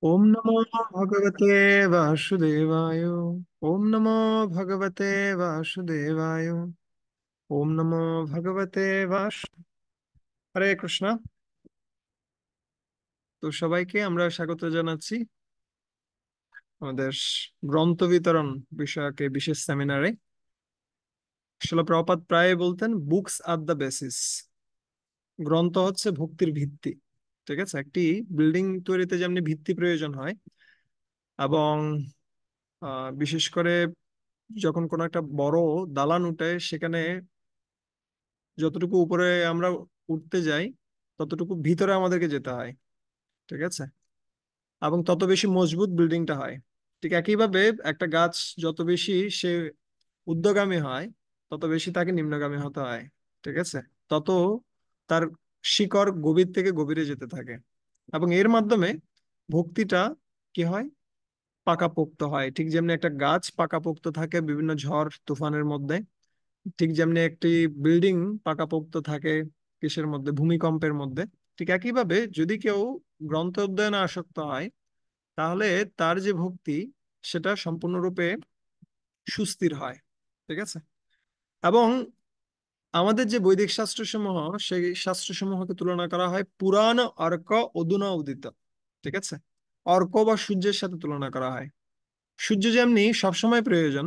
ओम नमो भगवते वासुदेवाय। ओम नमो भगवते वासुदेवाय। ओम नमो भगवते वासु। হরে কৃষ্ণ। তো সবাইকে আমরা স্বাগত জানাচ্ছি আমাদের গ্রন্থ বিতরণ বিষয়ক এই বিশেষ সেমিনারে। শিল প্রভুপাদ প্রায় বলতেন বুকস আর দ্য বেসিস। গ্রন্থ হচ্ছে ভক্তির ভিত্তি। ঠিক আছে, একটি বিল্ডিং তৈরিতে যেমনি ভিত্তি প্রয়োজন হয়, এবং বিশেষ করে যখন কোনো একটা বড় দালান উঠে সেখানে যতটুকু উপরে আমরা উঠতে যাই ততটুকু ভিতরে আমাদেরকে যেতে হয়। ঠিক আছে, এবং তত বেশি মজবুত বিল্ডিংটা হয়। ঠিক একইভাবে একটা গাছ যত বেশি সে ঊর্ধ্বগামী হয় তত বেশি তাকে নিম্নগামী হতে হয়। ঠিক আছে, তত তার শিকড় গভীর থেকে গভীরে যেতে থাকে, এবং এর মাধ্যমে ভক্তিটা কি হয়, পাকাপোক্ত হয়। ঠিক যেমনি একটা গাছ পাকাপোক্ত থাকে বিভিন্ন ঝড় তুফানের মধ্যে, ঠিক যেমনি একটি বিল্ডিং পাকাপোক্ত থাকে কিসের মধ্যে, ভূমিকম্পের মধ্যে। ঠিক একইভাবে যদি কেউ গ্রন্থ অধ্যয়নে আসক্ত হয় তাহলে তার যে ভক্তি সেটা সম্পূর্ণরূপে সুস্থির হয়। ঠিক আছে, এবং আমাদের যে বৈদিক শাস্ত্রসমূহ, সেই শাস্ত্রসমূহকে তুলনা করা হয় পুরাণ, অর্ক, অধুনা উদিত। ঠিক আছে, অর্ক বা সূর্যের সাথে তুলনা করা হয়। সূর্য যেমনি সবসময় প্রয়োজন,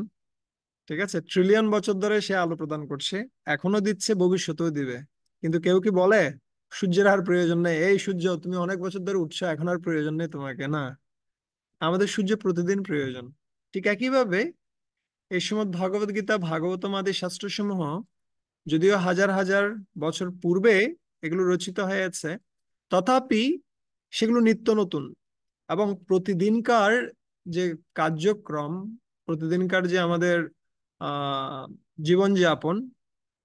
ঠিক আছে, ট্রিলিয়ন বছর ধরে সে আলো প্রদান করছে, এখনো দিচ্ছে, ভবিষ্যতেও দিবে। কিন্তু কেউ কি বলে সূর্যের আর প্রয়োজন নেই, এই সূর্য তুমি অনেক বছর ধরে উঠছো, এখন আর প্রয়োজন নেই তোমাকে? না, আমাদের সূর্য প্রতিদিন প্রয়োজন। ঠিক একইভাবে এই সময় ভগবত গীতা, ভাগবতম আদি শাস্ত্রসমূহ যদিও হাজার হাজার বছর পূর্বে এগুলো রচিত হয়েছে, তথাপি সেগুলো নিত্য নতুন। এবং প্রতিদিনকার যে কার্যক্রম, প্রতিদিনকার যে আমাদের জীবনযাপন,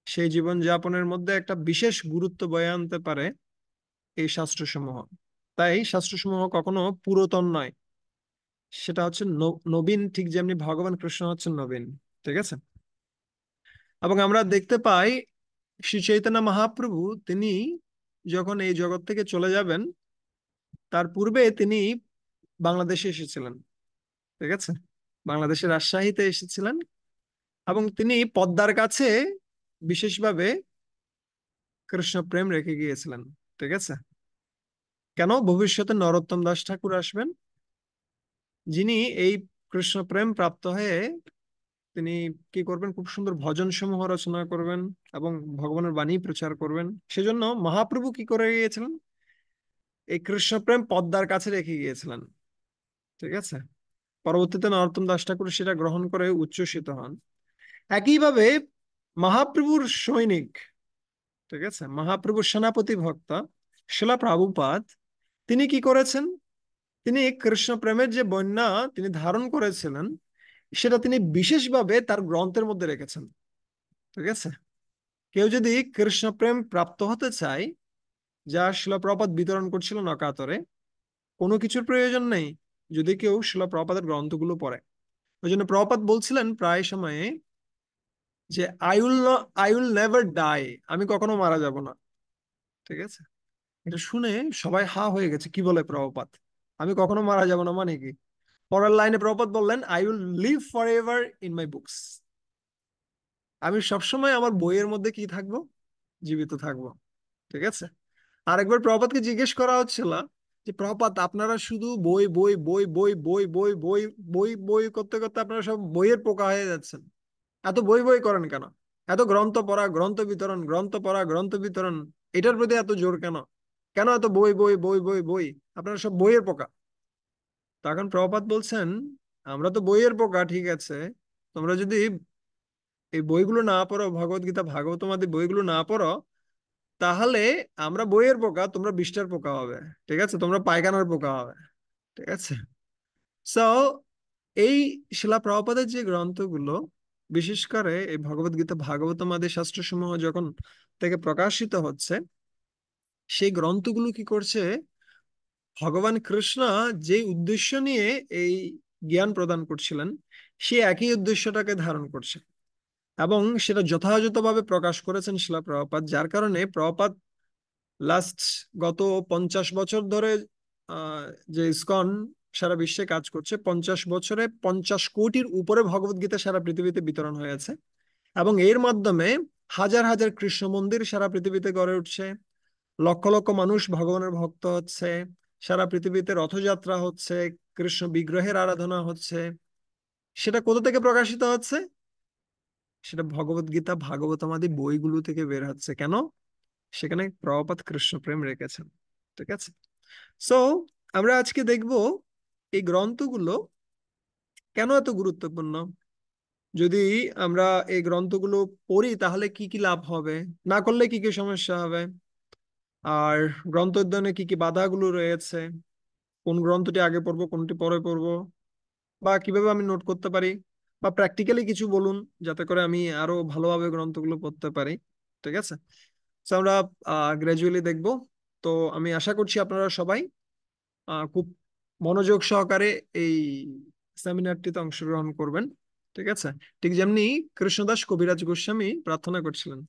সেই জীবনযাপনের মধ্যে একটা বিশেষ গুরুত্ব বয়ে আনতে পারে এই শাস্ত্রসমূহ। তাই শাস্ত্রসমূহ কখনো পুরাতন নয়, সেটা হচ্ছে নবীন। ঠিক যেমনি ভগবান কৃষ্ণ হচ্ছেন নবীন। ঠিক আছে, এবং আমরা দেখতে পাই শ্রী চৈতন্য মহাপ্রভু তিনি যখন এই জগৎ থেকে চলে যাবেন তার পূর্বে তিনি বাংলাদেশে এসেছিলেন। ঠিক আছে, বাংলাদেশের রাজশাহীতে এসেছিলেন, এবং তিনি পদ্মার কাছে বিশেষভাবে কৃষ্ণ প্রেম রেখে গিয়েছিলেন। ঠিক আছে, কেন? ভবিষ্যতে নরোত্তম দাস ঠাকুর আসবেন, যিনি এই কৃষ্ণ প্রেম প্রাপ্ত হয়ে তিনি কি করবেন, খুব সুন্দর ভজন সমূহ রচনা করবেন এবং ভগবানের বাণী প্রচার করবেন। সেজন্য মহাপ্রভু কি করে গিয়েছিলেন, এই কৃষ্ণ প্রেম পদ্মার কাছে রেখে গিয়েছিলেন। ঠিক আছে, পরবর্তীতে নরোত্তম দাস ঠাকুর সেটা গ্রহণ করে উচ্ছ্বসিত হন। একইভাবে মহাপ্রভুর সৈনিক, ঠিক আছে, মহাপ্রভুর সেনাপতি ভক্ত শিলা প্রভুপাদ, তিনি কি করেছেন, তিনি কৃষ্ণ প্রেমের যে বন্যা তিনি ধারণ করেছিলেন সেটা তিনি বিশেষভাবে তার গ্রন্থের মধ্যে রেখেছেন। ঠিক আছে, কেউ যদি কৃষ্ণ প্রেম প্রাপ্ত হতে চায়, যা শিলা প্রপাত বিতরণ করছিলেন অকাতরে, কোনো কিছুর প্রয়োজন নেই যদি কেউ শিলা প্রপাতের গ্রন্থগুলো পড়ে। ওই জন্য প্রপাত বলছিলেন প্রায় সময়ে যে আই উইল নেভার ডাই, আমি কখনো মারা যাব না। ঠিক আছে, এটা শুনে সবাই হা হয়ে গেছে, কি বলে প্রভুপাত, আমি কখনো মারা যাব না মানে কি? পরের লাইনে প্রভুপাত বললেন I will live forever in my books, আমি সবসময় আমার বইয়ের মধ্যে কি থাকবো, জীবিত থাকবো। ঠিক আছে, আরেকবার প্রভুপাতকে জিজ্ঞেস করা হচ্ছিল যে প্রভুপাত আপনারা শুধু বই বই বই বই বই বই বই বই বই করতে করতে আপনারা সব বইয়ের পোকা হয়ে যাচ্ছেন, এত বই বই করেন কেন? এত গ্রন্থ পড়া, গ্রন্থ বিতরণ, গ্রন্থ পড়া, গ্রন্থ বিতরণ, এটার প্রতি এত জোর কেন? কেন এত বই বই বই বই বই? আপনারা সব বইয়ের পোকা। তখন প্রভুপাদ বলছেন আমরা তো বইয়ের পোকা, ঠিক আছে, তোমরা যদি এই বইগুলো না পড়ো, ভগবত গীতা, ভাগবতম আদি বইগুলো না পড়ো, তাহলে আমরা বইয়ের পোকা, তোমরা বিষ্ঠার পোকা হবে। ঠিক আছে, তোমরা পায়খানার পোকা হবে। ঠিক আছে, সো এই শিলা প্রভুপাদের যে গ্রন্থগুলো, বিশেষ করে এই ভগবত গীতা, ভাগবতম আদি শাস্ত্রসমূহ যখন থেকে প্রকাশিত হচ্ছে, সেই গ্রন্থগুলো কি করছে, ভগবান কৃষ্ণ যে উদ্দেশ্য নিয়ে এই জ্ঞান প্রদান করছিলেন সেই একই উদ্দেশ্যটাকে ধারণ করছে, এবং সেটা যথাযথভাবে প্রকাশ করেছেন শিলা প্রভুপাদ। যার কারণে প্রভুপাদ লাস্ট গত 50 বছর ধরে আহ, যে ইসকন সারা বিশ্বে কাজ করছে। 50 বছরে 50 কোটির উপরে ভগবত গীতা সারা পৃথিবীতে বিতরণ হয়েছে, এবং এর মাধ্যমে হাজার হাজার কৃষ্ণ মন্দির সারা পৃথিবীতে গড়ে উঠছে, লক্ষ লক্ষ মানুষ ভগবানের ভক্ত হচ্ছে, সারা পৃথিবীতে রথযাত্রা হচ্ছে, কৃষ্ণ বিগ্রহের আরাধনা হচ্ছে। সেটা কোথা থেকে প্রকাশিত হচ্ছে? সেটা ভগবত গীতা ভাগবতমাদি বইগুলো থেকে বের হচ্ছে। কেন? সেখানে প্রভুপাদ কৃষ্ণ প্রেম রেখেছেন। ঠিক আছে। সো আমরা আজকে দেখব এই গ্রন্থগুলো কেন এত গুরুত্বপূর্ণ। যদি আমরা এই গ্রন্থগুলো পড়ি তাহলে কি কি লাভ হবে, না করলে কি কি সমস্যা হবে, আর গ্রন্থ অধ্যয়নে কি কি বাধাগুলো রয়েছে, কোন গ্রন্থটি আগে পড়বো কোনটি পরে পড়বো, বা কিভাবে আমি নোট করতে পারি, বা প্র্যাকটিক্যালি কিছু বলুন যাতে করে আমি আরো ভালোভাবে গ্রন্থগুলো পড়তে পারি। ঠিক আছে। তো আমরা গ্র্যাজুয়ালি দেখব। তো আমি আশা করছি আপনারা সবাই খুব মনোযোগ সহকারে এই সেমিনারটিতে অংশগ্রহণ করবেন। ঠিক আছে। ঠিক যেমনি কৃষ্ণদাস কবিরাজ গোস্বামী প্রার্থনা করছিলেন,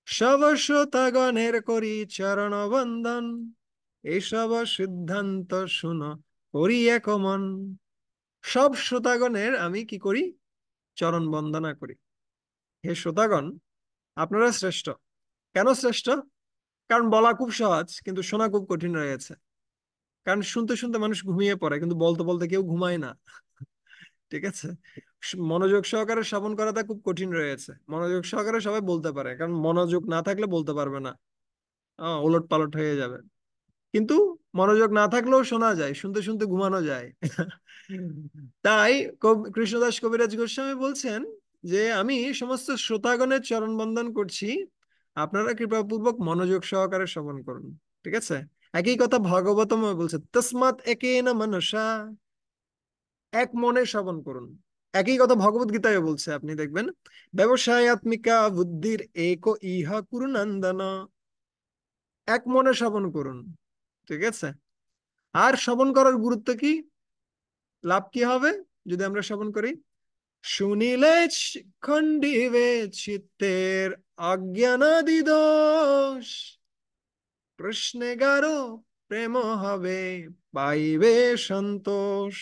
সব শ্রোতাগণের করি চরণ বন্দন, এইসব সিদ্ধান্ত শুনো করি এক মন। সব শ্রোতাগণের আমি কি করি? চরণ বন্দনা করি। হে শ্রোতাগণ, আপনারা শ্রেষ্ঠ। কেন শ্রেষ্ঠ? কারণ বলা খুব সহজ কিন্তু শোনা খুব কঠিন রয়েছে। কারণ শুনতে শুনতে মানুষ ঘুমিয়ে পড়ে, কিন্তু বলতে বলতে কেউ ঘুমায় না। ঠিক আছে। মনোযোগ সহকারে শ্রবণ করাটা খুব কঠিন রয়েছে। মনোযোগ সহকারে সবাই বলতে পারে, কারণ মনোযোগ না থাকলে বলতে পারবে না, ওলট পালট হয়ে যাবে। কিন্তু মনোযোগ না থাকলেও শোনা যায়, শুনতে শুনতে ঘুমানো যায়। তাই কৃষ্ণদাস কবিরাজ গোস্বামী বলছেন যে আমি সমস্ত শ্রোতাগণের চরণ বন্দন করছি, আপনারা কৃপাপূর্বক মনোযোগ সহকারে শ্রবণ করুন। ঠিক আছে। একই কথা ভাগবতম বলছে, তসমাৎ একেন মনসা, এক মনে শ্রবণ করুন। একই কথা ভগবত গীতায় বলছে, আপনি দেখবেন, ব্যবসায়াত্মিকা বুদ্ধির এক ইহা কুরুনন্দন, এক মনে শ্রবণ করুন। ঠিক আছে। আর শ্রবণ করার গুরুত্ব কি, লাভ কি হবে যদি আমরা শ্রবণ করি? শুনিলে খণ্ডিবে চিত্তের অজ্ঞানাদি দোষ, কৃষ্ণে গারো প্রেম হবে পাইবে সন্তোষ।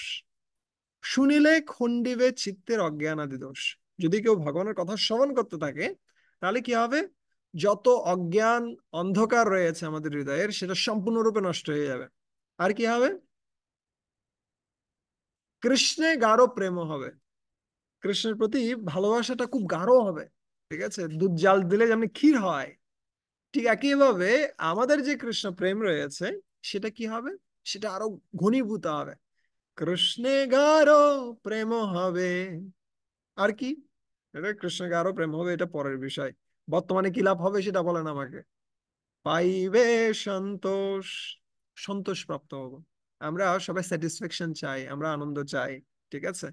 শুনিলে খণ্ডিবে চিত্তের অজ্ঞানাদি দোষ। যদি কেউ ভগবানের কথা শ্রবণ করতে থাকে তাহলে কি হবে? যত অজ্ঞান অন্ধকার রয়েছে আমাদের হৃদয়ের সেটা সম্পূর্ণরূপে নষ্ট হয়ে যাবে। আর কি হবে? কৃষ্ণে গাঢ় প্রেম হবে, কৃষ্ণের প্রতি ভালোবাসাটা খুব গাঢ় হবে। ঠিক আছে। দুধ জাল দিলে যেমন ক্ষীর হয়, ঠিক একইভাবে আমাদের যে কৃষ্ণ প্রেম রয়েছে সেটা কি হবে? সেটা আরো ঘনীভূত হবে। কৃষ্ণে গাঢ় প্রেম হবে। আর কি? এটা কৃষ্ণকে আরো প্রেম হবে, এটা পরের বিষয়। বর্তমানে কি লাভ হবে সেটা বলেন আমাকে। পাইবে সন্তোষ, সন্তোষ প্রাপ্ত হব। আমরা সবাই স্যাটিসফ্যাকশন চাই, আমরা আনন্দ চাই। ঠিক আছে।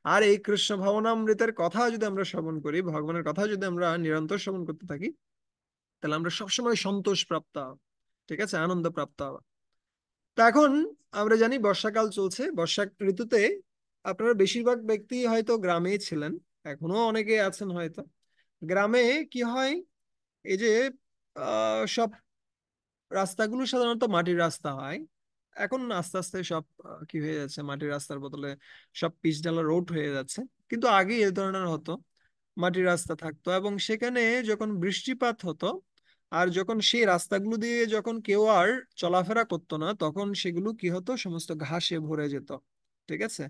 আর এই কৃষ্ণ ভাবনামৃতের কথা যদি আমরা শ্রবণ করি, ভগবানের কথা যদি আমরা নিরন্তর শ্রবণ করতে থাকি, তাহলে আমরা সবসময় সন্তোষ প্রাপ্ত হব। ঠিক আছে, আনন্দ প্রাপ্ত হব। তো এখন আমরা জানি বর্ষাকাল চলছে। বর্ষা ঋতুতে আপনারা বেশিরভাগ ব্যক্তি হয়তো গ্রামেই ছিলেন, এখনো অনেকে আছেন হয়তো। গ্রামে কি হয়, এই যে সব রাস্তাগুলো সাধারণত মাটির রাস্তা হয়। এখন আস্তে আস্তে সব কি হয়ে যাচ্ছে, মাটির রাস্তার বদলে সব পিচ ঢালা রোড হয়ে যাচ্ছে। কিন্তু আগে এই ধরনের হতো, মাটির রাস্তা থাকতো, এবং সেখানে যখন বৃষ্টিপাত হতো আর যখন সেই রাস্তাগুলো দিয়ে যখন কেউ আর চলাফেরা করতো না, তখন সেগুলো কি হতো, সমস্ত ঘাসে ভরে যেত। ঠিক আছে।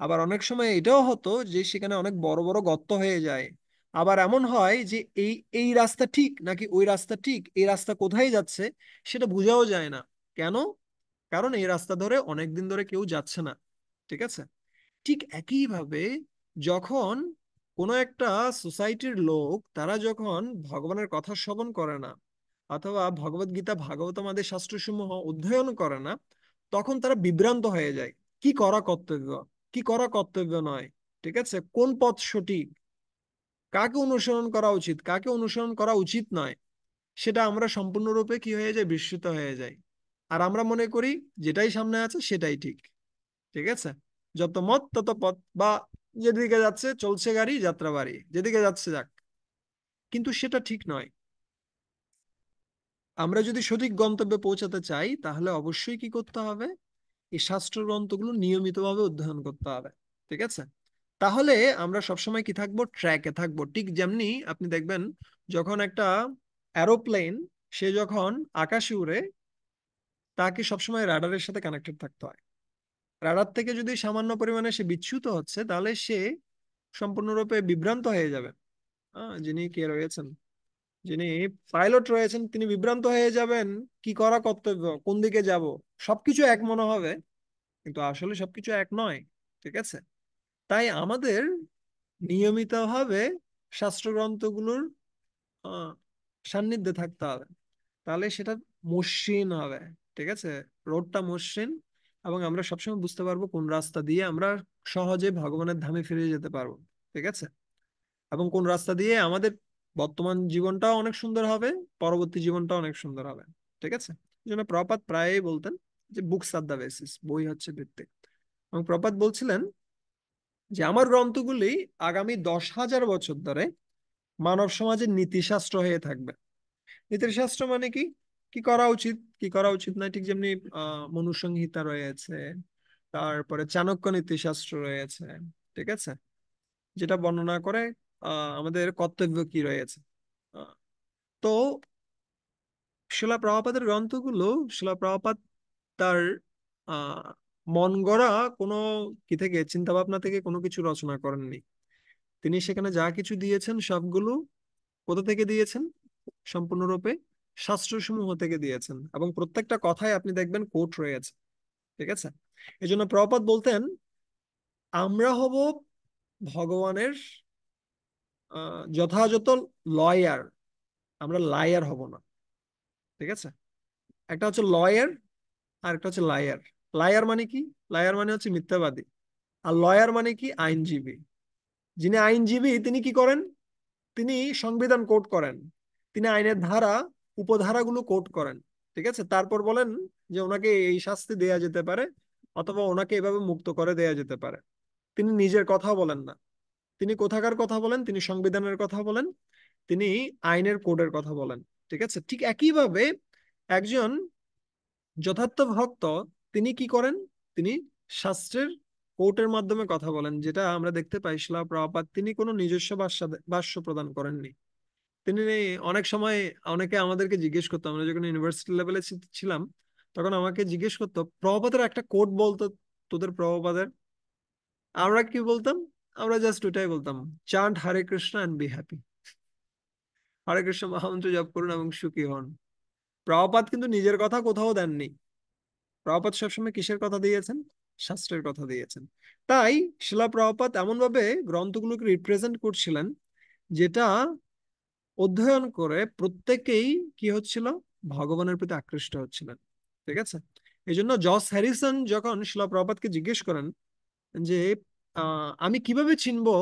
আবার অনেক সময় এটাও হতো যে সেখানে অনেক বড় বড় গর্ত হয়ে যায়। আবার এমন হয় যে এই এই রাস্তা ঠিক নাকি ওই রাস্তা ঠিক, এই রাস্তা কোথায় যাচ্ছে সেটা বোঝাও যায় না। কেন? কারণ এই রাস্তা ধরে অনেক দিন ধরে কেউ যাচ্ছে না। ঠিক আছে। ঠিক একইভাবে যখন কোনো একটা সোসাইটির লোক তারা যখন ভগবানের কথা শ্রবণ করে না, অথবা ভগবদ গীতা ভাগবতম আদি শাস্ত্রসমূহ অধ্যয়ন করে না, তখন তারা বিভ্রান্ত হয়ে যায়। কি করা কর্তব্য, কি করা কর্তব্য নয়। ঠিক আছে। কোন পথ সঠিক, কাকে অনুসরণ করা উচিত, কাকে অনুসরণ করা উচিত নয়, সেটা আমরা সম্পূর্ণরূপে কি হয়ে যায়, বিস্মৃত হয়ে যায়। আর আমরা মনে করি যেটাই সামনে আছে সেটাই ঠিক। ঠিক আছে। যত মত তত পথ, বা যেদিকে যাচ্ছে চলছে গাড়ি যাত্রা বাড়ি, যেদিকে যাচ্ছে যাক। কিন্তু সেটা ঠিক নয়। আমরা যদি সঠিক গন্তব্যে পৌঁছাতে চাই তাহলে অবশ্যই কি করতে হবে? এই শাস্ত্র গ্রন্থগুলো নিয়মিতভাবে অধ্যয়ন করতে হবে। ঠিক আছে? তাহলে আমরা সবসময় কি থাকবো, ট্র্যাকে থাকবো। ঠিক যেমনি আপনি দেখবেন যখন একটা অ্যারোপ্লেন সে যখন আকাশে উড়ে, তাকে সবসময় রাডারের সাথে কানেক্টেড থাকতে হয়। রাডার থেকে যদি সামান্য পরিমাণে সে বিচ্যুত হচ্ছে, তাহলে সে সম্পূর্ণরূপে বিভ্রান্ত হয়ে যাবে। যিনি কে রয়েছেন, যিনি পাইলট রয়েছেন, তিনি বিভ্রান্ত হয়ে যাবেন। কি করা কর্তব্য, কোন দিকে যাব, সবকিছু এক মনে হবে, কিন্তু আসলে সবকিছু এক নয়। ঠিক আছে? তাই আমাদের নিয়মিতভাবে শাস্ত্রগ্রন্থগুলোর আহ, সান্নিধ্যে থাকতে হবে। তাহলে সেটা মসৃণ হবে। ঠিক আছে? রোডটা মসৃণ, এবং আমরা সবসময় বুঝতে পারবো কোন রাস্তা দিয়ে আমরা সহজে ভগবানের ধামে ফিরে যেতে পারবো। ঠিক আছে? এবং কোন রাস্তা দিয়ে আমাদের বর্তমান জীবনটাও অনেক সুন্দর হবে, পরবর্তী জীবনটাও অনেক সুন্দর হবে। ঠিক আছে? এই জন্য প্রপাত প্রায়ই বলতেন যে বুকস আর দ্য বেসিস, বই হচ্ছে ভিত্তি। এবং প্রপাত বলছিলেন যে আমার গ্রন্থগুলি আগামী 10,000 বছর ধরে মানব সমাজের নীতিশাস্ত্র হয়ে থাকবে। নীতিশাস্ত্র মানে কি, কি করা উচিত, কি করা উচিত না, ঠিক যেমনি মনুসংহিতা রয়েছে, তারপরে চাণক্য নীতিশাস্ত্র রয়েছে। ঠিক আছে? যেটা বর্ণনা করে আমাদের কর্তব্য কি রয়েছে। আহ, তো শিলা প্রভুপাদের গ্রন্থগুলো, শিলা প্রভুপাদ তার আহ মন গড়া কোনো কি থেকে, চিন্তা ভাবনা থেকে কোনো কিছু রচনা করেননি। তিনি সেখানে যা কিছু দিয়েছেন সবগুলো কোথা থেকে দিয়েছেন, সম্পূর্ণরূপে শাস্ত্রসমূহ থেকে দিয়েছেন, এবং প্রত্যেকটা কথায় আপনি দেখবেন কোট রয়েছে। ঠিক আছে? এই জন্য প্রভুপাদ বলতেন আমরা হব ভগবানের যথাযথ লয়ার, আমরা লায়ার হব না। ঠিক আছে? একটা হচ্ছে লয়ার, আর একটা হচ্ছে লায়ার। লায়ার মানে কি, লায়ার মানে হচ্ছে মিথ্যাবাদী। আর লয়ার মানে কি, আইনজীবী। যিনি আইনজীবী তিনি কি করেন, তিনি সংবিধান কোট করেন, তিনি আইনের ধারা উপধারাগুলো কোট করেন। ঠিক আছে? তারপর বলেন যে ওনাকে এই শাস্তি দেয়া যেতে পারে, অথবা ওনাকে এভাবে মুক্ত করে দেয়া যেতে পারে। তিনি নিজের কথা বলেন না। তিনি কোথাকার কথা বলেন, তিনি সংবিধানের কথা বলেন, তিনি আইনের কোডের কথা বলেন। ঠিক আছে? ঠিক একইভাবে একজন যথার্থ ভক্ত তিনি কি করেন, তিনি শাস্ত্রের কোর্টের মাধ্যমে কথা বলেন। যেটা আমরা দেখতে পাই শিলা প্রভুপাদ তিনি কোনো নিজস্ব ভাষ্য প্রদান করেননি। তিনি অনেক সময় অনেকে আমাদেরকে জিজ্ঞেস করতো, আমরা যখন ইউনিভার্সিটি লেভেলে ছিলাম, তখন আমাকে জিজ্ঞেস করতো প্রভুপাদের একটা কোট বলতো, তোদের প্রভুপাদের। আমরা কি বলতাম, আমরা জাস্ট ওটাই বলতাম, chant Hare Krishna and be happy. Hare Krishna মহামন্ত্র জপ করুন এবং সুখী হন। প্রভুপাদ কিন্তু নিজের কথা কোথাও দেননি। প্রভুপাদ সবসময় কিসের কথা দিয়েছেন, শাস্ত্রের কথা দিয়েছেন। তাই শিলা প্রভুপাদ এমন ভাবে গ্রন্থগুলোকে রিপ্রেজেন্ট করছিলেন, যেটা অধ্যয়ন করে প্রত্যেকেই কি হচ্ছিল, ভগবানের প্রতি আকৃষ্ট হচ্ছিলেন। ঠিক আছে? এই জন্য জস হ্যারিসন যখন শিলা প্রভুপাদকে জিজ্ঞেস করেন যে আমি কিভাবে চিনবো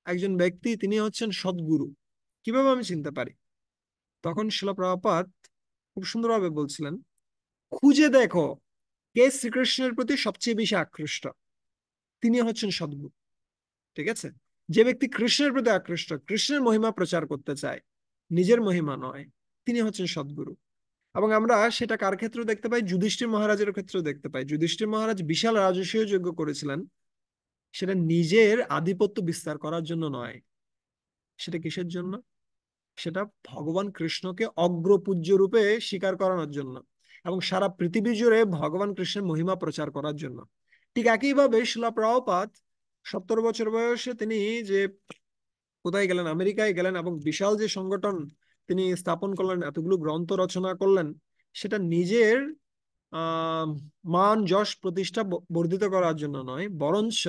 একজন ব্যক্তি তিনি হচ্ছেন সদ্গুরু, কিভাবে আমি চিনতে পারি, তখন শিলা প্রভুপাদ খুব সুন্দরভাবে বলছিলেন, খুঁজে দেখো কে শ্রীকৃষ্ণের প্রতি সবচেয়ে বেশি আকৃষ্ট, তিনি হচ্ছেন সদ্গুরু। ঠিক আছে? যে ব্যক্তি কৃষ্ণের প্রতি আকৃষ্ট, কৃষ্ণের মহিমা প্রচার করতে চায়, নিজের মহিমা নয়, তিনি হচ্ছেন সদ্গুরু। এবং আমরা সেটা কার ক্ষেত্রে দেখতে পাই, যুধিষ্ঠির মহারাজের ক্ষেত্রে দেখতে পাই। যুধিষ্ঠির মহারাজ বিশাল রাজসূয় যজ্ঞ করেছিলেন, সেটা নিজের আধিপত্য বিস্তার করার জন্য নয়। সেটা কিসের জন্য, সেটা ভগবান কৃষ্ণকে অগ্রপূজ্য রূপে স্বীকার করানোর জন্য, এবং সারা পৃথিবী জুড়ে ভগবান কৃষ্ণের মহিমা প্রচার করার জন্য। ঠিক একইভাবে শিলা প্রভুপাদ 70 বছর বয়সে তিনি যে কোথায় গেলেন, আমেরিকায় গেলেন, এবং বিশাল যে সংগঠন তিনি স্থাপন করলেন, এতগুলো গ্রন্থ রচনা করলেন, সেটা নিজের আহ মান যশ প্রতিষ্ঠা বর্ধিত করার জন্য নয়, বরঞ্চ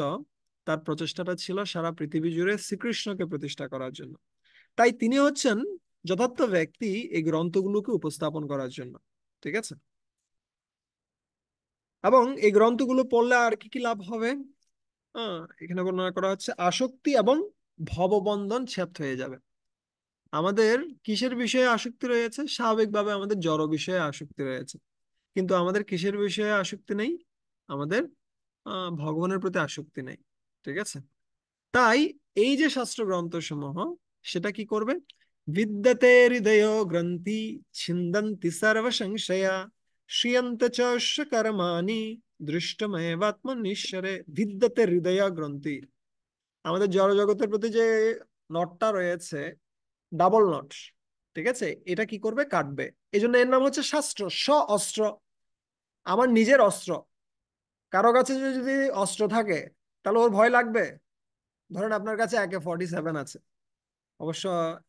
তার প্রচেষ্টাটা ছিল সারা পৃথিবী জুড়ে শ্রীকৃষ্ণকে প্রতিষ্ঠা করার জন্য। তাই তিনি হচ্ছেন যথার্থ ব্যক্তি এই গ্রন্থগুলোকে উপস্থাপন করার জন্য। ঠিক আছে? এবং এই গ্রন্থগুলো পড়লে আর কি কি লাভ হবে, এখানে বর্ণনা করা হচ্ছে আসক্তি এবং ভববন্ধন ছেদ হয়ে যাবে। আমাদের কিসের বিষয়ে আসক্তি রয়েছে, স্বাভাবিকভাবে আমাদের জড় বিষয়ে আসক্তি রয়েছে, কিন্তু আমাদের কিসের বিষয়ে আসক্তি নেই, আমাদের ভগবানের প্রতি আসক্তি নেই। ঠিক আছে? তাই এই যে শাস্ত্র গ্রন্থ সমূহ, সেটা কি করবে, বিদ্যতে হৃদয় গ্রন্থি ছিন্দন্তি সর্ব সংশয়া শ্রিয়ন্ত চ কর্মাণি দৃষ্টমেবাত্মনিশ্বরে বিদ্যতে হৃদয় গ্রন্থি। আমাদের জড় জগতের প্রতি যে নটটা রয়েছে, ডাবল নট, ঠিক আছে, এটা কি করবে? কাটবে। এই জন্য এর নাম হচ্ছে শাস্ত্র। অস্ত্র, আমার নিজের অস্ত্র। কারো কাছে যদি অস্ত্র থাকে তাহলে ওর ভয় লাগবে? ধরেন আপনার কাছে AK-47 আছে, অবশ্য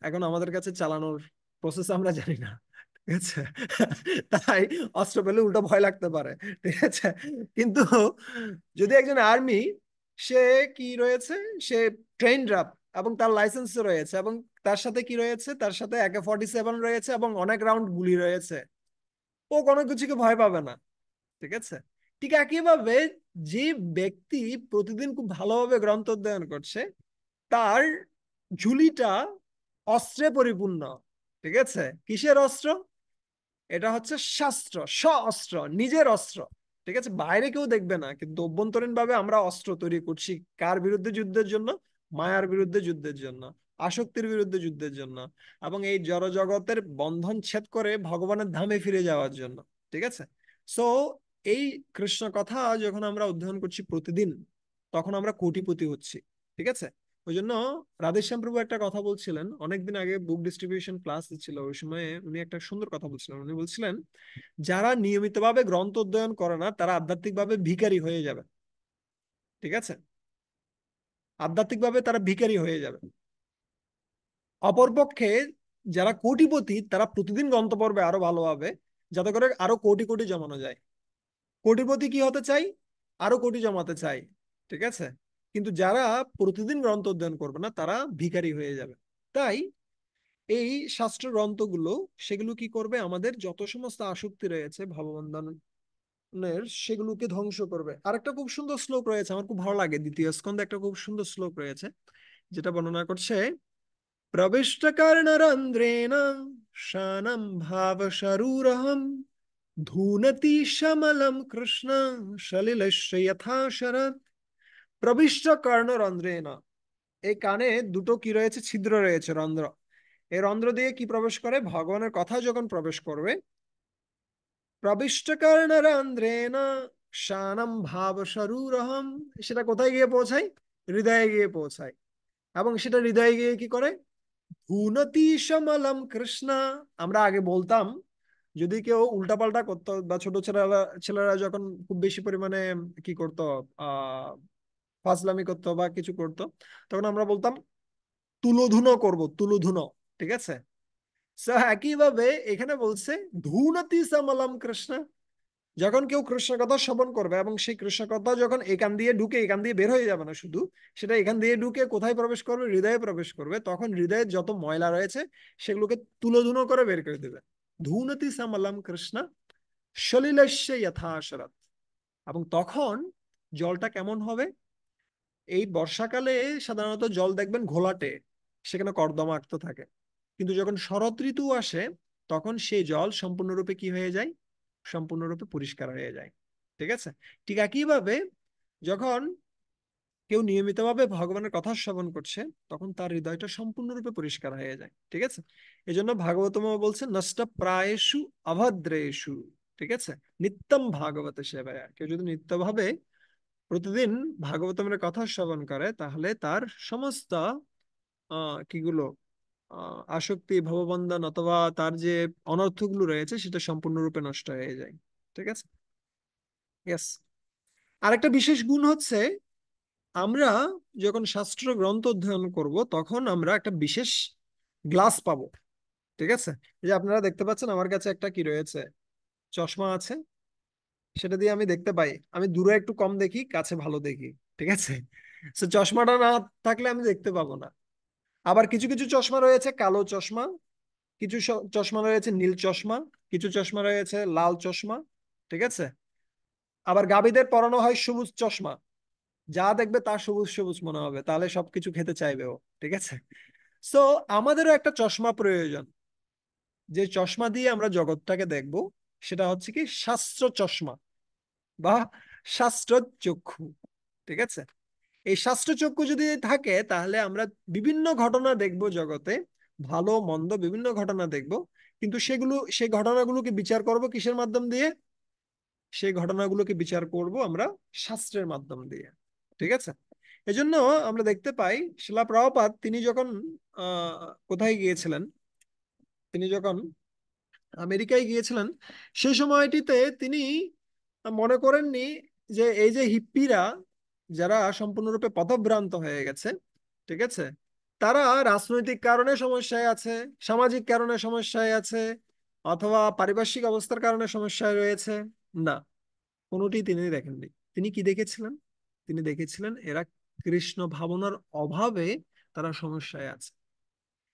এখন আমাদের কাছে চালানোর প্রসেস আমরা জানি না, ঠিক আছে, তাই অস্ত্র পেলে উল্টো ভয় লাগতে পারে, ঠিক আছে। কিন্তু যদি একজন আর্মি, সে কি রয়েছে, সে ট্রেন্ড আপ এবং তার লাইসেন্স রয়েছে, এবং তার সাথে কি রয়েছে, তার সাথে AK-47 রয়েছে এবং অনেক রাউন্ড গুলি রয়েছে, ও কোনো কিছুকে ভয় পাবে না, ঠিক আছে। ঠিক একইভাবে যে ব্যক্তি প্রতিদিন খুব ভালোভাবে গ্রন্থ অধ্যয়ন করছে, তার ঝুলিটা অস্ত্রে পরিপূর্ণ, ঠিক আছে। কিসের অস্ত্র? এটা হচ্ছে শাস্ত্র, অস্ত্র, নিজের অস্ত্র, ঠিক আছে। বাইরে কেউ দেখবে না, কিন্তু অভ্যন্তরীণ ভাবে আমরা অস্ত্র তৈরি করছি। কার বিরুদ্ধে যুদ্ধের জন্য? মায়ার বিরুদ্ধে যুদ্ধের জন্য, আসক্তির বিরুদ্ধে যুদ্ধের জন্য, এবং এই জড় জগতের বন্ধন ছেদ করে ভগবানের ধামে ফিরে যাওয়ার জন্য, ঠিক আছে। সো এই কৃষ্ণ কথা যখন আমরা অধ্যয়ন করছি প্রতিদিন, তখন আমরা কোটিপতি হচ্ছি, ঠিক আছে। ওই জন্য রাধেশ্যাম প্রভু একটা কথা বলছিলেন অনেকদিন আগে, বুক ডিস্ট্রিবিউশন ক্লাস ছিল ওই সময়ে, উনি একটা সুন্দর কথা বলছিলেন। উনি বলছিলেন, যারা নিয়মিতভাবে গ্রন্থ অধ্যয়ন করে না তারা আধ্যাত্মিকভাবে ভিখারি হয়ে যাবে, ঠিক আছে। আধ্যাত্মিকভাবে তারা ভিখারি হয়ে যাবে। অপরপক্ষে যারা কোটিপতি, তারা প্রতিদিন গ্রন্থ পড়বে আরো ভালোভাবে, যাতে করে আরো কোটি কোটি জমানো যায়। কোটিপতি কি হতে চাই? আরো কোটি জমাতে চাই, ঠিক আছে। কিন্তু যারা প্রতিদিন গ্রন্থ অধ্যয়ন করবে না, তারা ভিখারি হয়ে যাবে। তাই এই শাস্ত্র গ্রন্থগুলো, সেগুলো কি করবে? আমাদের যত সমস্ত আসক্তি রয়েছে ভগবন্ধনের, সেগুলোকে ধ্বংস করবে। আর একটা খুব সুন্দর শ্লোক রয়েছে, আমার খুব ভালো লাগে, দ্বিতীয় স্কন্ধে একটা খুব সুন্দর শ্লোক রয়েছে, যেটা বর্ণনা করছে, প্রবিষ্ট কর্ণরন্ধ্রেণ শানম ভাব শরুরহম ধুনতি সমলম কৃষ্ণ সলিলস্য যথা শরৎ। প্রবিষ্ট কর্ণরন্ধ্রেণ, এই কানে দুটো কি রয়েছে? ছিদ্র রয়েছে, রন্ধ্র। এই রন্ধ্র দিয়ে কি প্রবেশ করে? ভগবানের কথা যখন প্রবেশ করবে, প্রবিষ্ট কর্ণরন্ধ্রেণ শানম ভাব শরুরহম, সেটা কোথায় গিয়ে পৌঁছায়? হৃদয়ে গিয়ে পৌঁছায়। এবং সেটা হৃদয়ে গিয়ে কি করে? ভুনতি সমলম কৃষ্ণ। আমরা আগে বলতাম, যদি কেউ উল্টাপাল্টা করতো, বা ছোট ছেলেরা ছেলেরা যখন খুব বেশি পরিমাণে কি করতো, আহ ফাজলামি করতো বা কিছু করতো, তখন আমরা বলতাম তুলোধুনো করব, তুলোধুনো, ঠিক আছে। So, একইভাবে এখানে বলছে ধুনতি সমলম কৃষ্ণ। যখন কেউ কৃষ্ণ কথা শ্রবণ করবে, এবং সেই কৃষ্ণ কথা যখন এখান দিয়ে ঢুকে, এখান দিয়ে বের হয়ে যাবে না শুধু, সেটা এখান দিয়ে ঢুকে কোথায় প্রবেশ করবে? হৃদয়ে প্রবেশ করবে। তখন হৃদয়ের যত ময়লা রয়েছে সেগুলোকে তুলোধুনো করে বের করে দেবে। ধুনতি সমলম কৃষ্ণ সলিলস্য যথা শরৎ। এবং তখন জলটা কেমন হবে? এই বর্ষাকালে সাধারণত জল দেখবেন ঘোলাটে, সেখানে কর্দমাক্ত থাকে। কিন্তু যখন শরৎ ঋতু আসে, তখন সেই জল সম্পূর্ণরূপে কি হয়ে যায়? সম্পূর্ণরূপে পরিষ্কার হয়ে যায়, ঠিক আছে। ঠিক একইভাবে যখন কেউ নিয়মিতভাবে ভগবানের কথা শ্রবণ করছে, তখন তার হৃদয়টা সম্পূর্ণরূপে পরিষ্কার হয়ে যায়, ঠিক আছে। এই জন্য ভাগবতম বলছে, নষ্ট প্রায়েষু অভদ্রেষু, ঠিক আছে, নিত্যম ভাগবত সেবায়। কেউ যদি নিত্যভাবে প্রতিদিন ভাগবতমের কথা শ্রবণ করে, তাহলে তার সমস্ত কিগুলো, আসক্তি, ভববন্ধন, অথবা তার যে অনর্থগুলো রয়েছে, সেটা সম্পূর্ণরূপে নষ্ট হয়ে যায়, ঠিক আছে। ইয়েস। আরেকটা বিশেষ গুণ হচ্ছে, আমরা যখন শাস্ত্র গ্রন্থ অধ্যয়ন করব, তখন আমরা একটা বিশেষ গ্লাস পাবো, ঠিক আছে। এই যে আপনারা দেখতে পাচ্ছেন আমার কাছে একটা কি রয়েছে, চশমা আছে। সেটা দিয়ে আমি দেখতে পাই, আমি দূরে একটু কম দেখি, কাছে ভালো দেখি, ঠিক আছে। তো চশমাটা না থাকলে আমি দেখতে পাবো না। আবার কিছু কিছু চশমা রয়েছে কালো চশমা, কিছু চশমা রয়েছে নীল চশমা, কিছু চশমা রয়েছে লাল চশমা, ঠিক আছে। আবার গাভীদের পরানো হয় সবুজ চশমা, যা দেখবে তা সবুজ সবুজ মনে হবে, তাহলে সবকিছু খেতে চাইবে ও, ঠিক আছে। সো আমাদেরও একটা চশমা প্রয়োজন, যে চশমা দিয়ে আমরা জগৎটাকে দেখব। সেটা হচ্ছে কি? শাস্ত্র চশমা বা শাস্ত্র চক্ষু, ঠিক আছে। এই শাস্ত্র চক্ষু যদি থাকে, তাহলে আমরা বিভিন্ন ঘটনা দেখব জগতে, ভালো মন্দ বিভিন্ন ঘটনা দেখব। কিন্তু সেই ঘটনাগুলোকে বিচার করব কিসের মাধ্যম দিয়ে? সেই ঘটনাগুলোকে বিচার করব আমরা শাস্ত্রের মাধ্যম দিয়ে। ঠিক আছে? এজন্য আমরা দেখতে পাই শিলা প্রভুপাদ তিনি যখন কোথায় গিয়েছিলেন, তিনি যখন আমেরিকায় গিয়েছিলেন, সেই সময়টিতে তিনি মনে করেননি যে এই যে হিপ্পিরা যারা সম্পূর্ণরূপে পথভ্রান্ত হয়ে গেছে, ঠিক আছে, তারা রাজনৈতিক কারণে সমস্যায় আছে, সামাজিক কারণে সমস্যায় আছে, অথবা পারিপার্শ্বিক অবস্থার কারণে সমস্যায় রয়েছে। না, কোনোটি তিনি দেখেননি। তিনি কি দেখেছিলেন? তিনি দেখেছিলেন এরা কৃষ্ণ ভাবনার অভাবে তারা সমস্যায় আছে।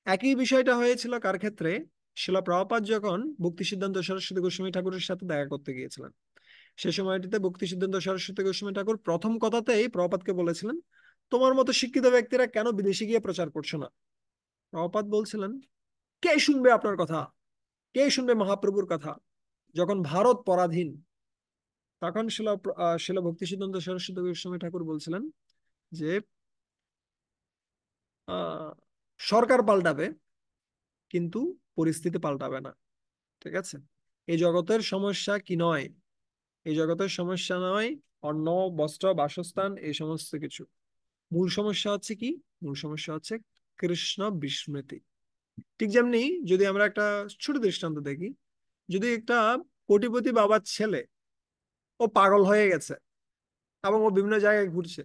একই বিষয়টা হয়েছিল কার ক্ষেত্রে? শিলা প্রভুপাদ যখন ভক্তি সিদ্ধান্ত সরস্বতী গোস্বামী ঠাকুরের সাথে দেখা করতে গিয়েছিলেন, সে সময়টিতে ভক্তি সিদ্ধান্ত সরস্বতী গোস্বামী ঠাকুর প্রথম কথাতেই প্রভুপাদকে বলেছিলেন, তোমার মতো শিক্ষিত ব্যক্তিরা কেন বিদেশে গিয়ে প্রচার করছো না? প্রভুপাদ বলছিলেন, কে শুনবে আপনার কথা? কে শুনবে মহাপ্রভুর কথা? যখন ভারত পরাধীন, তখন শিলা ভক্তি সিদ্ধান্ত সরস্বতী গোস্বামী ঠাকুর বলছিলেন যে আহ সরকার পাল্টাবে কিন্তু পরিস্থিতি পাল্টাবে না। ঠিক আছে? এই জগতের সমস্যা কি নয়? এই জগতের সমস্যা নয় অন্ন, বস্ত্র, বাসস্থান, এই সমস্ত কিছু। মূল সমস্যা হচ্ছে কি? মূল সমস্যা হচ্ছে কৃষ্ণ বিস্মৃতি। ঠিক যেমনি যদি আমরা একটা ছোট দৃষ্টান্ত দেখি, যদি একটা কোটিপতি বাবার ছেলে, ও পাগল হয়ে গেছে এবং ও বিভিন্ন জায়গায় ঘুরছে,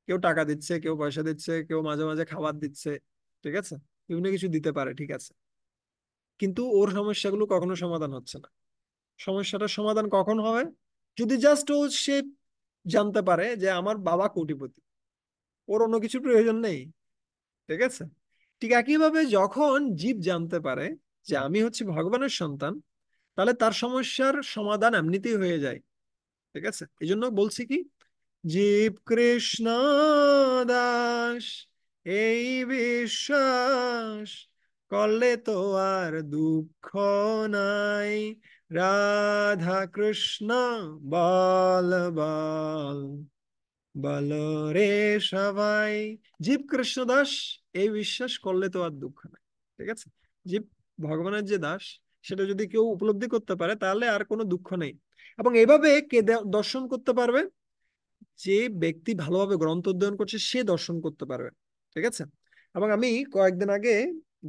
কেউ টাকা দিচ্ছে, কেউ পয়সা দিচ্ছে, কেউ মাঝে মাঝে খাবার দিচ্ছে, ঠিক আছে, বিভিন্ন কিছু দিতে পারে, ঠিক আছে, কিন্তু ওর সমস্যাগুলো কখনো সমাধান হচ্ছে না। সমস্যাটার সমাধান কখন হবে? যদি জাস্ট সে জানতে পারে যে আমার বাবা কোটিপতি, ওর অন্য কিছুর প্রয়োজন নেই। ঠিক আছে? ঠিক একইভাবে যখন জীব জানতে পারে যে আমি হচ্ছে ভগবানের সন্তান, তাহলে তার সমস্যার সমাধান এমনিতেই হয়ে যায়। ঠিক আছে? এই জন্য বলছি কি, জীব কৃষ্ণ দাস, এই বিশ্বাস করলে তো আর দুঃখ নাই। রাধা কৃষ্ণ বল বল, বল রে সবাই। জীব কৃষ্ণ দাস, এই বিশ্বাস করলে তো আর দুঃখ নাই। ঠিক আছে? জীব ভগবানের যে দাস, সেটা যদি কেউ উপলব্ধি করতে পারে তাহলে আর কোনো দুঃখ নেই। এবং এভাবে কে দর্শন করতে পারবে? যে ব্যক্তি ভালোভাবে গ্রন্থ অধ্যয়ন করছে সে দর্শন করতে পারবে। ঠিক আছে? এবং আমি কয়েকদিন আগে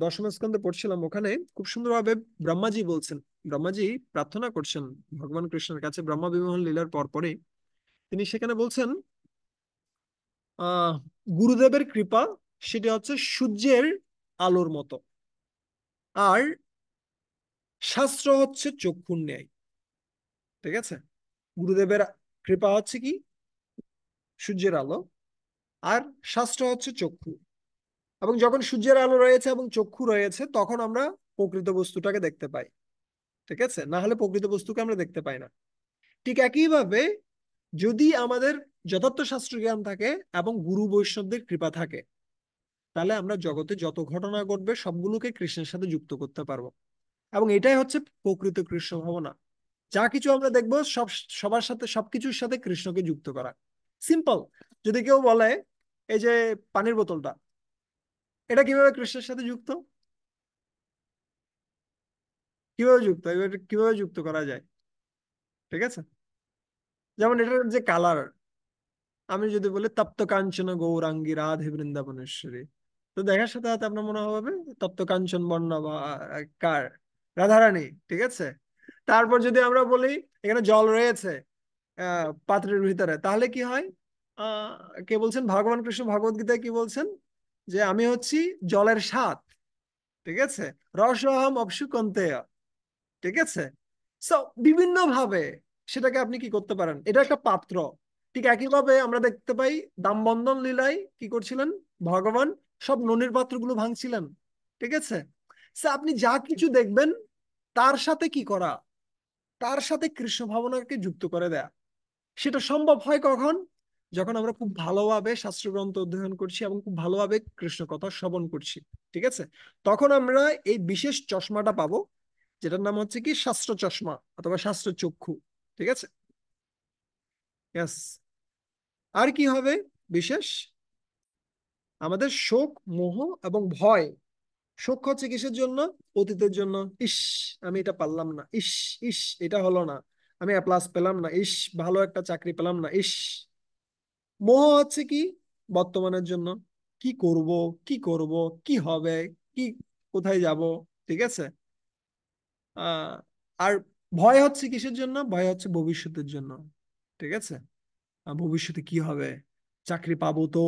দশম স্কন্ধে পড়ছিলাম, ওখানে খুব সুন্দরভাবে ব্রহ্মাজি বলছেন, ব্রহ্মাজি প্রার্থনা করছেন ভগবান কৃষ্ণের কাছে ব্রহ্মা বিমোহন লীলার পরে তিনি সেখানে বলছেন আহ গুরুদেবের কৃপা সেটা হচ্ছে সূর্যের আলোর মতো, আর শাস্ত্র হচ্ছে চক্ষুর ন্যায়। ঠিক আছে? গুরুদেবের কৃপা হচ্ছে কি? সূর্যের আলো। আর শাস্ত্র হচ্ছে চক্ষু। এবং যখন সূর্যের আলো রয়েছে এবং চক্ষু রয়েছে, তখন আমরা প্রকৃত বস্তুটাকে দেখতে পাই। ঠিক আছে? না হলে প্রকৃত বস্তুকে আমরা দেখতে পাই না। ঠিক একইভাবে যদি আমাদের যথার্থ শাস্ত্র জ্ঞান থাকে এবং গুরু বৈষ্ণবদের কৃপা থাকে, তাহলে আমরা জগতে যত ঘটনা ঘটবে সবগুলোকে কৃষ্ণের সাথে যুক্ত করতে পারবো। এবং এটাই হচ্ছে প্রকৃত কৃষ্ণ ভাবনা। যা কিছু আমরা দেখবো সব, সবার সাথে, সবকিছুর সাথে কৃষ্ণকে যুক্ত করা। সিম্পল। যদি কেউ বলে এই যে পানির বোতলটা, এটা কিভাবে কৃষ্ণের সাথে যুক্ত? কিভাবে যুক্ত, এবার কিভাবে যুক্ত করা যায়? ঠিক আছে? যেমন এটার যে কালার, আমি যদি বলি তপ্ত কাঞ্চন গৌরাঙ্গী রাধে বৃন্দাবনেশ্বরী, তো দেখার সাথে সাথে আপনার মনে হবে তপ্ত কাঞ্চন বর্ণা বা কার, রাধারানী। ঠিক আছে? তারপর যদি আমরা বলি এখানে জল রয়েছে পাত্রের ভিতরে, তাহলে কি হয়? আহ কে বলছেন? ভগবান কৃষ্ণ ভগবত গীতায় কি বলছেন? যে আমি হচ্ছি জলের স্বাদ। ঠিক আছে? রসহম অপসু কন্তেয়। ঠিক আছে? সো বিভিন্ন ভাবে সেটাকে আপনি কি করতে পারেন, এটা একটা পাত্র। ঠিক একইভাবে আমরা দেখতে পাই দামবন্ধন লীলায় কি করছিলেন ভগবান? সব ননির পাত্রগুলো ভাঙছিলেন। ঠিক আছে? সো আপনি যা কিছু দেখবেন তার সাথে কি করা? তার সাথে কৃষ্ণ ভাবনাকে যুক্ত করে দেয়া। সেটা সম্ভব হয় কখন? যখন আমরা খুব ভালোভাবে শাস্ত্রগ্রন্থ অধ্যয়ন করছি এবং খুব ভালোভাবে কৃষ্ণ কথা শ্রবণ করছি। ঠিক আছে? তখন আমরা এই বিশেষ চশমাটা পাবো, যেটার নাম হচ্ছে কি শাস্ত্র চশমা অথবা শাস্ত্র চক্ষু। ঠিক আছে? ইয়াস। আর কি হবে বিশেষ? আমাদের শোক, মোহ এবং ভয়। শোক হচ্ছে কিসের জন্য? অতীতের জন্য। ইস, আমি এটা পারলাম না, ইস, ইস, এটা হলো না। আমি এ প্লাস পেলাম না, ইস ভালো একটা চাকরি পেলাম না, ইস। মোহ হচ্ছে কি, বর্তমানের জন্য, কি করব, কি করব, কি হবে, কি, কোথায় যাব, ঠিক আছে। আহ আর ভয় হচ্ছে কিসের জন্য, ভয় হচ্ছে ভবিষ্যতের জন্য, ঠিক আছে। ভবিষ্যতে কি হবে, চাকরি পাবো তো,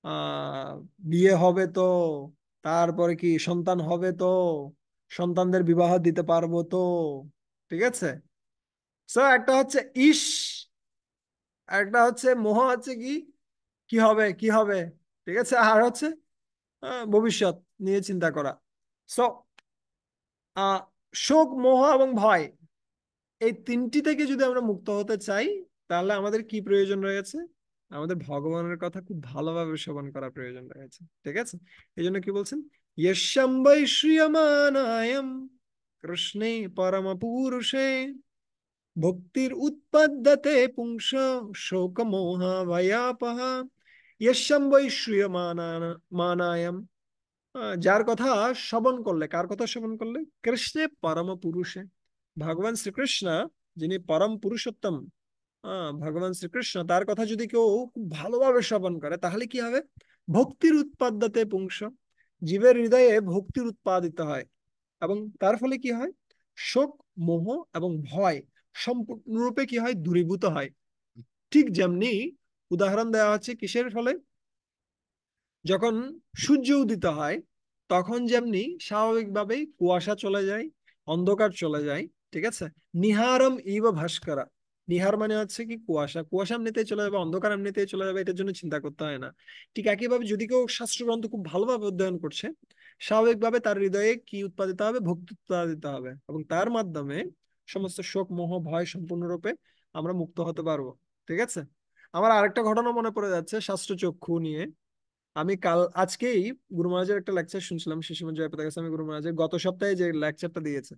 আহ বিয়ে হবে তো, তারপরে কি সন্তান হবে তো, সন্তানদের বিবাহ দিতে পারবো তো, ঠিক আছে। সো একটা হচ্ছে ইস, একটা হচ্ছে মোহ, হচ্ছে কি, কি হবে, কি হবে, ঠিক আছে। আর হচ্ছে ভবিষ্যৎ নিয়ে চিন্তা করা। সো আহ শোক, মোহ এবং ভয়, এই তিনটি থেকে যদি আমরা মুক্ত হতে চাই, তাহলে আমাদের কি প্রয়োজন রয়েছে, আমাদের ভগবানের কথা খুব ভালোভাবে শ্রবণ করা প্রয়োজন রয়েছে, ঠিক আছে। এই জন্য কি বলছেন, ইয়স্যাম বৈ শ্রিয়মানায়ম কৃষ্ণে পরম পুরুষে ভক্তির উৎপদ্যতে পুংস শোক মোহ ভয়াপহ। ইয়স্যাম বৈ মানায়াম, যার কথা শ্রবণ করলে, কার কথা শ্রবণ করলে, কৃষ্ণে পরম পুরুষে, ভগবান শ্রীকৃষ্ণ, যিনি পরম পুরুষোত্তম, ভগবান শ্রীকৃষ্ণ, তার কথা যদি কেউ খুব ভালোভাবে শ্রবণ করে, তাহলে কি হবে, ভক্তির উৎপাদ্যতে পুংস, জীবের হৃদয়ে ভক্তির উৎপাদিত হয়, এবং তার ফলে কি হয়, শোক, মোহ এবং ভয় সম্পূর্ণরূপে কি হয়, দূরীভূত হয়। ঠিক যেমনি উদাহরণ দেওয়া হচ্ছে কিসের ফলে, যখন সূর্য উদিত হয়, তখন যেমনি স্বাভাবিকভাবেই কুয়াশা চলে যায়, অন্ধকার চলে যায়, ঠিক আছে। নিহারম ইব ভাস্করা, নিহার মানে হচ্ছে কি কুয়াশা, কুয়াশা এমনিতেই চলে যাবে, অন্ধকার এমনিতেই চলে যাবে, এটার জন্য চিন্তা করতে হয় না। ঠিক একইভাবে যদি কেউ শাস্ত্রগ্রন্থ খুব ভালোভাবে অধ্যয়ন করছে, স্বাভাবিকভাবে তার হৃদয়ে কি উৎপাদিত হবে, ভক্তি উৎপাদিত হবে, এবং তার মাধ্যমে সমস্ত শোক, মোহ, ভয় সম্পূর্ণরূপে আমরা মুক্ত হতে পারবো, ঠিক আছে। আমার আরেকটা ঘটনা মনে পড়ে যাচ্ছে শাস্ত্র চক্ষু নিয়ে। আমি আজকেই গুরু মহারাজের একটা লেকচার শুনছিলাম, শিশিমন জয়প্রকাশ গোস্বামী গুরু মহারাজের গত সপ্তাহে যে লেকচারটা দিয়েছে।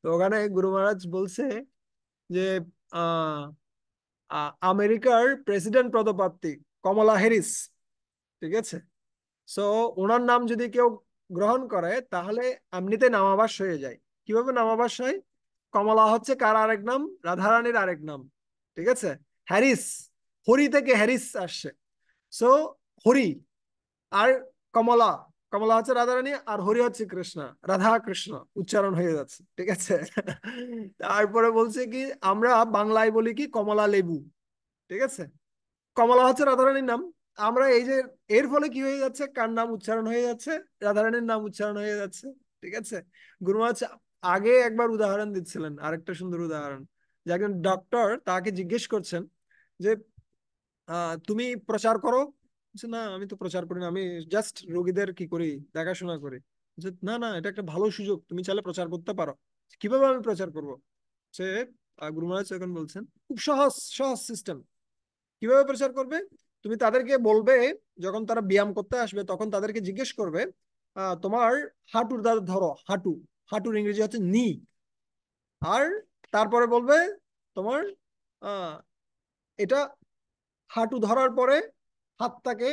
তো ওখানে গুরু মহারাজ বলছে যে আহ আমেরিকার প্রেসিডেন্ট পদপ্রার্থী কমলা হ্যারিস, ঠিক আছে। সো ওনার নাম যদি কেউ গ্রহণ করে, তাহলে এমনিতে নামাবাস হয়ে যায়। কিভাবে নামাবাস হয়, কমলা হচ্ছে কার আরেক নাম, রাধারানীর আরেক নাম, ঠিক আছে। হ্যারিস, হরি থেকে হ্যারিস আসছে। সো হরি আর কমলা, কমলা হচ্ছে রাধারানী, আর হরি হচ্ছে কৃষ্ণ, রাধা কৃষ্ণ উচ্চারণ হয়ে যাচ্ছে, ঠিক আছে। তারপরে বলছে কি, আমরা বাংলায় বলি কি কমলা লেবু, ঠিক আছে। কমলা হচ্ছে রাধারানীর নাম। আমরা এই যে, এর ফলে কি হয়ে যাচ্ছে, কার নাম উচ্চারণ হয়ে যাচ্ছে, রাধারানীর নাম উচ্চারণ হয়ে যাচ্ছে, ঠিক আছে। গুরু মহারাজ আগে একবার উদাহরণ দিচ্ছিলেন, আরেকটা সুন্দর উদাহরণ, যে একজন ডক্টর তাকে জিজ্ঞেস করছেন যে তুমি প্রচার করো, বলছে, না আমি তো প্রচার করি না, আমি জাস্ট রোগীদের কি করি, দেখাশোনা করি। বলছে, না না, এটা একটা ভালো সুযোগ, তুমি চাইলে প্রচার করতে পারো। কিভাবে আমি প্রচার করব, সে গুরু মহারাজ এখন বলছেন, খুব সহজ সহজ সিস্টেম। কিভাবে প্রচার করবে, তুমি তাদেরকে বলবে, যখন তারা ব্যায়াম করতে আসবে, তখন তাদেরকে জিজ্ঞেস করবে, তোমার হাঁটুর দ্বারা ধরো, হাঁটু, হাঁটুর ইংরেজি হচ্ছে নি। আর তারপরে বলবে তোমার আহ এটা, হাঁটু ধরার পরে হাতটাকে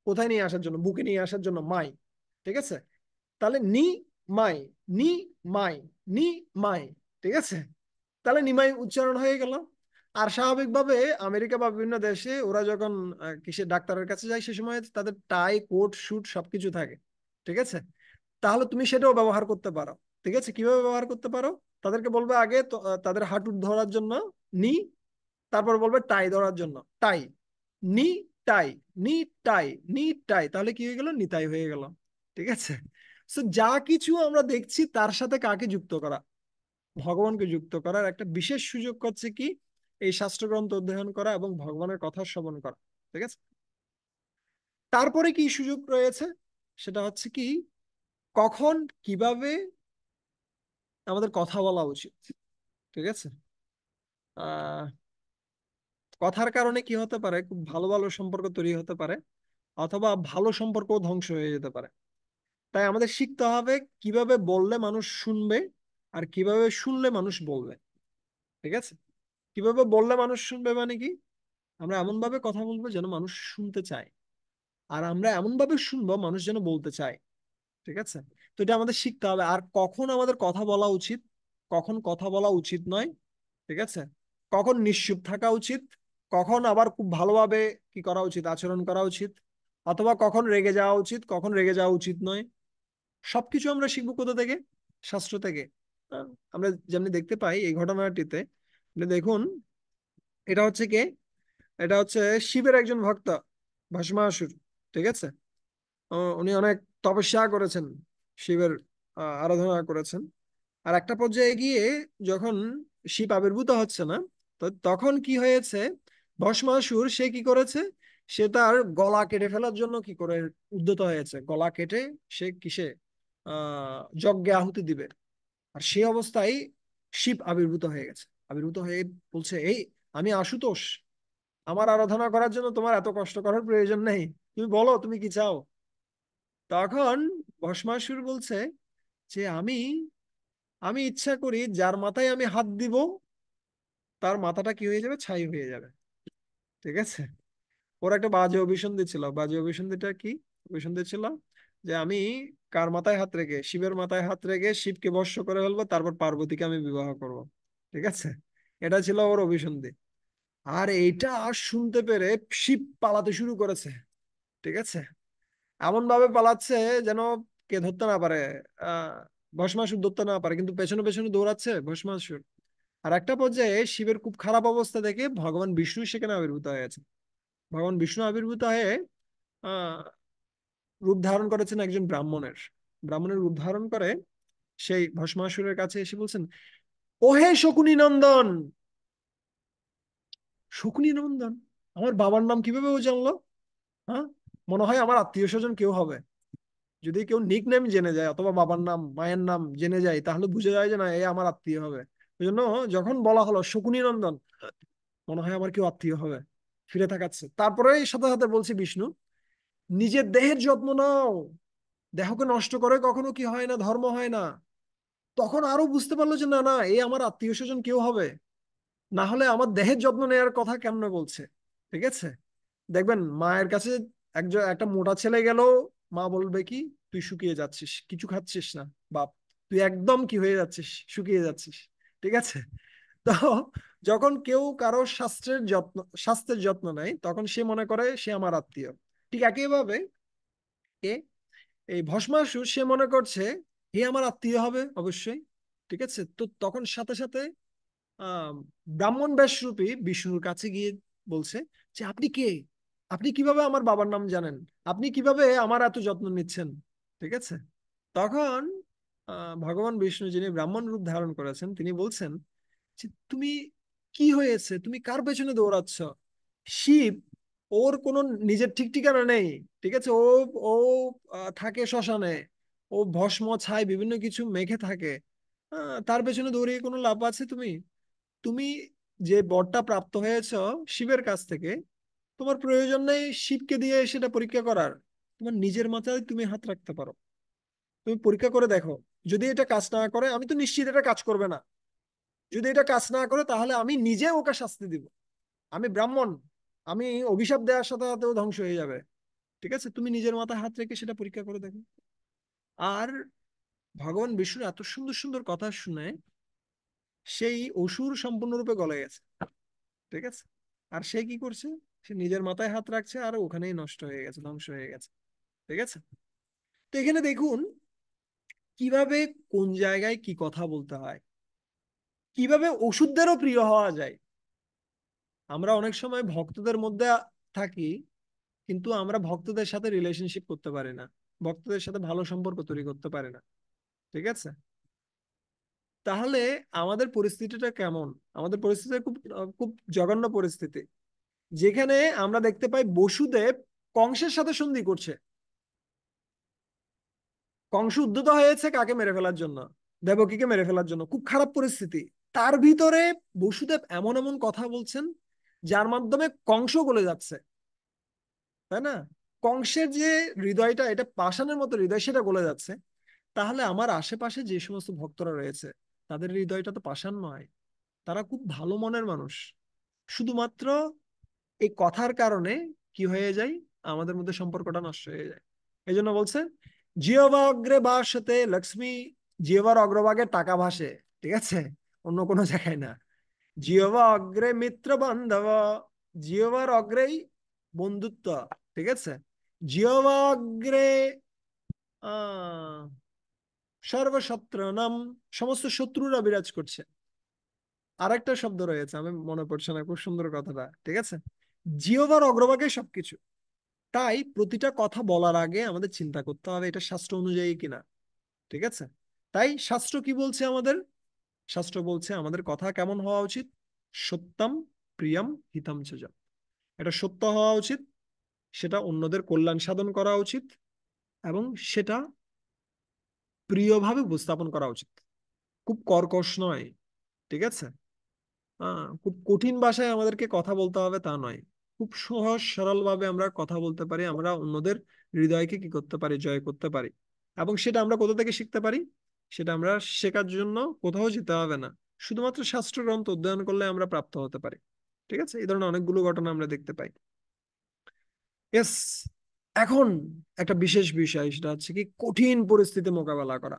কোথায় নিয়ে আসার জন্য, বুকে নিয়ে আসার জন্য মাই, ঠিক আছে। তাহলে নি মাই, নি মাই, নি মাই, ঠিক আছে। তাহলে নিমাই উচ্চারণ হয়ে গেল। আর স্বাভাবিকভাবে আমেরিকা বা বিভিন্ন দেশে ওরা যখন কিসে ডাক্তারের কাছে যায়, সে সময় তাদের টাই, কোট, শুট সবকিছু থাকে, ঠিক আছে। তাহলে তুমি সেটাও ব্যবহার করতে পারো, ঠিক আছে। কিভাবে ব্যবহার করতে পারো, তাদেরকে বলবে আগে তো, তাদের হাঁটু ধরার জন্য নি, তারপর বলবে টাই ধরার জন্য টাই, নি টাই, নি টাই, নি টাই, তাহলে কি হয়ে গেল, নিতাই হয়ে গেল, ঠিক আছে। সো যা কিছু আমরা দেখছি, তার সাথে কাকে যুক্ত করা, ভগবানকে যুক্ত করার একটা বিশেষ সুযোগ হচ্ছে কি, এই শাস্ত্রগ্রন্থ অধ্যয়ন করা এবং ভগবানের কথা শ্রবণ করা, ঠিক আছে। তারপরে কি সুযোগ রয়েছে, সেটা হচ্ছে কি, কখন কিভাবে আমাদের কথা বলা উচিত, ঠিক আছে। আহ কথার কারণে কি হতে পারে, খুব ভালো ভালো সম্পর্ক তৈরি হতে পারে, অথবা ভালো সম্পর্ক ধ্বংস হয়ে যেতে পারে। তাই আমাদের শিখতে হবে কিভাবে বললে মানুষ শুনবে, আর কিভাবে শুনলে মানুষ বলবে, ঠিক আছে। কিভাবে বললে মানুষ শুনবে মানে কি, আমরা এমন ভাবে কথা বলবো যেন মানুষ শুনতে চায়, আর আমরা এমন ভাবে শুনবো মানুষ যেন বলতে চায়, ঠিক আছে। তো এটা আমাদের শিখতে হবে। আর কখন আমাদের কথা বলা উচিত, কখন কথা বলা উচিত নয়, ঠিক আছে, কখন নিশ্চুপ থাকা উচিত, কখন আবার খুব ভালোভাবে কি করা উচিত, আচরণ করা উচিত, অথবা কখন রেগে যাওয়া উচিত, কখন রেগে যাওয়া উচিত নয়, সবকিছু আমরা শিখবো কোথা থেকে? শাস্ত্র থেকে। আহ, আমরা যেমনি দেখতে পাই এই ঘটনাটিতে, আপনি দেখুন, এটা হচ্ছে কে, এটা হচ্ছে শিবের একজন ভক্ত, ভস্মাসুর। ঠিক আছে, উনি অনেক তপস্যা করেছেন, শিবের আরাধনা করেছেন। আর একটা পর্যায়ে গিয়ে যখন শিব আবির্ভূত হচ্ছে না, তো তখন কি হয়েছে, ভস্মাসুর সে কি করেছে, সে তার গলা কেটে ফেলার জন্য কি করে উদ্যত হয়েছে, গলা কেটে সে কিসে যজ্ঞে আহুতি দিবে। আর সেই অবস্থায় শিব আবির্ভূত হয়ে গেছে, আবির্ভূত হয়ে বলছে, এই আমি আশুতোষ, আমার আরাধনা করার জন্য তোমার এত কষ্ট করার প্রয়োজন নেই, তুমি বলো তুমি কি চাও। তখন ভস্মাসুর বলছে যে আমি আমি ইচ্ছা করি যার মাথায় আমি হাত দিব তার মাথাটা কি হয়ে যাবে, ছাই হয়ে যাবে। ঠিক আছে, ওর একটা বাজে অভিসন্ধি ছিল, বাজে অভিসন্ধিটা কি, অভিসন্ধি ছিল যে আমি কার মাথায় হাত রেখে, শিবের মাথায় হাত রেখে শিবকে বর্ষ করে ফেলবো, তারপর পার্বতীকে আমি বিবাহ করব। ঠিক আছে, এটা ছিল ওর অভিসন্ধি। আর এইটা শুনতে পেরে শিব পালাতে শুরু করেছে। ঠিক আছে, এমন ভাবে পালাচ্ছে যেন কে ধরতে না পারে, আহ ভস্মাসুর ধরতে না পারে, কিন্তু পেছনে পেছনে দৌড়াচ্ছে ভস্মাসুর। আর একটা পর্যায়ে শিবের খুব খারাপ অবস্থা দেখে ভগবান বিষ্ণু সেখানে আবির্ভূত হয়েছে। ভগবান বিষ্ণু আবির্ভূত হয়ে আহ রূপ ধারণ করেছেন একজন ব্রাহ্মণের, ব্রাহ্মণের রূপ ধারণ করে সেই ভস্মাসুরের কাছে এসে বলছেন, ওহে শকুনি নন্দন, শকুনি নন্দন, আমার বাবার নাম কিভাবে ও জানলো? হ্যাঁ, মনে হয় আমার আত্মীয় স্বজন কেউ হবে। যদি কেউ নিক নেম জেনে যায় অথবা বাবার নাম মায়ের নাম জেনে যায়, তাহলে বুঝে যায় যে না, এ আমার আত্মীয় হবে। ওই জন্য যখন বলা হলো শকুনি নন্দন, মনে হয় আমার কেউ আত্মীয় হবে, ফিরে তাকাচ্ছে। তারপরে সাথে সাথে বলছে বিষ্ণু, নিজের দেহের যত্ন নাও, দেহকে নষ্ট করে কখনো কি হয় না, ধর্ম হয় না। তখন আরো বুঝতে পারলো যে না না, এই আমার আত্মীয় স্বজন কেউ হবে, না হলে আমার দেহের যত্ন নেওয়ার কথা কেমনে বলছে। ঠিক আছে, দেখবেন মায়ের কাছে একজন একটা মোটা ছেলে গেল, মা বলবে কি, তুই শুকিয়ে যাচ্ছিস, কিছু খাচ্ছিস না বাপ, তুই একদম কি হয়ে যাচ্ছিস, শুকিয়ে যাচ্ছিস। ঠিক আছে, তো যখন কেউ কারো স্বাস্থ্যের যত্ন নেয়, তখন সে মনে করে সে আমার আত্মীয়। ঠিক একইভাবে এ এই ভস্মাসুর সে মনে করছে হে আমার আত্মীয় হবে অবশ্যই। ঠিক আছে, তো তখন সাথে সাথে আহ ব্রাহ্মণ বেশরূপী বিষ্ণুর কাছে গিয়ে বলছে যে আপনি কে, আপনি কিভাবে আমার বাবার নাম জানেন, আপনি কিভাবে আমার এত যত্ন নিচ্ছেন। ঠিক আছে, তখন ভগবান বিষ্ণু যিনি ব্রাহ্মণ রূপ ধারণ করেছেন তিনি বলছেন যে তুমি কি হয়েছে, তুমি কার পেছনে দৌড়াচ্ছ? শিব, ওর কোনো নিজের ঠিক ঠিকানা নেই। ঠিক আছে, ও ও থাকে শ্মশানে, ও ভস্ম ছাই বিভিন্ন কিছু মেখে থাকে। তার পেছনে দৌড়িয়ে কোনো লাভ আছে? তুমি তুমি যে বরটা প্রাপ্ত হয়েছো শিবের কাছ থেকে, তোমার প্রয়োজন নেই শিবকে দিয়ে সেটা পরীক্ষা করার। তোমার নিজের মাথায় তুমি হাত রাখতে পারো, তুমি পরীক্ষা করে দেখো। যদি এটা কাজ না করে, আমি তো নিশ্চিত এটা কাজ করবে না, যদি এটা কাজ না করে তাহলে আমি নিজে ওকে শাস্তি দিব। আমি ব্রাহ্মণ, আমি অভিশাপ দেওয়ার সাথে সাথে ও ধ্বংস হয়ে যাবে। ঠিক আছে, তুমি নিজের মাথায় হাত রেখে সেটা পরীক্ষা করে দেখো। আর ভগবান বিষ্ণু এত সুন্দর সুন্দর কথা শুনে সেই অসুর সম্পূর্ণরূপে গলে গেছে। ঠিক আছে, আর সে কি করছে, সে নিজের মাথায় হাত রাখছে আর ওখানেই নষ্ট হয়ে গেছে, ধ্বংস হয়ে গেছে। ঠিক আছে, তো এখানে দেখুন কিভাবে কোন জায়গায় কি কথা বলতে হয়, কিভাবে ওষুধদেরও প্রিয় হওয়া যায়। আমরা অনেক সময় ভক্তদের মধ্যে থাকি, কিন্তু আমরা ভক্তদের সাথে রিলেশনশিপ করতে পারি না, ভক্তদের সাথে ভালো সম্পর্ক তৈরি করতে পারি না। ঠিক আছে, তাহলে আমাদের পরিস্থিতিটা কেমন? আমাদের পরিস্থিতি খুব খুব জঘন্য পরিস্থিতি, যেখানে আমরা দেখতে পাই বসুদেব কংসের সাথে সন্ধি করছে। কংস উদ্ধত হয়েছে কাকে মেরে ফেলার জন্য? দেবকীকে মেরে ফেলার জন্য। খুব খারাপ পরিস্থিতি, তার ভিতরে বসুদেব এমন এমন কথা বলছেন যার মাধ্যমে কংস গলে যাচ্ছে, তাই না? কংসের যে হৃদয়টা, এটা পাষাণের মতো হৃদয়, সেটা গলে যাচ্ছে। তাহলে আমার আশেপাশে যে সমস্ত ভক্তরা রয়েছে, তাদের হৃদয়টা তো পাষাণ নয়, তারা খুব ভালো মনের মানুষ। শুধুমাত্র এই কথার কারণে কি হয়ে যায়, আমাদের মধ্যে সম্পর্কটা নষ্ট হয়ে যায়। এই জন্য বলছে জিহ্বা অগ্রে ভাসতে লক্ষ্মী, জিহ্বার অগ্রভাগে টাকা ভাসে। ঠিক আছে, অন্য কোনো জায়গায় না। জিহ্বা অগ্রে মিত্র বান্ধব, জিহ্বার অগ্রেই বন্ধুত্ব, ঠিক আছে। জিহ্বা অগ্রে আহ সর্বশত্রু নাম, সমস্ত শত্রুরা বিরাজ করছে। আরেকটা শব্দ রয়েছে, আমি মনে পড়ছে না, খুব সুন্দর কথাটা, ঠিক আছে। জিহ্বার অগ্রভাগে সবকিছু। তাই প্রতিটা কথা বলার আগে আমাদের চিন্তা করতে হবে এটা শাস্ত্র অনুযায়ী কিনা, ঠিক আছে। তাই শাস্ত্র কি বলছে আমাদের? শাস্ত্র বলছে আমাদের কথা কেমন হওয়া উচিত? সত্যম, প্রিয়ম, হিতম চ। এটা সত্য হওয়া উচিত, সেটা অন্যদের কল্যাণ সাধন করা উচিত, এবং সেটা প্রিয়ভাবে উপস্থাপন করা উচিত। খুব কর্কশ নয়, ঠিক আছে। খুব কঠিন ভাষায় আমাদেরকে কথা বলতে হবে তা নয়। খুব সহজ সরল ভাবে আমরা কথা বলতে পারি, আমরা অন্যদের হৃদয়কে কি করতে পারি, জয় করতে পারি। এবং সেটা আমরা কোথা থেকে শিখতে পারি? সেটা আমরা শেখার জন্য কোথাও যেতে হবে না, শুধুমাত্র শাস্ত্র গ্রন্থ অধ্যয়ন করলে আমরা প্রাপ্ত হতে পারি, ঠিক আছে। এই ধরনের অনেকগুলো ঘটনা আমরা দেখতে পাই। এস, এখন একটা বিশেষ বিষয়, সেটা হচ্ছে কি কঠিন পরিস্থিতি মোকাবেলা করা।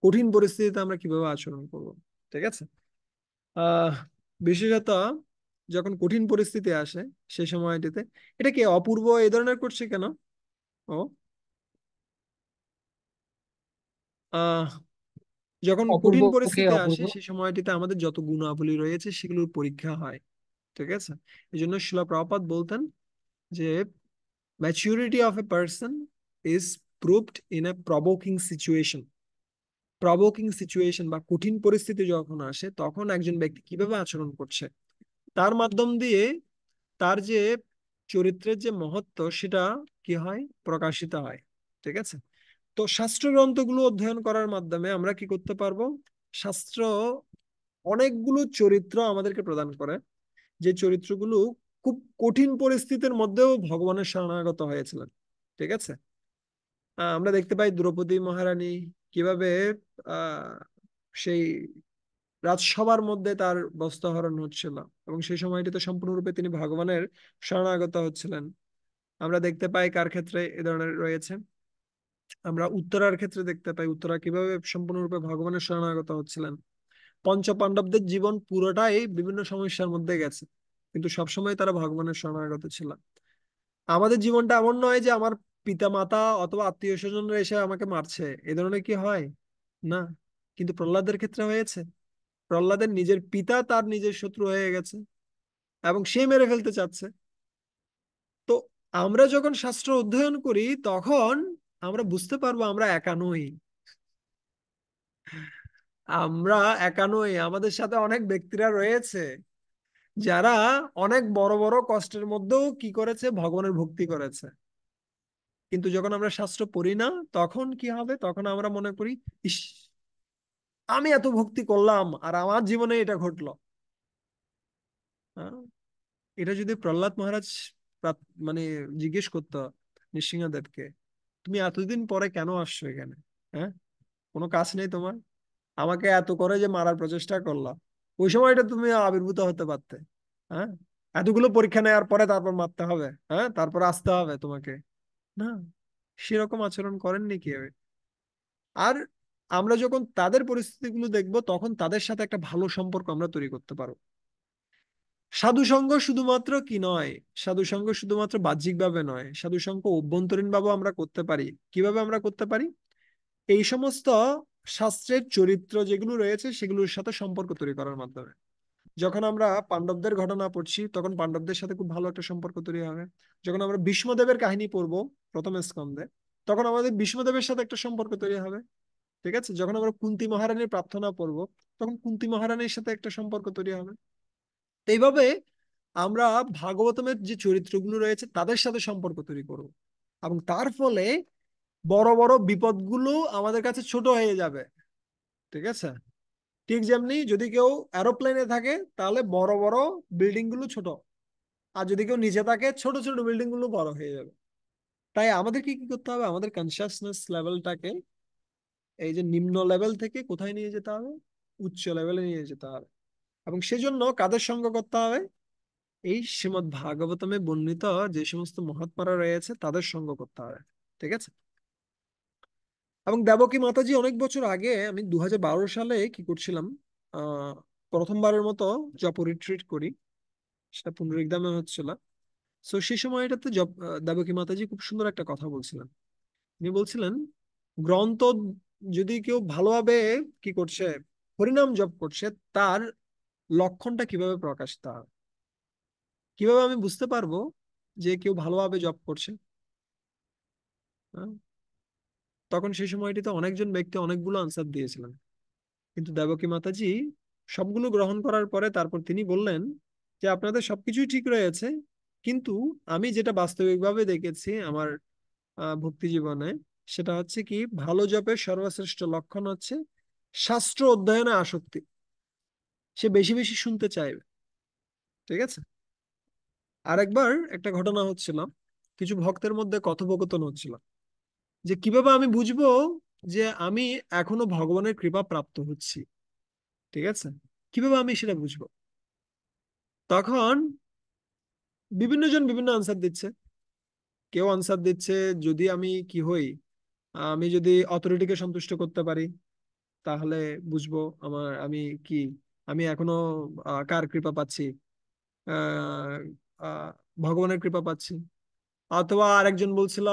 কঠিন পরিস্থিতিতে আমরা কিভাবে আচরণ করব, ঠিক আছে। আহ বিশেষত যখন কঠিন পরিস্থিতি আসে সেই সময়টিতে, এটা কি অপূর্ব এই ধরনের করছে কেন? ও, আহ যখন অপূর্ব। কঠিন কে পরিস্থিতি আসে অপূর্ব? সেই সময়টিতে আমাদের যত গুণাবলী রয়েছে সেগুলোর পরীক্ষা হয়, ঠিক আছে। এই জন্য শিলা প্রভুপাদ বলতেন যে maturity of a person is proved in a provoking situation. Provoking situation বা কঠিন পরিস্থিতি যখন আসে তখন একজন ব্যক্তি কিভাবে আচরণ করছে তার মাধ্যম দিয়ে তার যে চরিত্রের যে মহত্ব সেটা কি হয়, প্রকাশিত হয়, ঠিক আছে। তো শাস্ত্র গ্রন্থগুলো অধ্যয়ন করার মাধ্যমে আমরা কি করতে পারবো? শাস্ত্র অনেকগুলো চরিত্র আমাদেরকে প্রদান করে, যে চরিত্রগুলো খুব কঠিন পরিস্থিতির মধ্যেও ভগবানের শরণাগত হয়েছিলেন, ঠিক আছে। আমরা দেখতে পাই দ্রৌপদী মহারানী কিভাবে আহ সেই রাজসভার মধ্যে তার বস্ত্রহরণ হচ্ছিল, এবং সেই সময়টিতে সম্পূর্ণরূপে তিনি ভগবানের শরণাগত হচ্ছিলেন। আমরা দেখতে পাই কার ক্ষেত্রে এ ধরনের রয়েছে, আমরা উত্তরার ক্ষেত্রে দেখতে পাই উত্তরা কিভাবে সম্পূর্ণরূপে ভগবানের শরণাগত হচ্ছিলেন। পঞ্চ পাণ্ডবদের জীবন পুরোটাই বিভিন্ন সমস্যার মধ্যে গেছে, কিন্তু সবসময় তারা ভগবানের শরণাগত ছিল। আমাদের জীবনটা এমন নয় যে আমার পিতা মাতা অথবা আত্মীয় স্বজনরা এসে আমাকে মারছে, এ ধরনের কি হয়? না। কিন্তু প্রহ্লাদের ক্ষেত্রে হয়েছে। প্রহ্লাদের নিজের পিতা তার নিজের শত্রু হয়ে গেছে এবং সে মেরে ফেলতে চাচ্ছে। তো আমরা যখন শাস্ত্র অধ্যয়ন করি তখন আমরা বুঝতে পারবো আমরা একা নই। আমরা একা নই, আমাদের সাথে অনেক ব্যক্তিরা রয়েছে যারা অনেক বড় বড় কষ্টের মধ্যেও কি করেছে, ভগবানের ভক্তি করেছে। কিন্তু যখন আমরা শাস্ত্র পড়ি না তখন কি হবে, তখন আমরা মনে করি ইস, আমি এত ভক্তি করলাম আর আমার জীবনে এটা ঘটলো। হ্যাঁ? এটা যদি প্রহ্লাদ মহারাজ মানে জিজ্ঞেস করতো নৃসিংহদেবকে, তুমি এতদিন পরে কেন আসছো এখানে? হ্যাঁ, কোনো কাজ নেই তোমার? আমাকে এত করে যে মারার প্রচেষ্টা করলা, ওই সময়টা তুমি আবির্ভূত হতে পারতে। হ্যাঁ, এতগুলো পরীক্ষা নেওয়ার পরে তারপর মারতে হবে, হ্যাঁ, তারপর আসতে হবে তোমাকে। না, সেরকম আচরণ করেননি কেউ। আর আমরা যখন তাদের পরিস্থিতিগুলো দেখব তখন তাদের সাথে একটা ভালো সম্পর্ক আমরা তৈরি করতে পারবো। সাধু সঙ্গ শুধুমাত্র কি নয়, সাধু সঙ্গ শুধুমাত্র বাহ্যিক ভাবে নয়, সাধু সঙ্গ অভ্যন্তরীণ ভাবেও আমরা করতে পারি। কিভাবে আমরা করতে পারি? এই সমস্ত শাস্ত্রের চরিত্র যেগুলো রয়েছে সেগুলোর সাথে সম্পর্ক তৈরি করার মাধ্যমে। যখন আমরা পাণ্ডবদের ঘটনা পড়ছি তখন পাণ্ডবদের সাথে খুব ভালো একটা সম্পর্ক তৈরি হবে। যখন আমরা ভীষ্মদেবের কাহিনী পড়বো প্রথম স্কন্ধে, তখন আমাদের ভীষ্মদেবের সাথে একটা সম্পর্ক তৈরি হবে, ঠিক আছে। যখন আমরা কুন্তী মহারানীর প্রার্থনা পড়বো তখন কুন্তী মহারানীর সাথে একটা সম্পর্ক তৈরি হবে। তো এইভাবে আমরা ভাগবতমের যে চরিত্রগুলো রয়েছে তাদের সাথে সম্পর্ক তৈরি করব, এবং তার ফলে বড় বড় বিপদগুলো আমাদের কাছে ছোট হয়ে যাবে, ঠিক আছে। ঠিক যেমনি যদি কেউ এরোপ্লেনে থাকে তাহলে বড় বড় বিল্ডিং গুলো ছোট, আর যদি কেউ নিচে থাকে ছোট ছোট বিল্ডিং গুলো বড় হয়ে যাবে। তাই আমাদের কি কি করতে হবে, আমাদের কনসিয়াসনেস লেভেলটাকে এই যে নিম্ন লেভেল থেকে কোথায় নিয়ে যেতে হবে, উচ্চ লেভেলে নিয়ে যেতে হবে। এবং সেজন্য কাদের সঙ্গ করতে হবে? এই শ্রীমদ্ ভাগবতমে বর্ণিত যে সমস্ত মহাত্মারা রয়েছে তাদের সঙ্গ করতে হবে, ঠিক আছে। এবং দেবকী মাতাজি অনেক বছর আগে, আমি 2012 সালে কি করছিলাম, প্রথমবারের মতো জপ রিট্রিট করি, সেটা পুনরুদ্ধামে হচ্ছিল। তো সেই সময় এটাতে দেবকী মাতাজি খুব সুন্দর একটা কথা বলছিলেন। তিনি বলছিলেন, গ্রন্থ যদি কেউ ভালোভাবে কি করছে, হরিনাম জপ করছে, তার লক্ষণটা কিভাবে প্রকাশিত হয়, কিভাবে আমি বুঝতে পারবো যে কেউ ভালোভাবে জপ করছে? হ্যাঁ? তখন সেই সময়টিতে অনেকজন ব্যক্তি অনেকগুলো আনসার দিয়েছিলেন, কিন্তু দেবকী মাতাজি সবগুলো গ্রহণ করার পরে তারপর তিনি বললেন যে আপনাদের সবকিছুই ঠিক রয়েছে, কিন্তু আমি যেটা বাস্তবিকভাবে দেখেছি আমার ভক্তি জীবনে, সেটা হচ্ছে কি, ভালো জপের সর্বশ্রেষ্ঠ লক্ষণ হচ্ছে শাস্ত্র অধ্যয়নে আসক্তি। সে বেশি বেশি শুনতে চাইবে। ঠিক আছে। আরেকবার একটা ঘটনা হচ্ছিল, কিছু ভক্তের মধ্যে কথোপকথন হচ্ছিল যে কিভাবে আমি বুঝবো যে আমি এখনো ভগবানের কৃপা প্রাপ্ত হচ্ছি। ঠিক আছে, কিভাবে আমি সেটা বুঝবো? তখন বিভিন্ন জন বিভিন্ন আনসার দিচ্ছে। কেউ আনসার দিচ্ছে, যদি আমি কি হই, আমি যদি অথরিটিকে সন্তুষ্ট করতে পারি, তাহলে বুঝবো আমি কি, আমি এখনো কার কৃপা পাচ্ছি, আহ আহ, ভগবানের কৃপা পাচ্ছি। অথবা আরেকজন বলছিল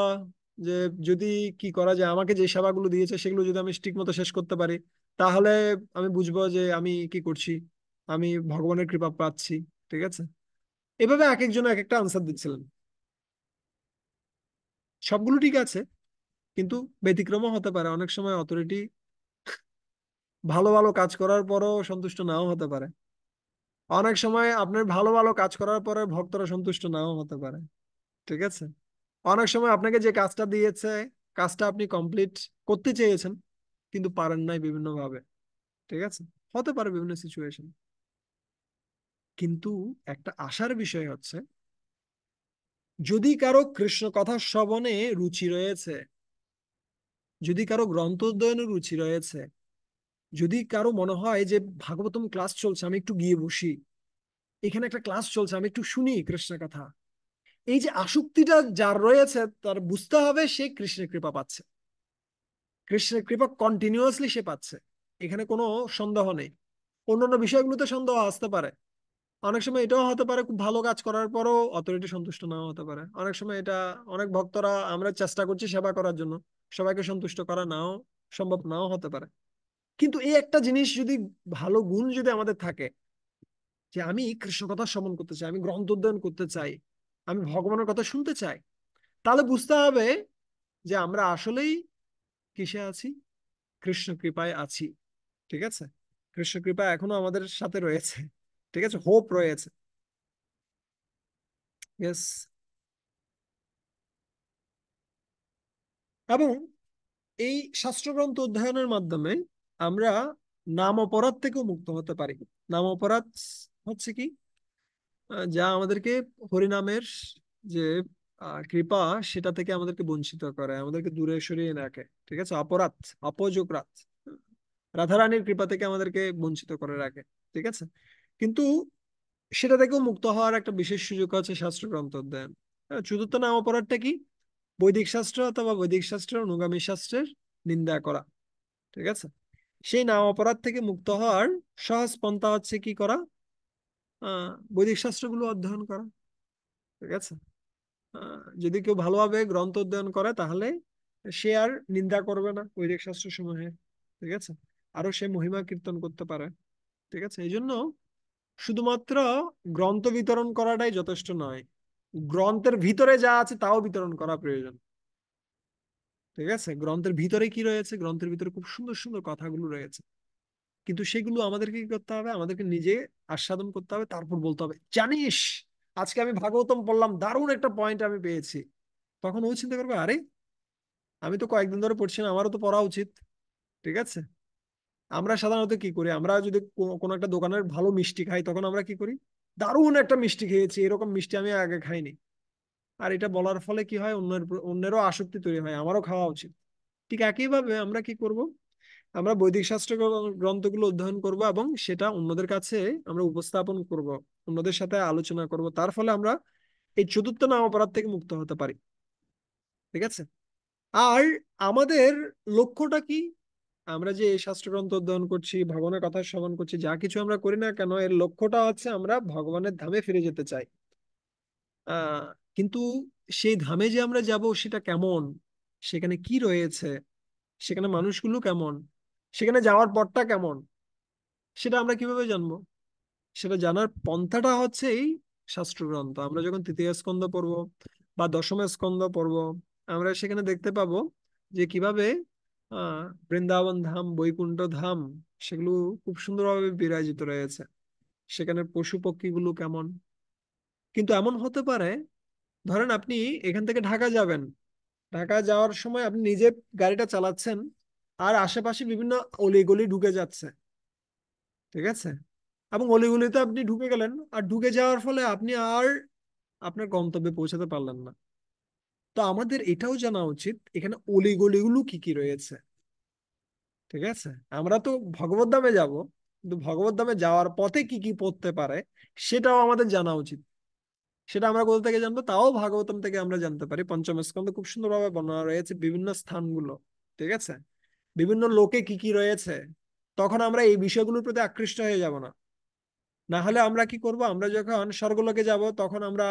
যে যদি কি করা যায়, আমাকে যে সেবাগুলো দিয়েছে সেগুলো যদি আমি ঠিক মতো শেষ করতে পারি, তাহলে আমি বুঝবো যে আমি কি করছি, আমি ভগবানের কৃপা পাচ্ছি। ঠিক আছে। এভাবে এক একজন এক একটা আনসার দিচ্ছিলেন। সবগুলো ঠিক আছে, কিন্তু ব্যতিক্রমও হতে পারে। অনেক সময় অথরিটি ভালো ভালো কাজ করার পরও সন্তুষ্ট নাও হতে পারে। অনেক সময় আপনার ভালো ভালো কাজ করার পরে ভক্তরা সন্তুষ্ট নাও হতে পারে। ঠিক আছে। অনেক সময় আপনাকে যে কাজটা দিয়েছে, কাজটা আপনি কমপ্লিট করতে চেয়েছেন, কিন্তু পারেন নাই বিভিন্ন ভাবে। ঠিক আছে, হতে পারে বিভিন্ন সিচুয়েশন। কিন্তু একটা আশার বিষয় হচ্ছে, যদি কারো কৃষ্ণ কথা শ্রবণে রুচি রয়েছে, যদি কারো গ্রন্থ অধ্যয়নে রুচি রয়েছে, যদি কারো মনে হয় যে ভাগবতম ক্লাস চলছে, আমি একটু গিয়ে বসি, এখানে একটা ক্লাস চলছে, আমি একটু শুনি কৃষ্ণের কথা, এই যে আসক্তিটা যার রয়েছে, তার বুঝতে হবে সে কৃষ্ণের কৃপা পাচ্ছে। কৃষ্ণের কৃপা কন্টিনিউয়াসলি সে পাচ্ছে, এখানে কোনো সন্দেহ নেই। অন্যান্য বিষয়গুলোতে সন্দেহ আসতে পারে। অনেক সময় এটাও হতে পারে, খুব ভালো কাজ করার পরও অথরিটি সন্তুষ্ট নাও হতে পারে। অনেক সময় এটা, অনেক ভক্তরা আমরা চেষ্টা করছি সেবা করার জন্য, সবাইকে সন্তুষ্ট করা নাও সম্ভব নাও হতে পারে। কিন্তু এই একটা জিনিস যদি, ভালো গুণ যদি আমাদের থাকে, যে আমি কৃষ্ণ কথা শ্রবণ করতে চাই, আমি গ্রন্থ অধ্যয়ন করতে চাই, আমি ভগবানের কথা শুনতে চাই, তাহলে বুঝতে হবে যে আমরা আসলেই কিসে আছি, কৃষ্ণ কৃপায় আছি। ঠিক আছে। কৃষ্ণ কৃপা এখনো আমাদের সাথে রয়েছে। ঠিক আছে, হোপ রয়েছে। ইয়েস। এবং এই শাস্ত্রগ্রন্থ অধ্যয়নের মাধ্যমে আমরা নাম অপরাধ থেকেও মুক্ত হতে পারি। নাম অপরাধ হচ্ছে কি, যা আমাদেরকে হরিনামের যে কৃপা, সেটা থেকে আমাদেরকে বঞ্চিত করে, আমাদেরকে দূরে সরিয়ে রাখে। ঠিক আছে, অপরাধ, অপযোগরাত, রাধারানীর কৃপা থেকে আমাদেরকে বঞ্চিত করে রাখে। ঠিক আছে। কিন্তু সেটা থেকেও মুক্ত হওয়ার একটা বিশেষ সুযোগ আছে শাস্ত্র গ্রন্থ অধ্যয়ন। চতুর্থ নাম অপরাধটা কি? বৈদিক শাস্ত্র অথবা বৈদিক শাস্ত্রের অনুগামী শাস্ত্রের নিন্দা করা। ঠিক আছে। সেই নাম অপরাধ থেকে মুক্ত হওয়ার সহজ পন্থা হচ্ছে কি করা? বৈদিক শাস্ত্রগুলো অধ্যয়ন করা। ঠিক আছে। যদি কেউ ভালোভাবে গ্রন্থ অধ্যয়ন করে, তাহলে সে আর নিন্দা করবে না বৈদিক শাস্ত্র সমূহে। ঠিক আছে। আরো সে মহিমা কীর্তন করতে পারে। ঠিক আছে। এই জন্য শুধুমাত্র গ্রন্থ বিতরণ করাটাই যথেষ্ট নয়, গ্রন্থের ভিতরে যা আছে তাও বিতরণ করা প্রয়োজন। ঠিক আছে। গ্রন্থের ভিতরে কি রয়েছে, গ্রন্থের ভিতরে খুব সুন্দর সুন্দর কথাগুলো রয়েছে, কিন্তু সেগুলো আমাদেরকে কি করতে হবে, আমাদেরকে নিজে আস্বাদন করতে হবে, তারপর বলতে হবে, জানিস আজকে আমি ভাগবতম পড়লাম, দারুণ একটা পয়েন্ট আমি পেয়েছি। তখন ও চিন্তা করবে, আরে আমি তো কয়েকদিন ধরে পড়ছি না, আমারও তো পড়া উচিত। ঠিক আছে। আমরা সাধারণত কি করি, আমরা যদি কোনো একটা দোকানের ভালো মিষ্টি খাই, তখন আমরা কি করি, দারুণ একটা মিষ্টি খেয়েছি, এরকম মিষ্টি আমি আগে খাইনি। আর এটা বলার ফলে কি হয়, অন্যেরও আসক্তি তৈরি হয়, আমারও খাওয়া উচিত। ঠিক একইভাবে আমরা কি করব, আমরা বৈদিক শাস্ত্র গ্রন্থগুলো অধ্যয়ন করব এবং সেটা অন্যদের কাছে আমরা উপস্থাপন করব, অন্যদের সাথে আলোচনা করব, তার ফলে আমরা এই চতুর্থ নাম অপরাধ থেকে মুক্ত হতে পারি। ঠিক আছে। আর আমাদের লক্ষ্যটা কি? আমরা যে এই শাস্ত্রগ্রন্থ অধ্যয়ন করছি, ভগবানের কথা শ্রবণ করছি, যা কিছু আমরা করি না কেন, এর লক্ষ্যটা হচ্ছে আমরা ভগবানের ধামে ফিরে যেতে চাই। আহ কিন্তু সেই ধামে যে আমরা যাব সেটা কেমন, সেখানে কি রয়েছে, সেখানে মানুষগুলো কেমন, সেখানে যাওয়ার পথটা কেমন, সেটা আমরা কিভাবে জানবো? সেটা জানার পন্থাটা হচ্ছে এই শাস্ত্রগ্রন্থ। আমরা যখন তৃতীয় স্কন্ধ পড়বো বা দশম স্কন্ধ পড়বো, আমরা সেখানে দেখতে পাবো যে কিভাবে বৃন্দাবন ধাম, বৈকুণ্ঠ ধাম, সেগুলো খুব সুন্দরভাবে বিরাজিত রয়েছে। সেখানে পশু পক্ষীগুলো কেমন। কিন্তু এমন হতে পারে, ধরেন আপনি এখান থেকে ঢাকা যাবেন, ঢাকা যাওয়ার সময় আপনি নিজে গাড়িটা চালাচ্ছেন, আর আশেপাশে বিভিন্ন অলিগলি ঢুকে যাচ্ছে, ঠিক আছে? এবং অলিগলিতে আপনি ঢুকে গেলেন, আর ঢুকে যাওয়ার ফলে আপনি আর আপনার গন্তব্যে পৌঁছাতে পারলেন না। তো আমাদের এটাও জানা উচিত এখানে অলিগলিগুলো কি কি রয়েছে, ঠিক আছে? আমরা তো ভগবত ধামে যাব, কিন্তু ভগবত ধামে যাওয়ার পথে কি কি পড়তে পারে সেটাও আমাদের জানা উচিত। সেটা আমরা কোথা থেকে জানবো? তাও ভাগবতম থেকে আমরা জানতে পারি। পঞ্চম স্কন্ধে খুব সুন্দরভাবে বর্ণনা রয়েছে বিভিন্ন স্থানগুলো, ঠিক আছে? বিভিন্ন লোকে কি কি রয়েছে। তখন আমরা এই বিষয়গুলোর প্রতি আকৃষ্ট হয়ে যাব না। না হলে আমরা কি করব, আমরা যখন স্বর্গলোকে যাব তখন আমরা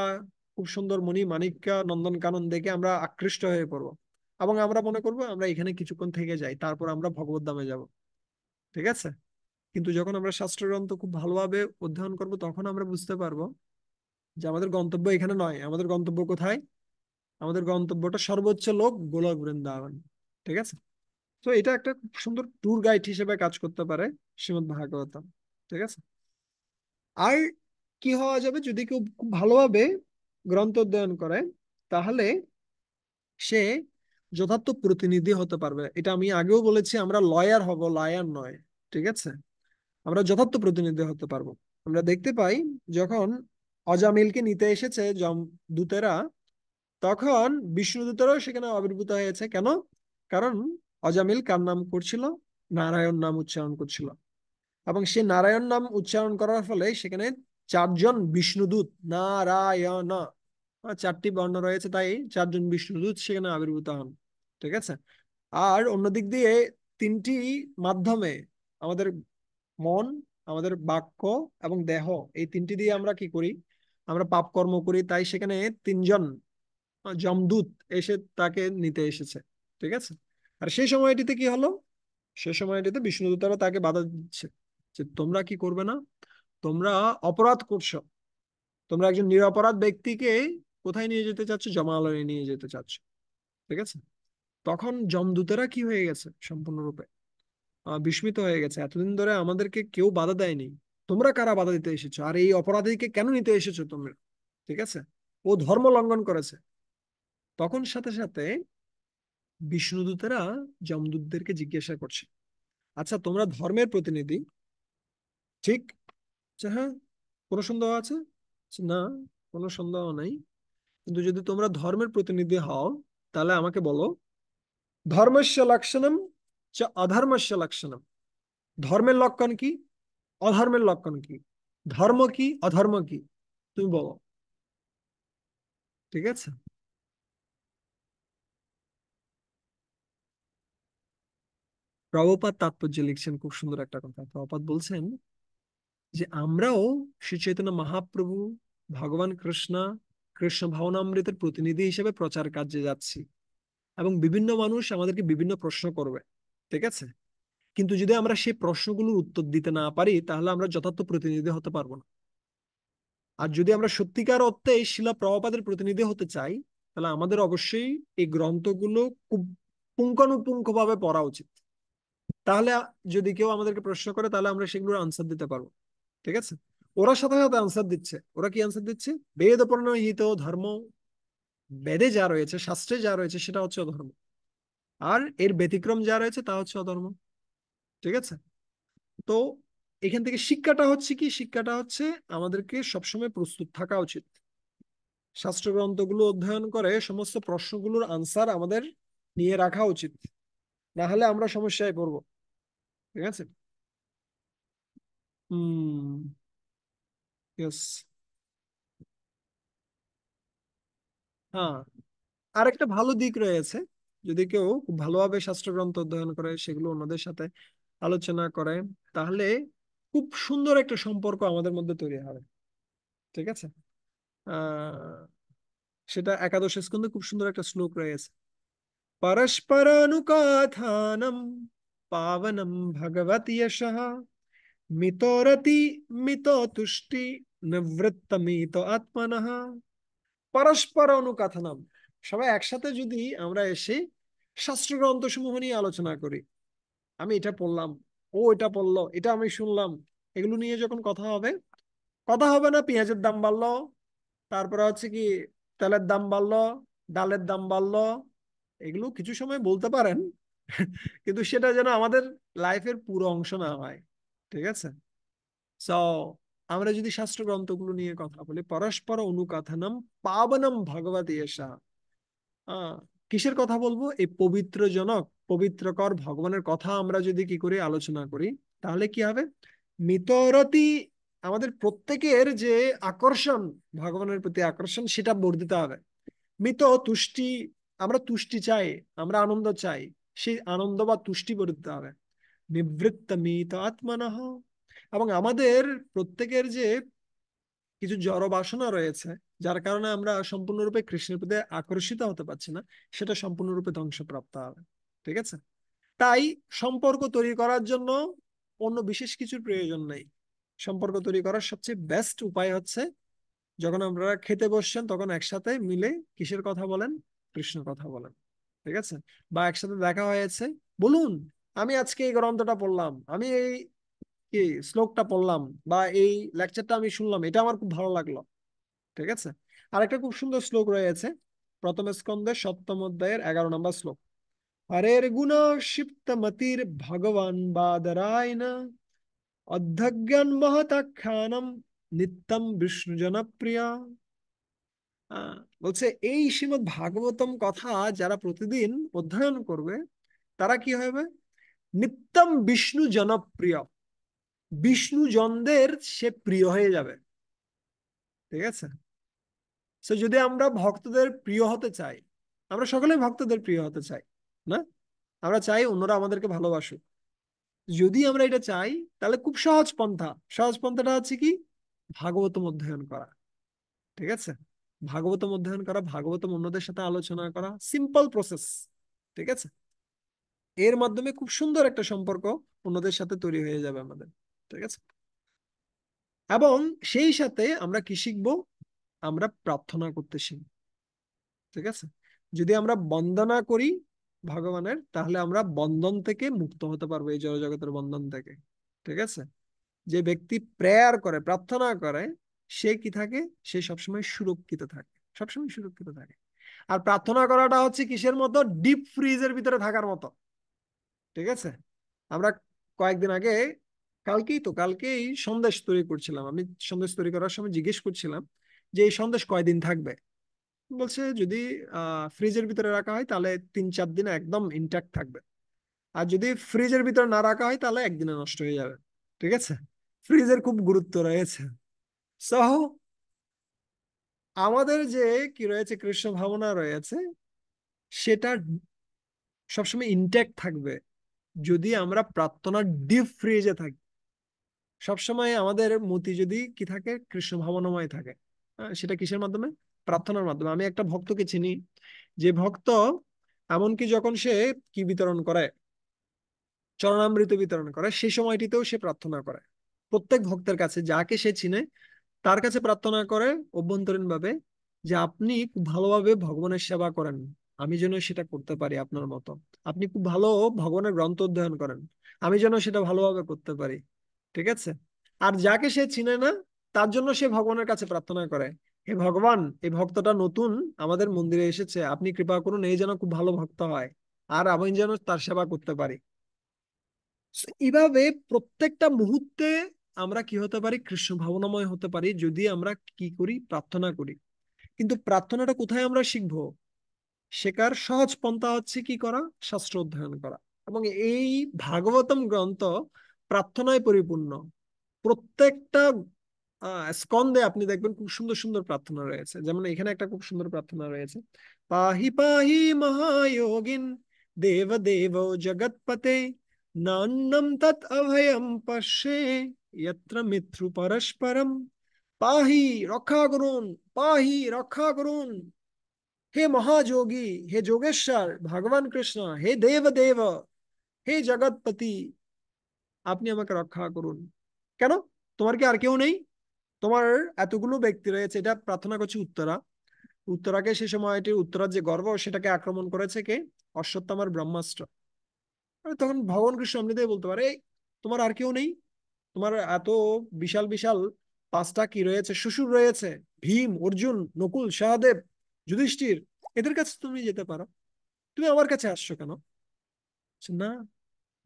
খুব সুন্দর মণি মাণিক্য নন্দন কানন দেখে আমরা আকৃষ্ট হয়ে পড়বো, এবং আমরা মনে করব আমরা এখানে কিছুক্ষণ থেকে যাই, তারপর আমরা ভগবত ধামে যাব, ঠিক আছে? কিন্তু যখন আমরা শাস্ত্রগ্রন্থ খুব ভালোভাবে অধ্যয়ন করব, তখন আমরা বুঝতে পারবো যে আমাদের গন্তব্য এখানে নয়। আমাদের গন্তব্য কোথায়? আমাদের গন্তব্যটা সর্বোচ্চ লোক গোলক বৃন্দাবন, ঠিক আছে? তো এটা একটা খুব সুন্দর ট্যুর গাইড হিসেবে কাজ করতে পারে শ্রীমদ্ ভাগবতম, ঠিক আছে? আর কি হওয়া যাবে, যদি কেউ খুব ভালোভাবে গ্রন্থ অধ্যয়ন করে, তাহলে সে যথার্থ প্রতিনিধি হতে পারবে। এটা আমি আগেও বলেছি, আমরা লয়ার হব, লয়ার নয়, ঠিক আছে? আমরা যথার্থ প্রতিনিধি হতে পারবো। আমরা দেখতে পাই যখন অজামিলকে নিতে এসেছে দূতেরা, তখন বিষ্ণু দূতেরাও সেখানে আবির্ভূত হয়েছে। কেন? কারণ অজামিল কার নাম করছিল? নারায়ণ নাম উচ্চারণ করছিল। এবং সেই নারায়ণ নাম উচ্চারণ করার ফলে সেখানে চারজন বিষ্ণুদূত, নারায়ণ, চারটি বর্ণ রয়েছে, তাই চারজন বিষ্ণুদূত সেখানে আবির্ভূত হন, ঠিক আছে? আর অন্যদিক দিয়ে তিনটি মাধ্যমে, আমাদের মন, আমাদের বাক্য এবং দেহ, এই তিনটি দিয়ে আমরা কি করি? আমরা পাপ কর্ম করি। তাই সেখানে তিনজন যমদূত এসে তাকে নিতে এসেছে, ঠিক আছে? আর সেই সময়টিতে কি হলো? সে সময়টিতে বিষ্ণুদূতরা তাকে বাধা দিচ্ছে যে তোমরা কি করবে না, তোমরা অপরাধ করছো, তোমরা একজন নিরপরাধ ব্যক্তিকে কোথায় নিয়ে যেতে চাচ্ছ? জমালয়ে নিয়ে যেতে চাচ্ছ, ঠিক আছে? তখন যমদূতেরা কি হয়ে গেছে, সম্পূর্ণরূপে বিস্মিত হয়ে গেছে। এতদিন ধরে আমাদেরকে কেউ বাধা দেয়নি, তোমরা কারা বাধা দিতে এসেছো? আর এই অপরাধীকে কেন নিতে এসেছো তোমরা, ঠিক আছে? ও ধর্ম লঙ্ঘন করেছে। তখন সাথে সাথে বিষ্ণুদূতেরা যমদূতদেরকে জিজ্ঞাসা করছে, আচ্ছা তোমরা ধর্মের প্রতিনিধি, ঠিক? আচ্ছা, হ্যাঁ, কোনো সন্দেহ আছে? আচ্ছা, না, কোনো সন্দেহ নাই। কিন্তু যদি তোমরা ধর্মের প্রতিনিধি হও, তাহলে আমাকে বলো, ধর্মস্য লক্ষণম চ অধর্মস্য লক্ষণম। ধর্মের লক্ষণ কি, অধর্মের লক্ষণ কি? ধর্ম কি, অধর্ম কি? তুমি বলো, ঠিক আছে? প্রভুপাদ তাৎপর্য লিখছেন খুব সুন্দর একটা কথা। প্রভুপাদ বলছেন যে আমরাও শ্রী চৈতন্য মহাপ্রভু, ভগবান কৃষ্ণ, কৃষ্ণ ভাবনামৃতের প্রতিনিধি হিসেবে প্রচার কার্যে যাচ্ছি, এবং বিভিন্ন মানুষ আমাদেরকে বিভিন্ন প্রশ্ন করবে, ঠিক আছে? কিন্তু যদি আমরা সেই প্রশ্নগুলোর উত্তর দিতে না পারি, তাহলে আমরা যথার্থ প্রতিনিধি হতে পারবো না। আর যদি আমরা সত্যিকার অর্থে শিলা প্রভুপাদের প্রতিনিধি হতে চাই, তাহলে আমাদের অবশ্যই এই গ্রন্থগুলো খুব পুঙ্খানুপুঙ্খ ভাবে পড়া উচিত। তাহলে যদি কেউ আমাদেরকে প্রশ্ন করে, তাহলে আমরা সেগুলোর আনসার দিতে পারবো, ঠিক আছে? ওরা সাথে সাথে আনসার দিচ্ছে। ওরা কি আনসার দিচ্ছে? বেদ প্রণহিত ধর্ম, বেদে যা রয়েছে, শাস্ত্রে যা রয়েছে সেটা হচ্ছে অধর্ম, আর এর ব্যতিক্রম যা রয়েছে তা হচ্ছে অধর্ম, ঠিক আছে? তো এখান থেকে শিক্ষাটা হচ্ছে কি? শিক্ষাটা হচ্ছে আমাদেরকে সবসময় প্রস্তুত থাকা উচিত। শাস্ত্রগ্রন্থগুলো অধ্যয়ন করে সমস্ত প্রশ্নগুলোর আনসার আমাদের নিয়ে রাখা উচিত। না হলে আমরা সমস্যায় পড়বো, ঠিক আছে? হুম। ইয়েস। হ্যাঁ, আর একটা ভালো দিক রয়েছে, যদি কেউ খুব ভালোভাবে শাস্ত্রগ্রন্থ অধ্যয়ন করে, সেগুলো অন্যদের সাথে আলোচনা করে, তাহলে খুব সুন্দর একটা সম্পর্ক আমাদের মধ্যে তৈরি হবে। ঠিক আছে। আহ সেটা একাদশ স্কন্ধে খুব সুন্দর একটা শ্লোক রয়েছে, পরস্পরানুকাথানম পাবনম ভগবতি যশঃ মিতরতি মিত তুষ্টি নিবৃত্তমিত আত্মনঃ। পরস্পর অনুকাথানম, সবাই একসাথে যদি আমরা এসে শাস্ত্রগ্রন্থ সমূহ নিয়ে আলোচনা করি, আমি এটা পড়লাম, ও এটা পড়লো, এটা আমি শুনলাম, এগুলো নিয়ে যখন কথা হবে, কথা হবে না পেঁয়াজের দাম বাড়লো, তারপরে হচ্ছে কি তেলের দাম বাড়লো, ডালের দাম বাড়লো, এগুলো কিছু সময় বলতে পারেন, কিন্তু সেটা যেন আমাদের লাইফের পুরো অংশ না হয়। ঠিক আছে। সো আমরা যদি শাস্ত্র গ্রন্থগুলো নিয়ে কথা বলি, পরস্পর অনুকাথানম পাবনম ভগবত এষা, আহ কিসের কথা বলবো? এই পবিত্র জনক, পবিত্রকর ভগবানের কথা আমরা যদি কি করে আলোচনা করি, তাহলে কি হবে? মিতরতি, আমাদের প্রত্যেকের যে আকর্ষণ, ভগবানের প্রতি আকর্ষণ, সেটা বর্ধিত হবে। মিত তুষ্টি, আমরা তুষ্টি চাই, আমরা আনন্দ চাই, সেই আনন্দ বা তুষ্টি বর্ধিত হবে। নিবৃত্ত মিত আত্মনঃ, এবং আমাদের প্রত্যেকের যে কিছু জড় বাসনা রয়েছে, যার কারণে আমরা সম্পূর্ণরূপে কৃষ্ণের প্রতি আকর্ষিত হতে পারছি না, সেটা সম্পূর্ণরূপে ধ্বংসপ্রাপ্ত হবে। ঠিক আছে। তাই সম্পর্ক তৈরি করার জন্য অন্য বিশেষ কিছুর প্রয়োজন নেই। সম্পর্ক তৈরি করার সবচেয়ে বেস্ট উপায় হচ্ছে, যখন আমরা খেতে বসছেন তখন একসাথে মিলে কিসের কথা বলেন? কৃষ্ণ কথা বলেন। ঠিক আছে। বা একসাথে দেখা হয়েছে, বলুন, আমি আজকে এই গ্রন্থটা পড়লাম, আমি এই কি শ্লোকটা পড়লাম, বা এই লেকচারটা আমি শুনলাম, এটা আমার খুব ভালো লাগলো। ঠিক আছে। আর একটা খুব সুন্দর শ্লোক রয়েছে, প্রথম স্কন্ধের 7ম অধ্যায়ের 11 নম্বর শ্লোক, হরের গুণ ক্ষিপ্ত মতির ভগবান বাদরায়ণ অধ্যজ্ঞান মহতাখ্যানম নিত্যম বিষ্ণু জনপ্রিয়। আহ, বলছে এই শ্রীমদ্ ভাগবতম কথা যারা প্রতিদিন অধ্যয়ন করবে, তারা কি হবে? নিত্যম বিষ্ণু জনপ্রিয়, বিষ্ণু জনদের সে প্রিয় হয়ে যাবে। ঠিক আছে। সো যদি আমরা ভক্তদের প্রিয় হতে চাই, আমরা সকলেই ভক্তদের প্রিয় হতে চাই, না? আমরা চাই অন্যরা আমাদেরকে ভালোবাসুক। যদি আমরা এটা চাই, তাহলে খুব সহজ পন্থা, সহজ পন্থাটা হচ্ছে কি? ভাগবতম অধ্যয়ন করা। ঠিক আছে। ভাগবতম অধ্যয়ন করা, ভাগবতম অন্যদের সাথে আলোচনা করা, সিম্পল প্রসেস। ঠিক আছে। এর মাধ্যমে খুব সুন্দর একটা সম্পর্ক অন্যদের সাথে তৈরি হয়ে যাবে আমাদের। ঠিক আছে। এবং সেই সাথে আমরা কি শিখবো? আমরা প্রার্থনা করতে শিখবো। ঠিক আছে। যদি আমরা বন্দনা করি ভগবানের, তাহলে আমরা বন্ধন থেকে মুক্ত হতে পারবো, এই জড়জগতের বন্ধন থেকে। ঠিক আছে। যে ব্যক্তি প্রেয়ার করে, প্রার্থনা করে, সে কি থাকে? সে সবসময় সুরক্ষিত থাকে, সবসময় সুরক্ষিত থাকে। আর প্রার্থনা করাটা হচ্ছে কিসের মতো? ডিপ ফ্রিজের ভিতরে থাকার মতো। ঠিক আছে। আমরা কয়েকদিন আগে, কালকেই সন্দেশ তৈরি করছিলাম, আমি সন্দেশ তৈরি করার সময় জিজ্ঞেস করছিলাম যে এই সন্দেশ কয়দিন থাকবে। বলছে যদি ফ্রিজের ভিতরে রাখা হয় তাহলে 3-4 দিন একদম ইনট্যাক্ট থাকবে, আর যদি ফ্রিজের ভিতরে না রাখা হয় তাহলে একদিনে নষ্ট হয়ে যাবে। ঠিক আছে। ফ্রিজের খুব গুরুত্ব রয়েছে। সহ আমাদের যে কি রয়েছে, কৃষ্ণ ভাবনা রয়েছে, সেটা সবসময় ইনট্যাক্ট থাকবে যদি আমরা প্রার্থনার ডিপ ফ্রিজে থাকি। সবসময় আমাদের মতি যদি কি থাকে? কৃষ্ণ ভাবনাময় থাকে। সেটা কিসের মাধ্যমে? প্রার্থনার মাধ্যমে। আমি একটা ভক্তকে চিনি, যে ভক্ত এমনকি যখন সে কি বিতরণ করে, চরণামৃত বিতরণ করে, সেই সময়টিতেও সে প্রার্থনা করে। প্রত্যেক ভক্তের কাছে, যাকে সে চিনে, তার কাছে প্রার্থনা করে অভ্যন্তরীণ ভাবে, যে আপনি খুব ভালোভাবে ভগবানের সেবা করেন, আমি যেন সেটা করতে পারি আপনার মতো। আপনি খুব ভালো ভগবানের গ্রন্থ অধ্যয়ন করেন, আমি যেন সেটা ভালোভাবে করতে পারি। ঠিক আছে। আর যাকে সে চিনে না, তার জন্য সে ভগবানের কাছে প্রার্থনা করে, হে ভগবান, এই ভক্তটা নতুন আমাদের মন্দিরে এসেছে, আপনি কৃপা করুন, এই যেন খুব ভালো ভক্ত হয়, আর আমি যেন তার সেবা করতে পারি। So, এইভাবে প্রত্যেকটা মুহূর্তে আমরা কি হতে পারি? কৃষ্ণ ভাবনাময় হতে পারি, যদি আমরা কি করি? প্রার্থনা করি। কিন্তু প্রার্থনাটা কোথায় আমরা শিখবো? শেখার সহজ পন্থা হচ্ছে কি করা? শাস্ত্র অধ্যয়ন করা। এবং এই ভাগবতম গ্রন্থ প্রার্থনায় পরিপূর্ণ। প্রত্যেকটা স্কন্ধে আপনি দেখবেন খুব সুন্দর সুন্দর প্রার্থনা রয়েছে, যেমন এখানে একটা খুব সুন্দর প্রার্থনা রয়েছে, পাহি পাহি মহায়োগিন দেব দেব জগৎপতে নান্নম তৎ অভয়ম পশ্যে যত্র মিত্রু পরস্পরম। পাহি, রক্ষা করুন, পাহি, রক্ষা করুন, হে মহাযোগী, হে যোগেশ্বর ভগবান কৃষ্ণ, হে দেব দেব, হে জগৎপতি, আপনি আমাকে রক্ষা করুন। কেন? তোমার কি আর কেউ নেই? তোমার এতগুলো ব্যক্তি রয়েছে, এটা প্রার্থনা করছে উত্তরা। উত্তরাকে সে সময়টি, উত্তরার যে গর্ব সেটাকে আক্রমণ করেছে কে? অশ্বত্থামার ব্রহ্মাস্ত্র। আর তখন ভগবান কৃষ্ণ এমনিতেই বলতে পারে, "এই, তোমার আর কেউ নেই? তোমার এত বিশাল বিশাল পাঁচটা কি রয়েছে, শ্বশুর রয়েছে, ভীম, অর্জুন, নকুল, সহদেব, যুধিষ্ঠির, এদের কাছে তুমি যেতে পারো, তুমি আমার কাছে আসছো কেন?" বলছে, না,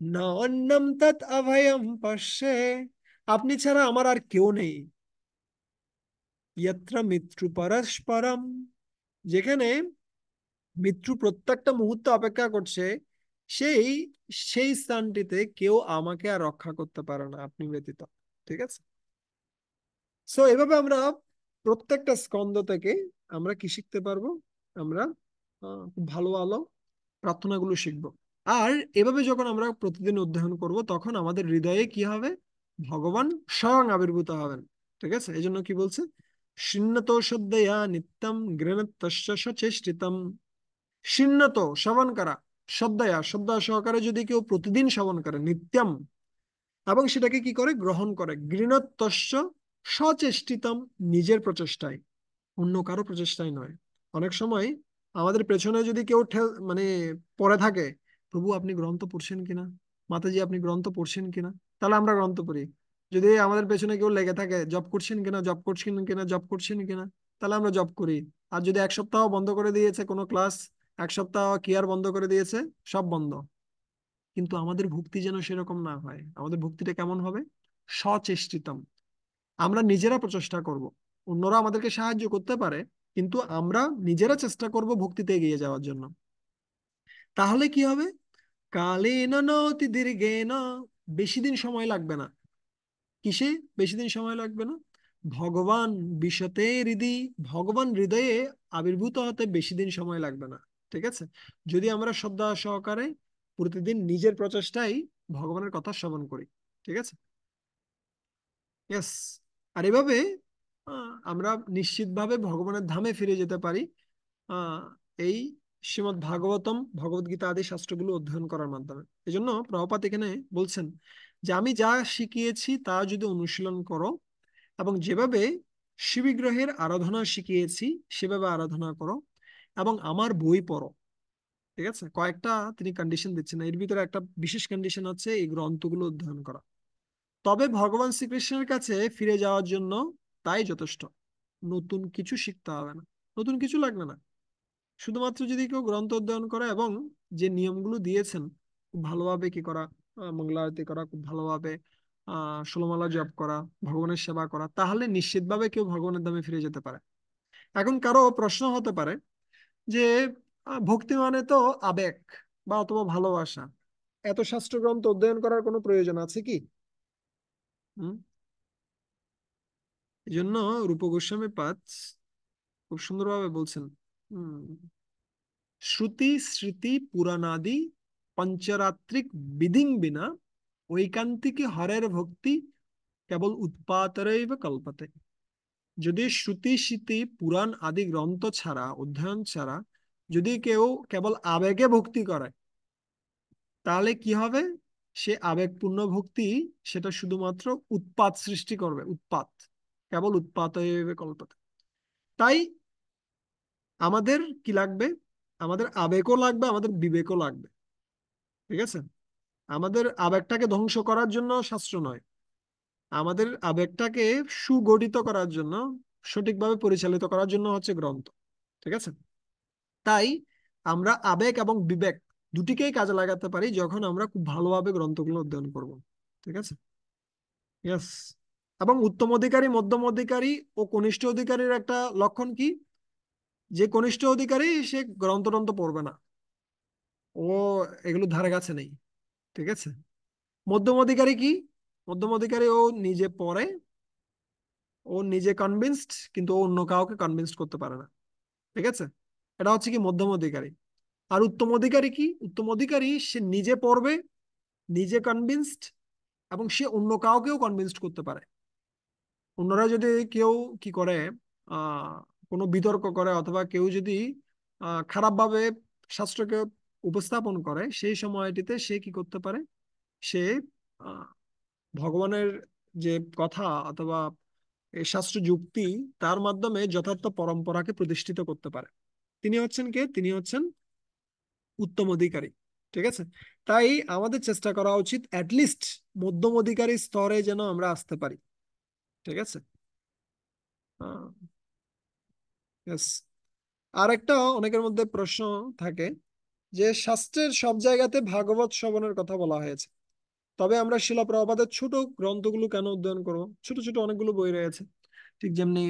না অন্নম তৎ অভয়ম পশ্যে, আপনি ছাড়া আমার আর কেউ নেই। যত্র মিত্রু পরস্পরম, যেখানে মৃত্যু প্রত্যেকটা মুহূর্তে অপেক্ষা করছে, সেই সেই স্থানটিতে কেউ আমাকে আর রক্ষা করতে পারে না আপনি ব্যতীত। ঠিক আছে? সো এভাবে আমরা প্রত্যেকটা স্কন্ধ থেকে আমরা কি শিখতে পারবো? আমরা খুব ভালো ভালো প্রার্থনাগুলো শিখবো। আর এভাবে যখন আমরা প্রতিদিন অধ্যয়ন করব, তখন আমাদের হৃদয়ে কি হবে? ভগবান স্বয়ং আবির্ভূত হবেন। ঠিক আছে? এই জন্য কি বলছে? শৃণ্যত শ্রদ্ধয়া নিত্যম গৃহীতস্য সচেষ্টিতম। শৃণ্যত, শ্রবণ করা, শ্রদ্ধয়া, শ্রদ্ধা সহকারে যদি কেউ প্রতিদিন শ্রবণ করে, নিত্যম, এবং সেটাকে কি করে? গ্রহণ করে, গৃহীতস্য সচেষ্টিতম, নিজের প্রচেষ্টায়, অন্য কারো প্রচেষ্টায় নয়। অনেক সময় আমাদের পেছনে যদি কেউ মানে পড়ে থাকে, প্রভু আপনি গ্রন্থ পড়ছেন কিনা, মাতাজি আপনি গ্রন্থ পড়ছেন কিনা, তাহলে আমরা গ্রন্থ পড়ি। যদি আমাদের পেছনে কেউ লেগে থাকে, জব করছেন কিনা, জব করছেন কিনা, জব করছেন কিনা, তাহলে আমরা জব করি। আর যদি এক সপ্তাহ বন্ধ করে দিয়েছে কোনো ক্লাস, এক সপ্তাহ কেয়ার বন্ধ করে দিয়েছে, সব বন্ধ। কিন্তু আমাদের ভক্তি যেন সেরকম না হয়। আমাদের ভক্তিটা কেমন হবে? সচেষ্টিতম, আমরা নিজেরা প্রচেষ্টা করব। অন্যরা আমাদেরকে সাহায্য করতে পারে, কিন্তু আমরা নিজেরা চেষ্টা করব ভক্তিতে এগিয়ে যাওয়ার জন্য। তাহলে কি হবে? কালেন নতি দীর্ঘেন, বেশি দিন সময় লাগবে না। কিসে বেশি দিন সময় লাগবে না? ভগবান বিশতে হৃদি, ভগবান হৃদয়ে আবির্ভূত হতে বেশি দিন সময় লাগবে না। ঠিক আছে? যদি আমরা শ্রদ্ধা সহকারে প্রতিদিন নিজের প্রচেষ্টায় ভগবানের কথা শ্রবণ করি। ঠিক আছে? ইয়েস। আর এভাবে আমরা নিশ্চিতভাবে ভগবানের ধামে ফিরে যেতে পারি, আহ, এই শ্রীমদ্ ভাগবতম, ভগবদ গীতা আদি শাস্ত্রগুলো অধ্যয়ন করার মাধ্যমে। এই জন্য প্রভুপাদ এখানে বলছেন যে আমি যা শিখিয়েছি তা যদি অনুশীলন করো, এবং যেভাবে শিববিগ্রহের আরাধনা শিখিয়েছি সেভাবে আরাধনা করো, এবং আমার বই পড়ো। ঠিক আছে? কয়েকটা তিনি কন্ডিশন দিচ্ছেন, এর ভিতরে একটা বিশেষ কন্ডিশন হচ্ছে এই গ্রন্থগুলো অধ্যয়ন করা। তবে ভগবান শ্রীকৃষ্ণের কাছে ফিরে যাওয়ার জন্য তাই যথেষ্ট, নতুন কিছু শিখতে হবে না, নতুন কিছু লাগবে না। শুধুমাত্র যদি কেউ গ্রন্থ অধ্যয়ন করে এবং যে নিয়মগুলো দিয়েছেন খুব ভালোভাবে কি করা, মঙ্গলারতি করা, খুব ভালোভাবে ষোলমালা জপ করা, ভগবানের সেবা করা, তাহলে নিশ্চিতভাবে কেউ ভগবানের ধামে ফিরে যেতে পারে। এখন কারো প্রশ্ন হতে পারে যে ভক্তি মানে তো আবেগ বা অথবা ভালোবাসা, এত শাস্ত্র গ্রন্থ অধ্যয়ন করার কোনো প্রয়োজন আছে কি? হুম। এই জন্য রূপ গোস্বামী পাদ খুব সুন্দরভাবে বলছেন, হুম, শ্রুতি স্মৃতি পুরাণাদি পঞ্চরাত্রিক বিধিং বিনা ঐকান্তিক হরের ভক্তি কেবল উৎপাতরেব কল্পতে। যদি শ্রুতি স্মৃতি পুরাণ আদি গ্রন্থ ছাড়া, অধ্যয়ন ছাড়া যদি কেউ কেবল আবেগে ভক্তি করে, তাহলে কি হবে? সে আবেগপূর্ণ ভক্তি, সেটা শুধুমাত্র উৎপাত সৃষ্টি করবে, উৎপাত, কেবল উৎপাত কল্পতে। তাই আমাদের কি লাগবে? আমাদের আবেগও লাগবে, আমাদের বিবেকও লাগবে। ঠিক আছে? আমাদের আবেগটাকে ধ্বংস করার জন্য শাস্ত্র নয়, আমাদের আবেগটাকে সুগঠিত করার জন্য, সঠিকভাবে পরিচালিত করার জন্য হচ্ছে গ্রন্থ। ঠিক আছে? তাই আমরা আবেগ এবং বিবেক দুটিকেই কাজে লাগাতে পারি যখন আমরা খুব ভালোভাবে গ্রন্থগুলো অধ্যয়ন করব। ঠিক আছে? ইয়েস। এবং উত্তম অধিকারী, মধ্যম অধিকারী ও কনিষ্ঠ অধিকারীর একটা লক্ষণ কি? যে কনিষ্ঠ অধিকারী সে গ্রন্থ টন্থ পড়বে না, ও এগুলো ধারে কাছে নেই। ঠিক আছে? মধ্যম অধিকারী কি? মধ্যম অধিকারী ও নিজে পড়ে, ও নিজে কনভিন্সড, কিন্তু ও অন্য কাউকে কনভিন্সড করতে পারে না। ঠিক আছে, এটা হচ্ছে কি মধ্যম অধিকারী। আর উত্তম অধিকারী কি? উত্তম অধিকারী সে নিজে পড়বে, নিজে কনভিন্সড, এবং সে অন্য কাউকেও কনভিন্সড করতে পারে। অন্যরা যদি কেউ কি করে, আহ কোনো বিতর্ক করে, অথবা কেউ যদি খারাপভাবে শাস্ত্রকে উপস্থাপন করে, সেই সময়টিতে সে কি করতে পারে, সে আহ, ভগবানের যে কথা অথবা এই শাস্ত্র যুক্তি, তার মাধ্যমে যথার্থ পরম্পরাকে প্রতিষ্ঠিত করতে পারে। তিনি হচ্ছেন কে? তিনি হচ্ছেন উত্তম অধিকারী। ঠিক আছে, তাই আমাদের চেষ্টা করা উচিত অ্যাটলিস্ট মধ্যম অধিকারী স্তরে যেন আমরা আসতে পারি। ঠিক আছে। ইয়েস। আর একটা অনেকের মধ্যে প্রশ্ন থাকে যে শাস্ত্রের সব জায়গাতে ভাগবত শ্রবণের কথা বলা হয়েছে, তবে আমরা শিলা প্রভুপাদের ছোট গ্রন্থগুলো কেন অধ্যয়ন করবো? ছোট ছোট অনেকগুলো বই রয়েছে, ঠিক যেমনি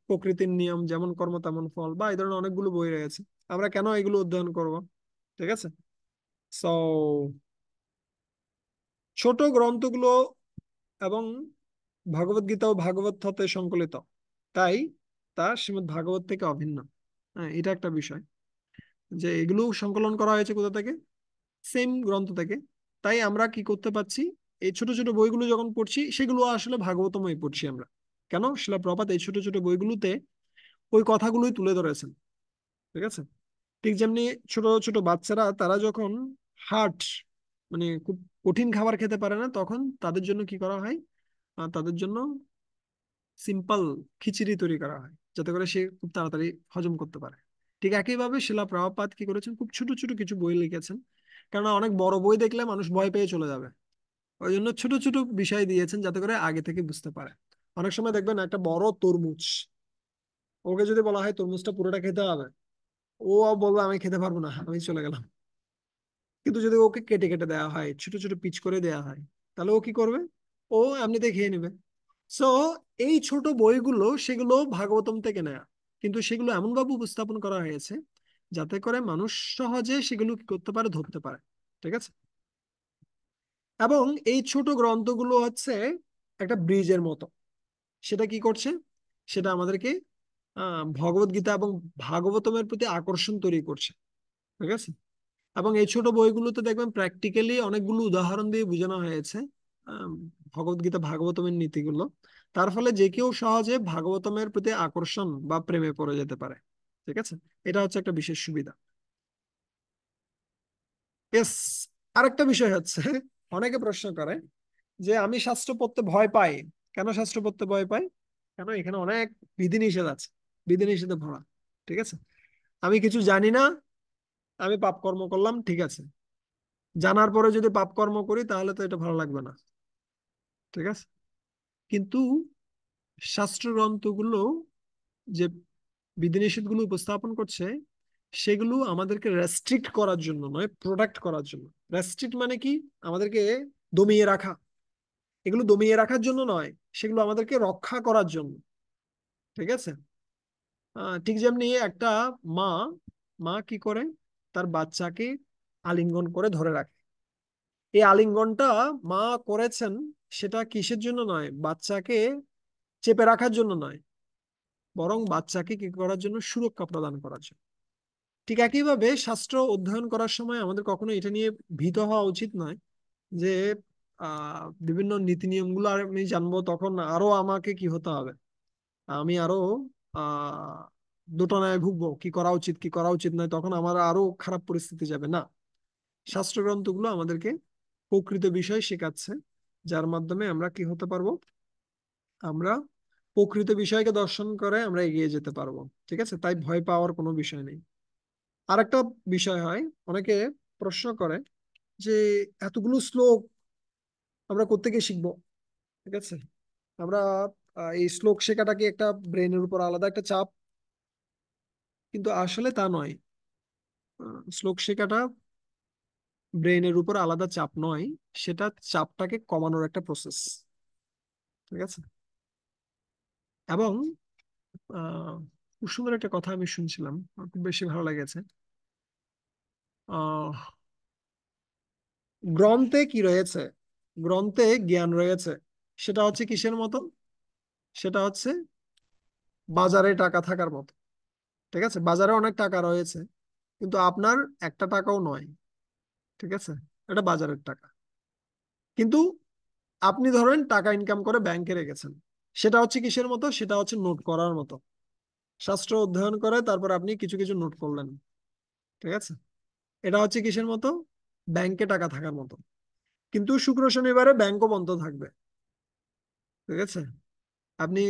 প্রকৃতির নিয়ম, যেমন কর্ম তেমন ফল, বা এই ধরনের অনেকগুলো বই রয়েছে, আমরা কেন এগুলো অধ্যয়ন করব? ঠিক আছে। সো ছোট গ্রন্থগুলো এবং ভগবদ গীতা ও ভাগবত হতে সংকলিত, তাই তা শ্রীমদ্ ভাগবত থেকে অভিন্ন। হ্যাঁ, এটা একটা বিষয়, যে এগুলো সংকলন করা হয়েছে কোথা থেকে? সেম গ্রন্থ থেকে। তাই আমরা কি করতে পারছি, এই ছোট ছোট বইগুলো যখন পড়ছি, সেগুলো আসলে ভাগবতময় পড়ছি আমরা। কেন? শিলা প্রপাত এই ছোট ছোট বইগুলোতে ওই কথাগুলোই তুলে ধরেছেন। ঠিক আছে। ঠিক যেমনি ছোট ছোট বাচ্চারা, তারা যখন হার্ট, মানে খুব কঠিন খাবার খেতে পারে না, তখন তাদের জন্য কি করা হয়, তাদের জন্য সিম্পল খিচুড়ি তৈরি করা হয়, যাতে করে সে খুব তাড়াতাড়ি হজম করতে পারে। ঠিক একইভাবে শিলা প্রভুপাদ কি করেছেন, খুব ছোট ছোট কিছু বই লিখেছেন। কেননা অনেক বড় বই দেখলে মানুষ ভয় পেয়ে চলে যাবে, ওই জন্য ছোট ছোট বিষয় দিয়েছেন, যাতে করে আগে থেকে বুঝতে পারে। অনেক সময় দেখবেন একটা বড় তরমুজ, ওকে যদি বলা হয় তরমুজটা পুরোটা খেতে হবে, ও বলবে আমি খেতে পারবো না, আমি চলে গেলাম। কিন্তু যদি ওকে কেটে কেটে দেওয়া হয়, ছোট ছোট পিচ করে দেওয়া হয়, তাহলে ও কি করবে? ও এমনিতে খেয়ে নেবে। সো এই ছোট বইগুলো, সেগুলো ভাগবতম থেকে নেয়া, কিন্তু সেগুলো এমন ভাবে উপস্থাপন করা হয়েছে যাতে করে মানুষ সহজে সেগুলো কি করতে পারে, ধরতে পারে। ঠিক আছে। এবং এই ছোট গ্রন্থগুলো হচ্ছে একটা ব্রিজের মতো। সেটা কি করছে? সেটা আমাদেরকে ভগবত গীতা এবং ভাগবতমের প্রতি আকর্ষণ তৈরি করছে। ঠিক আছে। এবং এই ছোট বইগুলোতে দেখবেন প্র্যাকটিক্যালি অনেকগুলো উদাহরণ দিয়ে বোঝানো হয়েছে আম, ভগবত গীতা ভাগবতমের নীতিগুলো। তার ফলে যে কেউ সহজে ভাগবতমের প্রতি আকর্ষণ বা প্রেমে পড়ে যেতে পারে। ঠিক আছে, এটা হচ্ছে একটা বিশেষ সুবিধা। এস। আরেকটা বিষয় হচ্ছে, অনেকে প্রশ্ন করে যে আমি শাস্ত্র পড়তে ভয় পাই। কেন শাস্ত্র পড়তে ভয় পাই? কেন? এখানে অনেক বিধিনিষেধ আছে, বিধিনিষেধে ভরা। ঠিক আছে, আমি কিছু জানি না, আমি পাপ কর্ম করলাম, ঠিক আছে। জানার পরে যদি পাপ কর্ম করি, তাহলে তো এটা ভালো লাগবে না। ঠিক আছে। কিন্তু শাস্ত্র গ্রন্থগুলো যে বিধিনিষেধগুলো উপস্থাপন করছে, সেগুলো আমাদেরকে রেস্ট্রিক্ট করার জন্য নয়, প্রোটেক্ট করার জন্য। রেস্ট্রিক্ট মানে কি? আমাদেরকে দমিয়ে রাখা। এগুলো দমিয়ে রাখার জন্য নয়, সেগুলো আমাদেরকে রক্ষা করার জন্য। ঠিক আছে। ঠিক যেমনি একটা মা, মা কি করে, তার বাচ্চাকে আলিঙ্গন করে ধরে রাখে। এই আলিঙ্গনটা মা করেছেন, সেটা কিসের জন্য নয়, বাচ্চাকে চেপে রাখার জন্য নয়, বরং বাচ্চাকে কি করার জন্য, সুরক্ষা প্রদান করার জন্য। ঠিক একইভাবে শাস্ত্র অধ্যয়ন করার সময় আমাদের কখনো এটা নিয়ে ভীত হওয়া উচিত নয় যে বিভিন্ন নীতি নিয়মগুলো আর আমি জানবো, তখন আরো আমাকে কি হতে হবে, আমি আরো আহ দোটানায় ভুগবো, কি করা উচিত কি করা উচিত নয়, তখন আমার আরো খারাপ পরিস্থিতি যাবে না। শাস্ত্রগ্রন্থগুলো আমাদেরকে প্রকৃত বিষয় শেখাচ্ছে, যার মাধ্যমে আমরা কি হতে পারবো, আমরা প্রকৃত বিষয়কে দর্শন করে আমরা এগিয়ে যেতে পারবো। ঠিক আছে, তাই ভয় পাওয়ার কোনো বিষয় নেই। আরেকটা বিষয় হয়, অনেকে প্রশ্ন করে যে এতগুলো শ্লোক আমরা কোত্থেকে শিখবো? ঠিক আছে, আমরা এই শ্লোক শেখাটা কি একটা ব্রেনের উপর আলাদা একটা চাপ? কিন্তু আসলে তা নয়। শ্লোক শেখাটা ব্রেনের উপর আলাদা চাপ নয়, সেটা চাপটাকে কমানোর একটা প্রসেস। ঠিক আছে। এবং আহ খুব সুন্দর একটা কথা আমি শুনছিলাম, আমার খুব বেশি ভালো লেগেছে। আহ গ্রন্থে কি রয়েছে? গ্রন্থে জ্ঞান রয়েছে। সেটা হচ্ছে কিসের মতো? সেটা হচ্ছে বাজারে টাকা থাকার মতো। ঠিক আছে, বাজারে অনেক টাকা রয়েছে কিন্তু আপনার একটা টাকাও নয়। ঠিক আছে, এটা বাজারের টাকা। কিন্তু আপনি ধরেন টাকা ইনকাম করে ব্যাংকে রেখেছেন, সেটা হচ্ছে কিসের মতো? সেটা হচ্ছে নোট করার মতো। শাস্ত্র অধ্যয়ন করে তারপর আপনি কিছু কিছু নোট করলেন। ঠিক আছে, এটা হচ্ছে কিসের মতো? ব্যাংকে টাকা থাকার মতো। কিন্তু শুক্র শনিবারে ব্যাংকও বন্ধ থাকবে। ঠিক আছে, আপনি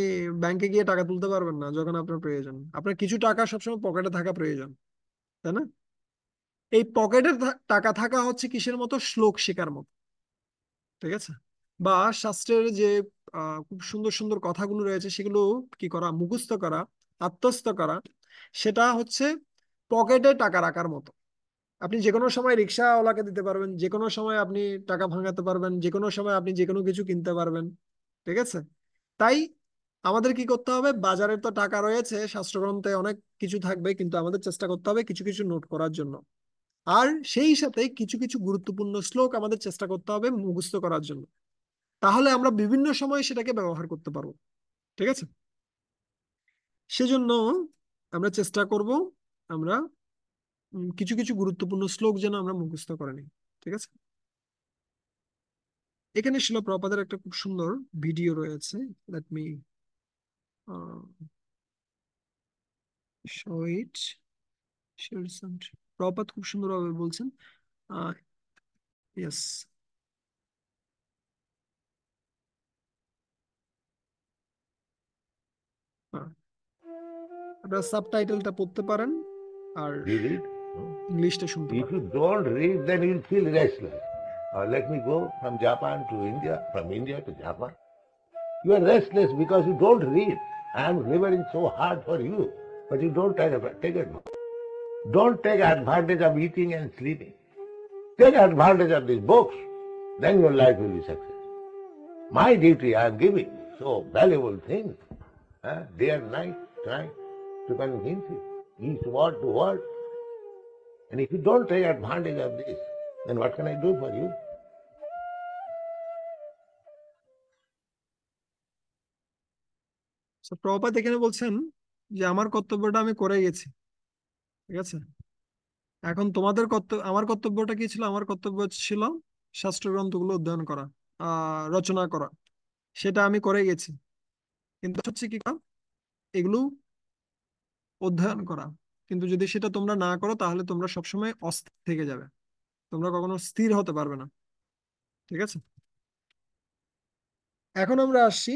ব্যাংকে গিয়ে টাকা তুলতে পারবেন না যখন আপনার প্রয়োজন। আপনার কিছু টাকা সবসময় পকেটে থাকা প্রয়োজন, তাই না? এই পকেটে টাকা থাকা হচ্ছে কিসের মতো? শ্লোক শেখার মতো। ঠিক আছে, বা শাস্ত্রের যে খুব সুন্দর সুন্দর কথাগুলো রয়েছে সেগুলো কি করা, মুখস্থ করা, আত্মস্থ করা, সেটা হচ্ছে পকেটে টাকা রাখার মতো। আপনি যে কোনো সময় রিক্সাওয়ালাকে দিতে পারবেন, যে কোনো সময় আপনি টাকা ভাঙাতে পারবেন, যে কোনো সময় আপনি যে কোনো কিছু কিনতে পারবেন। ঠিক আছে, তাই আমাদের কি করতে হবে? বাজারে তো টাকা রয়েছে, শাস্ত্রগ্রন্থে অনেক কিছু থাকবে, কিন্তু আমাদের চেষ্টা করতে হবে কিছু কিছু নোট করার জন্য। আর সেই সাথে কিছু কিছু গুরুত্বপূর্ণ শ্লোক আমাদের চেষ্টা করতে হবে মুখস্থ করার জন্য। তাহলে আমরা বিভিন্ন সময় সেটাকে ব্যবহার করতে পারবো। ঠিক আছে, সেজন্য আমরা চেষ্টা করব আমরা কিছু কিছু গুরুত্বপূর্ণ শ্লোক যেন আমরা মুখস্থ করে নিই। ঠিক আছে, এখানে শিলা প্রপাতের একটা খুব সুন্দর ভিডিও রয়েছে। Let me show it. Prabhupada খুব সুন্দরভাবে বলছেন। ইয়েস, আপনারা সাবটাইটেলটা পড়তে পারেন আর You read? No? ইংলিশটা শুনতে If পারেন। you don't read, then you'll feel restless. Let me go from Japan to India, from India to Japan. You are restless because you don't read. I am laboring so hard for you, but you don't take it. Don't take advantage of eating and sleeping. Take advantage of these books. Then your life will be success. My duty, I am giving so valuable things, day and night, trying to convince you, each word to word. And if you don't take advantage of this, then what can I do for you? তো প্রপাত এখানে বলছেন যে আমার কর্তব্যটা আমি করে গেছি। ঠিক আছে, এখন তোমাদের কর্তব্য, আমার কর্তব্যটা কি ছিল? আমার কর্তব্য ছিল শাস্ত্রগ্রন্থগুলো অধ্যয়ন করা, রচনা করা। সেটা আমি করে গেছি। কিন্তু হচ্ছে কি করা? এগুলো অধ্যয়ন করা। কিন্তু যদি সেটা তোমরা না করো তাহলে তোমরা সবসময় অস্থির থেকে যাবে, তোমরা কখনো স্থির হতে পারবে না। ঠিক আছে, এখন আমরা আসছি,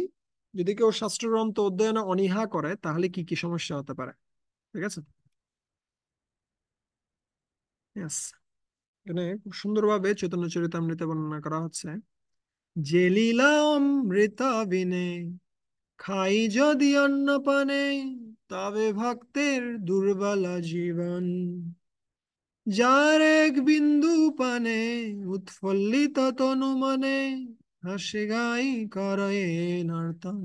যদি কেউ শাস্ত্রগ্রন্থ অধ্যয়নে অনীহা করে তাহলে কি কি সমস্যা হতে পারে। ঠিক আছে, Yes, এখানে খুব সুন্দরভাবে চৈতন্য চরিতামৃতে বর্ণনা করা হচ্ছে যে লীলা অমৃত বিনে খাই যদি অন্ন পানে, তবে ভক্তের দুর্বলা জীবন। যার এক বিন্দু পানে উৎফুল্লিত তনু মনে, হাসে গাই করে নর্তন।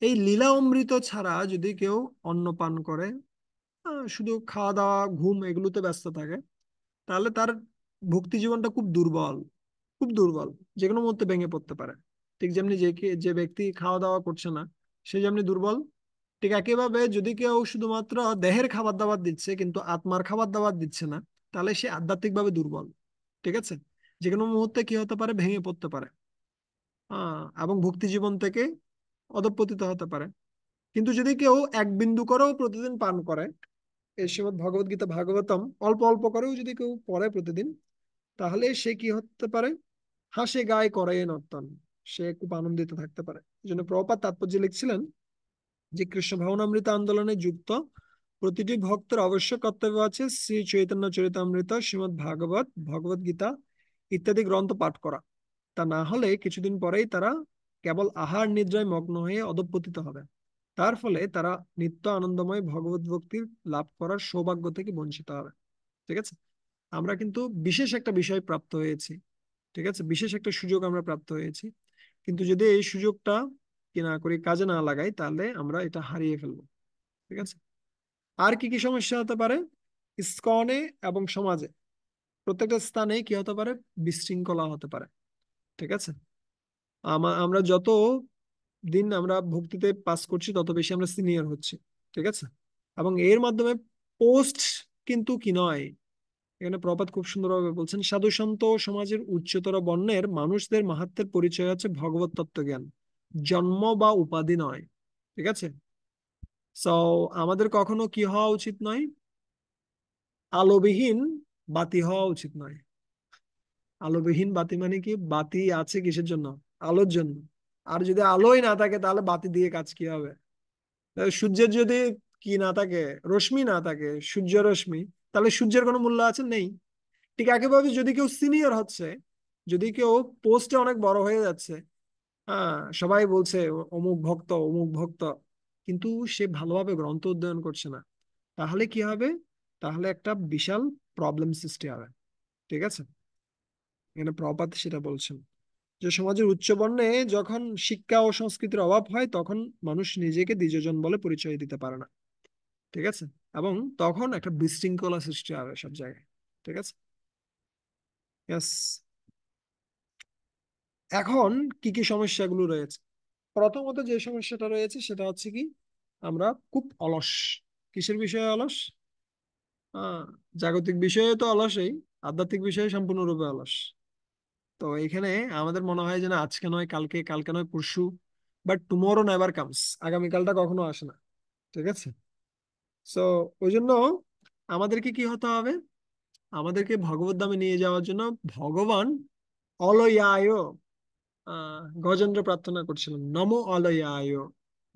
এই লীলা অমৃত ছাড়া যদি কেউ অন্ন পান করে, শুধু খাওয়া দাওয়া ঘুম এগুলোতে ব্যস্ত থাকে, তাহলে তার ভক্তি জীবনটা খুব দুর্বল, খুব দুর্বল, যে কোনো মুহূর্তে ভেঙে পড়তে পারে। ঠিক যেমনি যে ব্যক্তি খাওয়া দাওয়া করছে না সে যেমনি দুর্বল, ঠিক একইভাবে যদি কেউ শুধুমাত্র দেহের খাবার দাবার দিচ্ছে কিন্তু আত্মার খাবার দাবার দিচ্ছে না, তাহলে সে আধ্যাত্মিকভাবে দুর্বল। ঠিক আছে, যে কোনো মুহূর্তে কি হতে পারে? ভেঙে পড়তে পারে, এবং ভক্তি জীবন থেকে অধঃপতিত হতে পারে। কিন্তু যদি কেউ এক বিন্দু করেও প্রতিদিন পান করে, এই শ্রীমদ্ ভগবদ গীতা ভাগবতম অল্প অল্প করেও যদি কেউ পড়ে প্রতিদিন, তাহলে সে কি হতে পারে? হাসে গায়ে করে নর্তন, সে খুব আনন্দিত থাকতে পারে। এই জন্য প্রভুপাদ তাৎপর্য লিখছিলেন যে কৃষ্ণ ভাবনামৃত আন্দোলনে যুক্ত প্রতিটি ভক্তের অবশ্য কর্তব্য আছে শ্রী চৈতন্য চরিতামৃত, শ্রীমদ্ ভাগবত, ভগবদ গীতা ইত্যাদি গ্রন্থ পাঠ করা। তা না হলে কিছুদিন পরেই তারা কেবল আহার নিদ্রায় মগ্ন হয়ে অধঃপতিত হবে। তার ফলে তারা নিত্য আনন্দময় ভগবত ভক্তি লাভ করার সৌভাগ্য থেকে বঞ্চিত হবে। ঠিক আছে, আমরা কিন্তু বিশেষ একটা বিষয় প্রাপ্ত হয়েছি। ঠিক আছে, বিশেষ একটা সুযোগ আমরা প্রাপ্ত হয়েছি, কিন্তু যদি এই সুযোগটা কি না করি, কাজে না লাগাই, তাহলে আমরা এটা হারিয়ে ফেলবো। ঠিক আছে, আর কি কি সমস্যা হতে পারে? ইসকনে এবং সমাজে প্রত্যেকটা স্থানে কি হতে পারে? বিশৃঙ্খলা হতে পারে। ঠিক আছে, আমরা যত দিন আমরা ভক্তিতে পাস করছি তত বেশি আমরা সিনিয়র হচ্ছি। ঠিক আছে, এবং এর মাধ্যমে পোস্ট কিন্তু কি নয়, এখানে প্রপাত খুব সুন্দরভাবে বলছেন, সাধু সন্ত সমাজের উচ্চতর বর্ণের মানুষদের মাহাত্ম্যের পরিচয় হচ্ছে ভগবত তত্ত্বজ্ঞান, জন্ম বা উপাধি নয়। ঠিক আছে, সো আমাদের কখনো কি হওয়া উচিত নয়, আলোবিহীন বাতি হওয়া উচিত নয়। আলোবিহীন বাতি মানে কি, বাতি আছে কিসের জন্য, আলোর জন্য। আর যদি আলোই না থাকে তাহলে বাতি দিয়ে কাজ কি হবে? সূর্যের যদি কি না থাকে, রশ্মি না থাকে, সূর্য রশ্মি, তাহলে সূর্যের কোনো মূল্য আছে? নেই। ঠিক একইভাবে যদি কেউ সিনিয়র হচ্ছে, যদি কেউ পোস্টে অনেক বড় হয়ে যাচ্ছে, হ্যাঁ সবাই বলছে অমুক ভক্ত অমুক ভক্ত, কিন্তু সে ভালোভাবে গ্রন্থ অধ্যয়ন করছে না, তাহলে কি হবে? তাহলে একটা বিশাল প্রবলেম সৃষ্টি হবে। ঠিক আছে, এখানে প্রপাত সেটা বলছেন যে সমাজের উচ্চ বর্ণে যখন শিক্ষা ও সংস্কৃতির অভাব হয় তখন মানুষ নিজেকে দ্বিজজন বলে পরিচয় দিতে পারে না। ঠিক আছে, এবং তখন একটা বিশৃঙ্খলা সৃষ্টি হবে সব জায়গায়। ঠিক আছে, Yes. এখন কি কি সমস্যাগুলো রয়েছে? প্রথমত যে সমস্যাটা রয়েছে সেটা হচ্ছে কি, আমরা খুব অলস। কিসের বিষয়ে অলস? আহ জাগতিক বিষয়ে তো অলসই, আধ্যাত্মিক বিষয়ে সম্পূর্ণরূপে অলস। তো এখানে আমাদের মনে হয় যে না, আজকে নয় কালকে, কালকে নয় পরশু, বাট টুমোরো নেভার কামস, আগামীকালটা কখনো আসে না। ঠিক আছে, সো ওই জন্য আমাদেরকে কি হতে হবে, আমাদেরকে ভগবত ধামে নিয়ে যাওয়ার জন্য ভগবান অলয়ায় গজেন্দ্র প্রার্থনা করছিলেন, নমো অলয়ায়।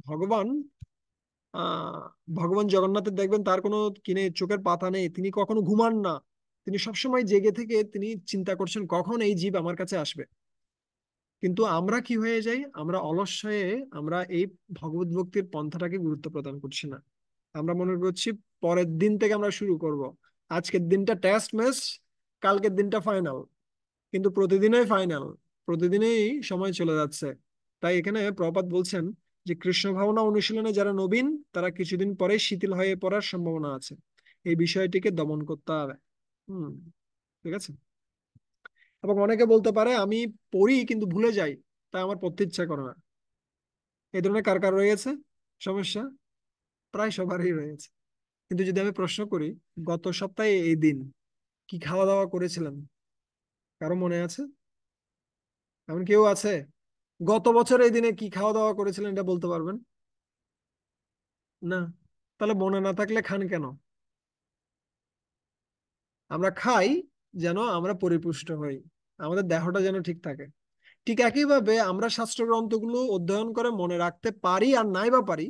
ভগবান আহ ভগবান জগন্নাথের দেখবেন তার কোনো কিনে চোখের পাতা নেই, তিনি কখনো ঘুমান না, তিনি সবসময় জেগে থেকে তিনি চিন্তা করছেন কখন এই জীব আমার কাছে আসবে। কিন্তু আমরা কি হয়ে যাই, আমরা অলস হয়ে আমরা এই ভগবত ভক্তির পন্থাটাকে গুরুত্ব প্রদান করছি না। আমরা মনে করছি পরের দিন থেকে আমরা শুরু করব, আজকের দিনটা টেস্ট ম্যাচ, কালকের দিনটা ফাইনাল, কিন্তু প্রতিদিনই ফাইনাল, প্রতিদিনই সময় চলে যাচ্ছে। তাই এখানে প্রপাত বলছেন যে কৃষ্ণ ভাবনা অনুশীলনে যারা নবীন তারা কিছুদিন পরে শিথিল হয়ে পড়ার সম্ভাবনা আছে, এই বিষয়টিকে দমন করতে হবে। হুম, ঠিক আছে। এবং অনেকে বলতে পারে আমি পড়ি কিন্তু ভুলে যাই, তাই আমার পড়তে ইচ্ছা করে না। এই ধরনের কার কার রয়েছে সমস্যা? প্রায় সবারই রয়েছে। কিন্তু যদি আমি প্রশ্ন করি, গত সপ্তাহে এই দিন কি খাওয়া দাওয়া করেছিলেন, কারো মনে আছে? এমন কেউ আছে গত বছর এই দিনে কি খাওয়া দাওয়া করেছিলেন এটা বলতে পারবেন? না। তাহলে মনে না থাকলে খান কেন? আমরা খাই যেন আমরা পরিপুষ্ট হই, আমাদের দেহটা যেন ঠিক থাকে। ঠিক একইভাবে আমরা শাস্ত্র গ্রন্থগুলো অধ্যয়ন করে মনে রাখতে পারি আর নাই বা পারি,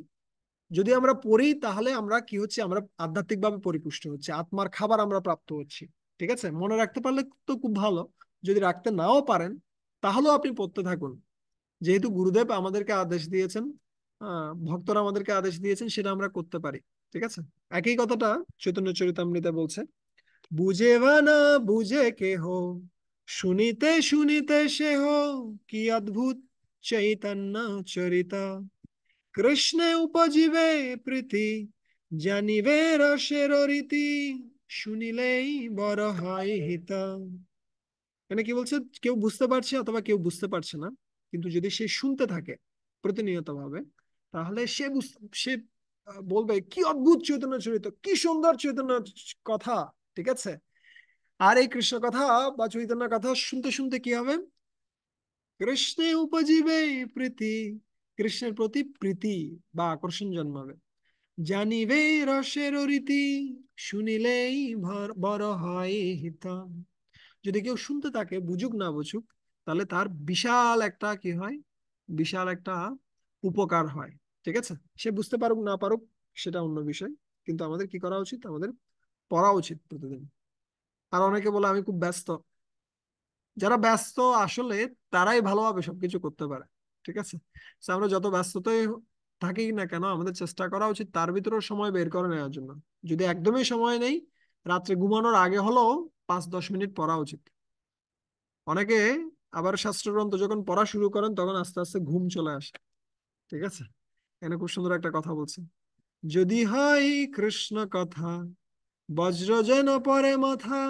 যদি আমরা পড়ি তাহলে আমরা কি হচ্ছে, আমরা আধ্যাত্মিকভাবে পরিপুষ্ট হচ্ছে, আত্মার খাবার আমরা প্রাপ্ত হচ্ছি। ঠিক আছে, মনে রাখতে পারলে তো খুব ভালো, যদি রাখতে নাও পারেন তাহলেও আপনি পড়তে থাকুন, যেহেতু গুরুদেব আমাদেরকে আদেশ দিয়েছেন, ভক্তরা আমাদেরকে আদেশ দিয়েছেন, সেটা আমরা করতে পারি। ঠিক আছে, একই কথাটা চৈতন্য চরিতামৃতে বলছে, বুঝে বা না বুঝে কেহ, শুনিতে শুনিতে সেহ, কি অদ্ভুত চৈতন্য চরিতা, কৃষ্ণে উপজীবে প্রীতি, জানিবে রসের রীতি, শুনিলেই বড় হয় হিত। মানে কি বলছে, কেউ বুঝতে পারছে অথবা কেউ বুঝতে পারছে না, কিন্তু যদি সে শুনতে থাকে প্রতিনিয়ত ভাবে, তাহলে সে বলবে কি অদ্ভুত চৈতন্য চরিত, কি সুন্দর চৈতন্য কথা। ঠিক আছে, আর এই কৃষ্ণ কথা বা চৈতন্য কথা শুনতে শুনতে কি হবে, কৃষ্ণে উপজীবে প্রীতি, কৃষ্ণের প্রতি প্রীতি বা আকর্ষণ জন্মাবে, জানিবে রসের রীতি, শুনিলেই বড় হয় হিত। যদি কেউ শুনতে থাকে বুঝুক না বুঝুক, তাহলে তার বিশাল একটা কি হয়, বিশাল একটা উপকার হয়। ঠিক আছে, সে বুঝতে পারুক না পারুক সেটা অন্য বিষয়, কিন্তু আমাদের কি করা উচিত, আমাদের পড়া উচিত প্রতিদিন। আর অনেকে বলে আমি খুব ব্যস্ত, যারা ব্যস্ত আসলে তারাই ভালোভাবে সবকিছু করতে পারে। ঠিক আছে, তো আমরা যত ব্যস্ততায় থাকি না কেন আমাদের চেষ্টা করা উচিত তার ভিতরেও সময় বের করে নেওয়ার জন্য। যদি একদমই সময় নেই, রাত্রে ঘুমানোর আগে হলেও 5-10 মিনিট পড়া উচিত। অনেকে আবার শাস্ত্রগ্রন্থ যখন পড়া শুরু করেন তখন আস্তে আস্তে ঘুম চলে আসে। ঠিক আছে, এখানে খুব সুন্দর একটা কথা বলছে, যদি হয় কৃষ্ণ কথা, বজ্র যেন পরে মাথা,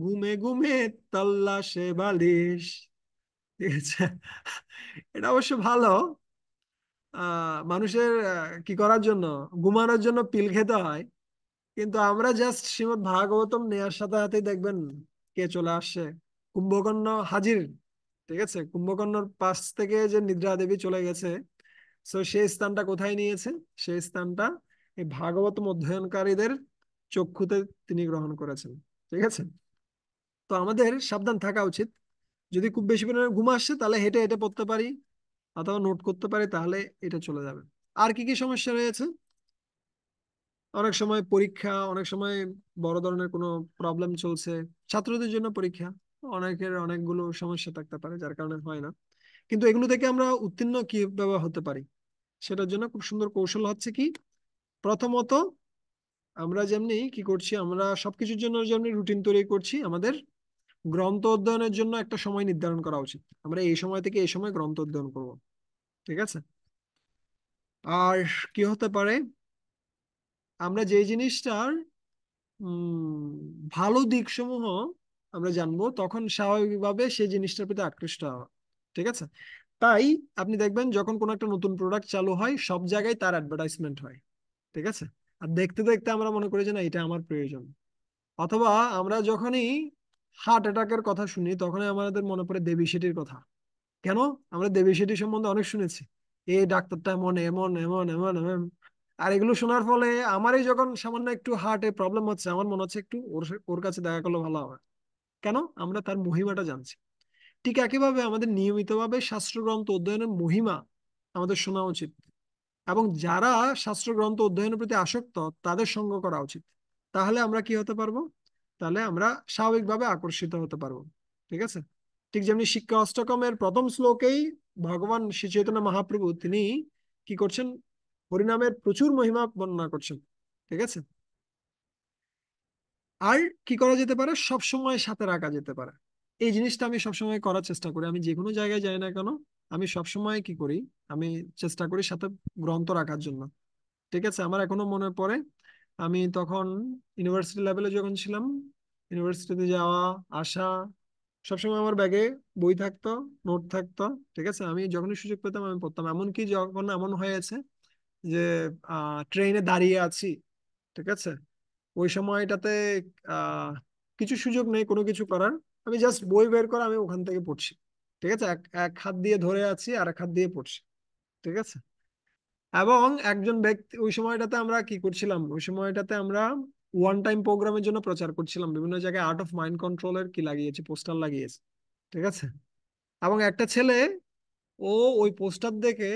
ঘুমে ঘুমে তল্লাশে বালিশ। ঠিক আছে, এটা অবশ্য ভালো, মানুষের কি করার জন্য, ঘুমানোর জন্য পিল খেতে হয়, কিন্তু আমরা জাস্ট শ্রীমদ্ ভাগবতম নেয়ার সাথে সাথে দেখবেন কে চলে আসছে, কুম্ভকর্ণ হাজির। ঠিক আছে, কুম্ভকর্ণর পাশ থেকে যে নিদ্রা দেবী চলে গেছে, তো সেই স্থানটা কোথায় নিয়েছে? সেই স্থানটা এই ভাগবতম অধ্যয়নকারীদের চক্ষুতে তিনি গ্রহণ করেছেন। ঠিক আছে, তো আমাদের সাবধান থাকা উচিত। যদি খুব বেশি পরিমাণে ঘুম আসছে তাহলে হেঁটে হেঁটে পড়তে পারি, অথবা নোট করতে পারি, তাহলে এটা চলে যাবে। আর কি কি সমস্যা রয়েছে? অনেক সময় পরীক্ষা, অনেক সময় বড় ধরনের কোনো প্রবলেম চলছে, ছাত্রদের জন্য পরীক্ষা, অনেকের অনেকগুলো সমস্যা থাকতে পারে যার কারণে হয় না। কিন্তু এগুলো থেকে আমরা উত্তীর্ণ কিভাবে হতে পারি, সেটার জন্য খুব সুন্দর কৌশল হচ্ছে কি, প্রথমত আমরা যেমনি কি করছি, আমরা সবকিছুর জন্য যেমনি রুটিন তৈরি করছি, আমাদের গ্রন্থ অধ্যয়নের জন্য একটা সময় নির্ধারণ করা উচিত। আমরা এই সময় থেকে এই সময় গ্রন্থ অধ্যয়ন করব। ঠিক আছে। আর কি হতে পারে, আমরা যে জিনিসটার উম ভালো দিক সমূহ আমরা জানবো, তখন স্বাভাবিকভাবে সেই জিনিসটার প্রতি আকৃষ্ট হওয়া। ঠিক আছে। তাই আপনি দেখবেন যখন কোনো একটা নতুন প্রোডাক্ট চালু হয়, সব জায়গায় তার অ্যাডভার্টাইজমেন্ট হয়। ঠিক আছে। আর দেখতে দেখতে আমরা মনে করি যে না, এটা আমার প্রয়োজন। অথবা আমরা যখনই হার্ট অ্যাটাকের কথা শুনি, তখনই আমাদের মনে পড়ে দেবী শেঠির কথা। কেন? আমরা দেবী শেঠি সম্বন্ধে অনেক শুনেছি, এই ডাক্তারটা এমন এমন এমন এমন এমন। আর এগুলো শোনার ফলে আমারই যখন সামান্য একটু হার্টে প্রবলেম হচ্ছে, আমার মনে হচ্ছে একটু ওর কাছে দেখা করলে ভালো হবে। কেন? আমরা তার মহিমাটা জানছি। ঠিক একইভাবে আমাদের নিয়মিতভাবে শাস্ত্রগ্রন্থ অধ্যয়নের মহিমা আমাদের শোনা উচিত, এবং যারা শাস্ত্রগ্রন্থ অধ্যয়নের প্রতি আসক্ত তাদের সঙ্গ করা উচিত। তাহলে আমরা কি হতে পারবো? তাহলে আমরা স্বাভাবিকভাবে আকর্ষিত হতে পারবো। ঠিক আছে। ঠিক যেমনি শিক্ষা অষ্টকমের প্রথম শ্লোকেই ভগবান শ্রী চৈতন্য মহাপ্রভু তিনি কি করছেন, হরিনামের প্রচুর মহিমা বর্ণনা করছেন। ঠিক আছে। আর কি করা যেতে পারে, সব সময় সাথে রাখা যেতে পারে। এই জিনিসটা আমি সবসময় করার চেষ্টা করি। আমি যে কোনো জায়গায় যাই না কেন, আমি সবসময় কি করি, আমি চেষ্টা করি সাথে গ্রন্থ রাখার জন্য। ঠিক আছে। আমার এখনো মনে পড়ে, আমি তখন ইউনিভার্সিটি লেভেলে যখন ছিলাম, ইউনিভার্সিটিতে যাওয়া আসা, সবসময় আমার ব্যাগে বই থাকতো, নোট থাকতো। ঠিক আছে, আমি যখনই সুযোগ পেতাম আমি পড়তাম। এমনকি যখন এমন হয়েছে যে ট্রেনে দাঁড়িয়ে আছি, ঠিক আছে, ওই সময়টাতে আহ কিছু সুযোগ নেই কোনো কিছু করার, আমি জাস্ট বই বের করে আমি ওখান থেকে পড়ছি। ঠিক আছে, এক এক হাত দিয়ে ধরে আছি আর এক হাত দিয়ে পড়ছি। ঠিক আছে। এবং একজন ব্যক্তি, ওই সময়টাতে আমরা কি করছিলাম, ওই সময়টাতে আমরা ওয়ান টাইম প্রোগ্রামের জন্য প্রচার করছিলাম, বিভিন্ন জায়গায় আর্ট অফ মাইন্ড কন্ট্রোলের কি লাগিয়েছি, পোস্টার লাগিয়েছে। ঠিক আছে। এবং একটা ছেলে, ও ওই পোস্টার দেখে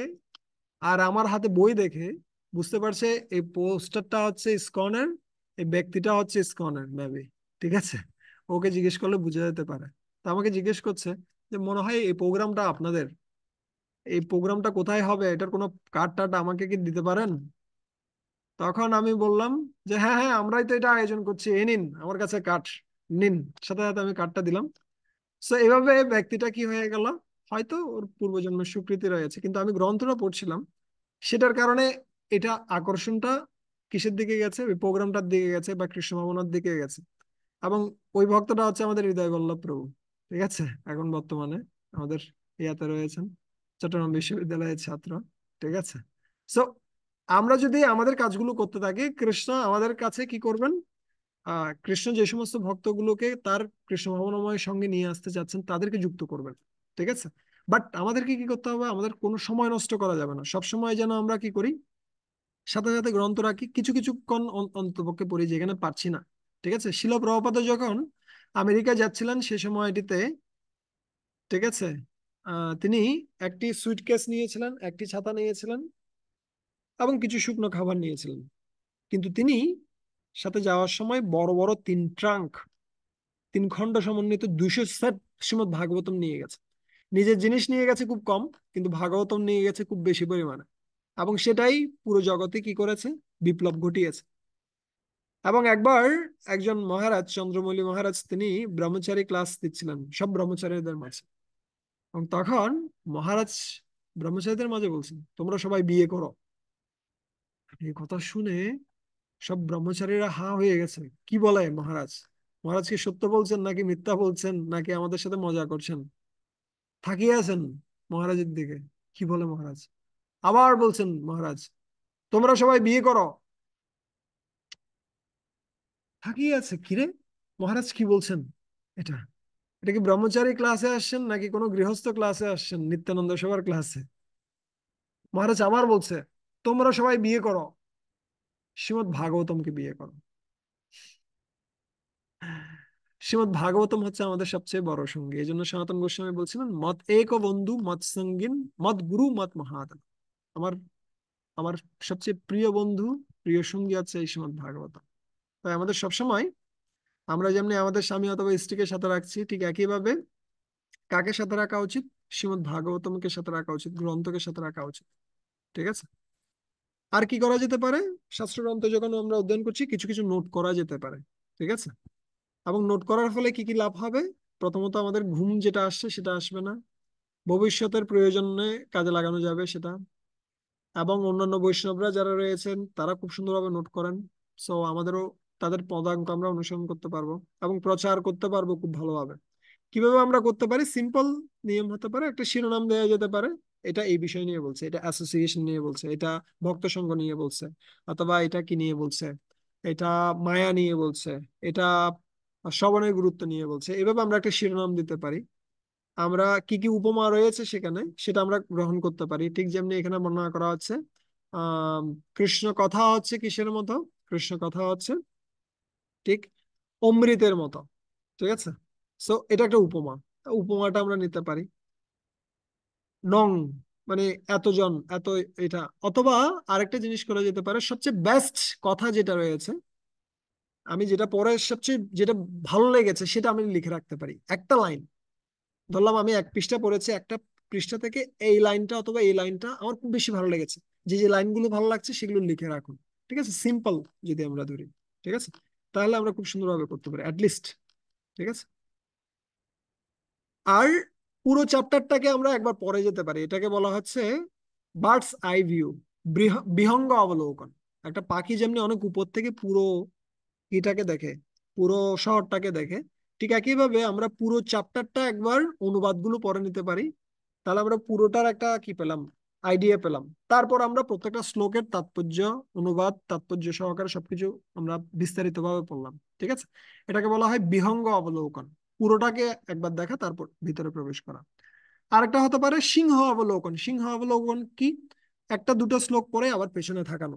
আর আমার হাতে বই দেখে বুঝতে পারছে এই পোস্টারটা হচ্ছে ইসকনের, এই ব্যক্তিটা হচ্ছে ইসকনের মেবি। ঠিক আছে। ওকে জিজ্ঞেস করলে বুঝে যেতে পারে। তো আমাকে জিজ্ঞেস করছে যে মনে হয় এই প্রোগ্রামটা আপনাদের, এই প্রোগ্রামটা কোথায় হবে, এটার কোনো কার্ড টার্ড আমাকে কি দিতে পারেন? তখন আমি বললাম যে হ্যাঁ হ্যাঁ, আমরাই তো এটা আয়োজন করছি, এ নিন আমার কাছে কার্ড, নিন। সাথে সাথে আমি কার্ডটা দিলাম। সো এভাবে ব্যক্তিটা কি হয়ে গেল, হয়তো ওর পূর্বজন্মের স্বীকৃতি রয়েছে, কিন্তু আমি গ্রন্থটা পড়ছিলাম, সেটার কারণে এটা আকর্ষণটা কিসের দিকে গেছে, ওই প্রোগ্রামটার দিকে গেছে বা কৃষ্ণ ভাবনার দিকে গেছে। এবং ওই ভক্তটা হচ্ছে আমাদের হৃদয় বল্লভ প্রভু। ঠিক আছে। এখন বর্তমানে আমাদের ইয়াতে রয়েছেন, চট্টগ্রাম বিশ্ববিদ্যালয়ের ছাত্র। ঠিক আছে। সো আমরা যদি আমাদের কাজগুলো করতে থাকি, কৃষ্ণ আমাদের কাছে কি করবেন, কৃষ্ণ যে সমস্ত ভক্তগুলোকে তার কৃষ্ণ ভাবনাময় সঙ্গে নিয়ে আসতে চাচ্ছেন তাদেরকে যুক্ত করবেন। ঠিক আছে। বাট আমাদেরকে কি করতে হবে, আমাদের কোনো সময় নষ্ট করা যাবে না। সব সময় যেন আমরা কি করি, সাথে সাথে গ্রন্থ রাখি, কিছু কিছুক্ষণ অন্তপক্ষে পড়ি যেখানে পারছি না। ঠিক আছে। শিল প্রভুপাদ যখন আমেরিকা যাচ্ছিলেন সে সময়টিতে, ঠিক আছে, তিনি একটি সুইটকেস নিয়েছিলেন, একটি ছাতা নিয়েছিলেন, এবং কিছু শুকনো খাবার নিয়েছিলেন। কিন্তু তিনি সাথে যাওয়ার সময় বড় বড় তিন ট্রাঙ্ক, তিন খণ্ড সমন্বিত 200 সেট শ্রীমদ্ ভাগবতম নিয়ে গেছে। নিজের জিনিস নিয়ে গেছে খুব কম, কিন্তু ভাগবতম নিয়ে গেছে খুব বেশি পরিমাণে। এবং সেটাই পুরো জগতে কি করেছে, বিপ্লব ঘটিয়েছে। এবং একবার একজন মহারাজ, চন্দ্রমৌলি মহারাজ, তিনি ব্রহ্মচারী ক্লাস দিচ্ছিলেন সব ব্রহ্মচারীদের মাঝে। এবং তখন মহারাজ ব্রহ্মচারীদের মাঝে বলছেন, তোমরা সবাই বিয়ে করো। এই কথা শুনে সব ব্রহ্মচারীরা হা হয়ে গেছে। কি বলে মহারাজ? মহারাজ কি সত্য বলছেন নাকি মিথ্যা বলছেন, নাকি আমাদের সাথে মজা করছেন? তাকিয়ে আছেন মহারাজের দিকে। কি বলে মহারাজ? আবার বলছেন মহারাজ, তোমরা সবাই বিয়ে করো। তাকিয়ে আছে, কিরে মহারাজ কি বলছেন এটা? এটা কি ব্রহ্মচারী ক্লাসে আসছেন নাকি কোনো গৃহস্থ ক্লাসে আসছেন, নিত্যানন্দ সবার ক্লাসে? মহারাজ আবার বলছে, তোমরা সবাই বিয়ে করো, শ্রীমদ্ ভাগবতমকে বিয়ে করো। শ্রীমদ্ ভাগবতম হচ্ছে আমাদের সবচেয়ে বড় সঙ্গী। এই জন্য সনাতন গোস্বামী বলছিলেন, মত এক বন্ধু মত সঙ্গিন, মত গুরু মত মহাত্মা। আমার আমার সবচেয়ে প্রিয় বন্ধু, প্রিয় সঙ্গী হচ্ছে এই শ্রীমদ্ ভাগবতম। তাই আমাদের সবসময়, আমরা যেমনি আমাদের স্বামী অথবা স্ত্রীকে সাথে রাখছি, ঠিক একইভাবে কাকে সাথে রাখা উচিত? শ্রীমদ্ ভাগবতমকে সাথে রাখা উচিত, গ্রন্থকে সাথে রাখা উচিত। ঠিক আছে? আর কি করা যেতে পারে? শাস্ত্রগ্রন্থ যখন আমরা অধ্যয়ন করছি, কিছু কিছু নোট করা যেতে পারে। ঠিক আছে? এবং নোট করার ফলে কি কি লাভ হবে? প্রথমত আমাদের ঘুম যেটা আসছে সেটা আসবে না, ভবিষ্যতের প্রয়োজনে কাজে লাগানো যাবে সেটা। এবং অন্যান্য বৈষ্ণবরা যারা রয়েছেন তারা খুব সুন্দরভাবে নোট করেন। সো আমাদেরও তাদের পদাঙ্ক আমরা অনুসরণ করতে পারবো এবং প্রচার করতে পারবো খুব ভালোভাবে। কিভাবে আমরা করতে পারি? সিম্পল নিয়ম হতে পারে, একটা শিরোনাম দেওয়া যেতে পারে, এটা এই বিষয় নিয়ে বলছে, এটা অ্যাসোসিয়েশন নিয়ে বলছে, এটা ভক্ত সংঘ নিয়ে বলছে, অথবা এটা কি নিয়ে বলছে, এটা মায়া নিয়ে বলছে, এটা শ্রবণের গুরুত্ব নিয়ে বলছে। এভাবে আমরা একটা শিরোনাম দিতে পারি। আমরা কি কি উপমা রয়েছে সেখানে সেটা আমরা গ্রহণ করতে পারি, ঠিক যেমনি এখানে বর্ণনা করা হচ্ছে। আহ কৃষ্ণ কথা হচ্ছে কিসের মতো? কৃষ্ণ কথা হচ্ছে ঠিক অমৃতের মতো। ঠিক আছে? সো এটা একটা উপমা, উপমাটা আমরা নিতে পারি। নং মানে এতজন, এত, এটা। অথবা আরেকটা জিনিস করা যেতে পারে, সবচেয়ে বেস্ট কথা যেটা রয়েছে, আমি যেটা পরে সবচেয়ে যেটা ভালো লেগেছে সেটা আমি লিখে রাখতে পারি, একটা লাইন। ধরলাম আমি এক পৃষ্ঠা পড়েছি, একটা পৃষ্ঠা থেকে এই লাইনটা অথবা এই লাইনটা আমার খুব বেশি ভালো লেগেছে, যে যে লাইনগুলো ভালো লাগছে সেগুলো লিখে রাখুন। ঠিক আছে? সিম্পল যদি আমরা ধরি, ঠিক আছে, তাহলে আমরা খুব সুন্দরভাবে করতে পারি অ্যাটলিস্ট। ঠিক আছে? আর পুরো চ্যাপ্টারটাকে আমরা একবার পড়ে যেতে পারি, এটাকে বলা হচ্ছে বার্ডস আই ভিউ, বিহঙ্গ অবলোকন। একটা পাখি যেমনি অনেক উপর থেকে পুরো এটাকে দেখে, পুরো শহরটাকে দেখে, ঠিক একইভাবে আমরা পুরো চ্যাপ্টারটা একবার অনুবাদগুলো পড়ে নিতে পারি। তাহলে আমরা পুরোটার একটা কি পেলাম, আইডিয়া পেলাম। তারপর আমরা প্রত্যেকটা শ্লোকের তাৎপর্য, অনুবাদ, তাৎপর্য সহকারে সবকিছু আমরা বিস্তারিতভাবে পড়লাম। ঠিক আছে? এটাকে বলা হয় বিহঙ্গ অবলোকন। পুরোটাকে একবার দেখা, তারপর ভিতরে প্রবেশ করা। আরেকটা হতে পারে সিংহ অবলোকন। সিংহ অবলোকন কি? একটা দুটো শ্লোক পরে আবার পেছনে থাকানো,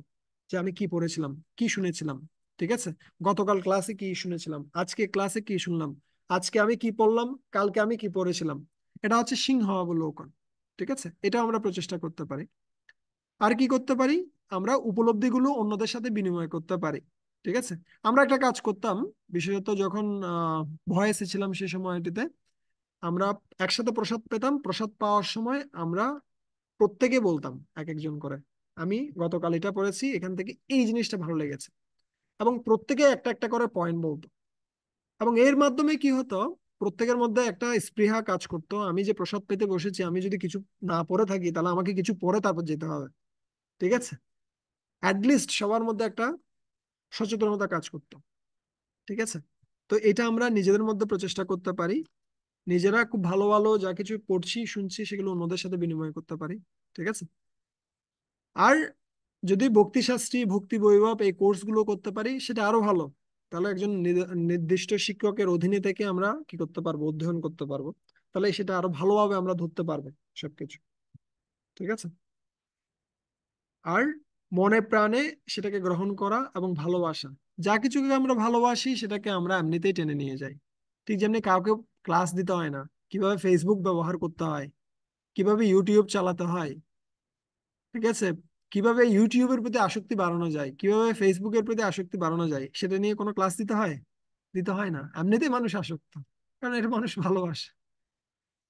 যে আমি কি পড়েছিলাম, কি শুনেছিলাম। ঠিক আছে? গতকাল ক্লাসে কি শুনেছিলাম, আজকে ক্লাসে কি শুনলাম, আজকে আমি কি পড়লাম, কালকে আমি কি পড়েছিলাম। এটা হচ্ছে সিংহ অবলোকন। ঠিক আছে? এটা আমরা প্রচেষ্টা করতে পারি। আর কি করতে পারি? আমরা উপলব্ধিগুলো অন্যদের সাথে বিনিময় করতে পারি। ঠিক আছে? আমরা একটা কাজ করতাম, বিশেষত যখন ভয়ে এসেছিলাম সে সময়টিতে, আমরা একসাথে প্রসাদ পেতাম, প্রসাদ পাওয়ার সময় আমরা প্রত্যেকে বলতাম এক একজন করে, আমি গতকাল এটা পড়েছি, এখান থেকে এই জিনিসটা ভালো লেগেছে। এবং প্রত্যেকে একটা একটা করে পয়েন্ট বলতো। এবং এর মাধ্যমে কি হতো? প্রত্যেকের মধ্যে একটা স্পৃহা কাজ করতো, আমি যে প্রসাদ পেতে বসেছি, আমি যদি কিছু না পড়ে থাকি তাহলে আমাকে কিছু পড়ে তারপর যেতে হবে। ঠিক আছে? অ্যাটলিস্ট সবার মধ্যে একটা সচেতনতা কাজ করতো। ঠিক আছে? তো এটা আমরা নিজেদের মধ্যে প্রচেষ্টা করতে পারি, নিজেরা খুব ভালো ভালো যা কিছু পড়ছি শুনছি সেগুলো অন্যদের সাথে বিনিময় করতে পারি। ঠিক আছে? আর যদি ভক্তিশাস্ত্রী, ভক্তি বৈভব এই কোর্সগুলো করতে পারি সেটা আরো ভালো। তাহলে একজন নির্দিষ্ট শিক্ষকের অধীনে থেকে আমরা কি করতে পারবো, অধ্যয়ন করতে পারবো। তাহলে সেটা আরো ভালোভাবে আমরা ধরতে পারবো সবকিছু। ঠিক আছে? আর মনে প্রাণে সেটাকে গ্রহণ করা এবং ভালোবাসা, যা কিছুকে আমরা ভালোবাসি সেটাকে আমরা এমনিতেই টেনে নিয়ে যাই। ঠিক যেমনি কাউকে ক্লাস দিতে হয় না কিভাবে ফেসবুক ব্যবহার করতে হয়, কিভাবে ইউটিউব চালাতে হয়। ঠিক আছে? কিভাবে ইউটিউবের প্রতি আসক্তি বাড়ানো যায়, কিভাবে ফেসবুকের প্রতি আসক্তি বাড়ানো যায়, সেটা নিয়ে কোনো ক্লাস দিতে হয়? দিতে হয় না, এমনিতেই মানুষ আসক্ত, কারণ এটা মানুষ ভালোবাসে।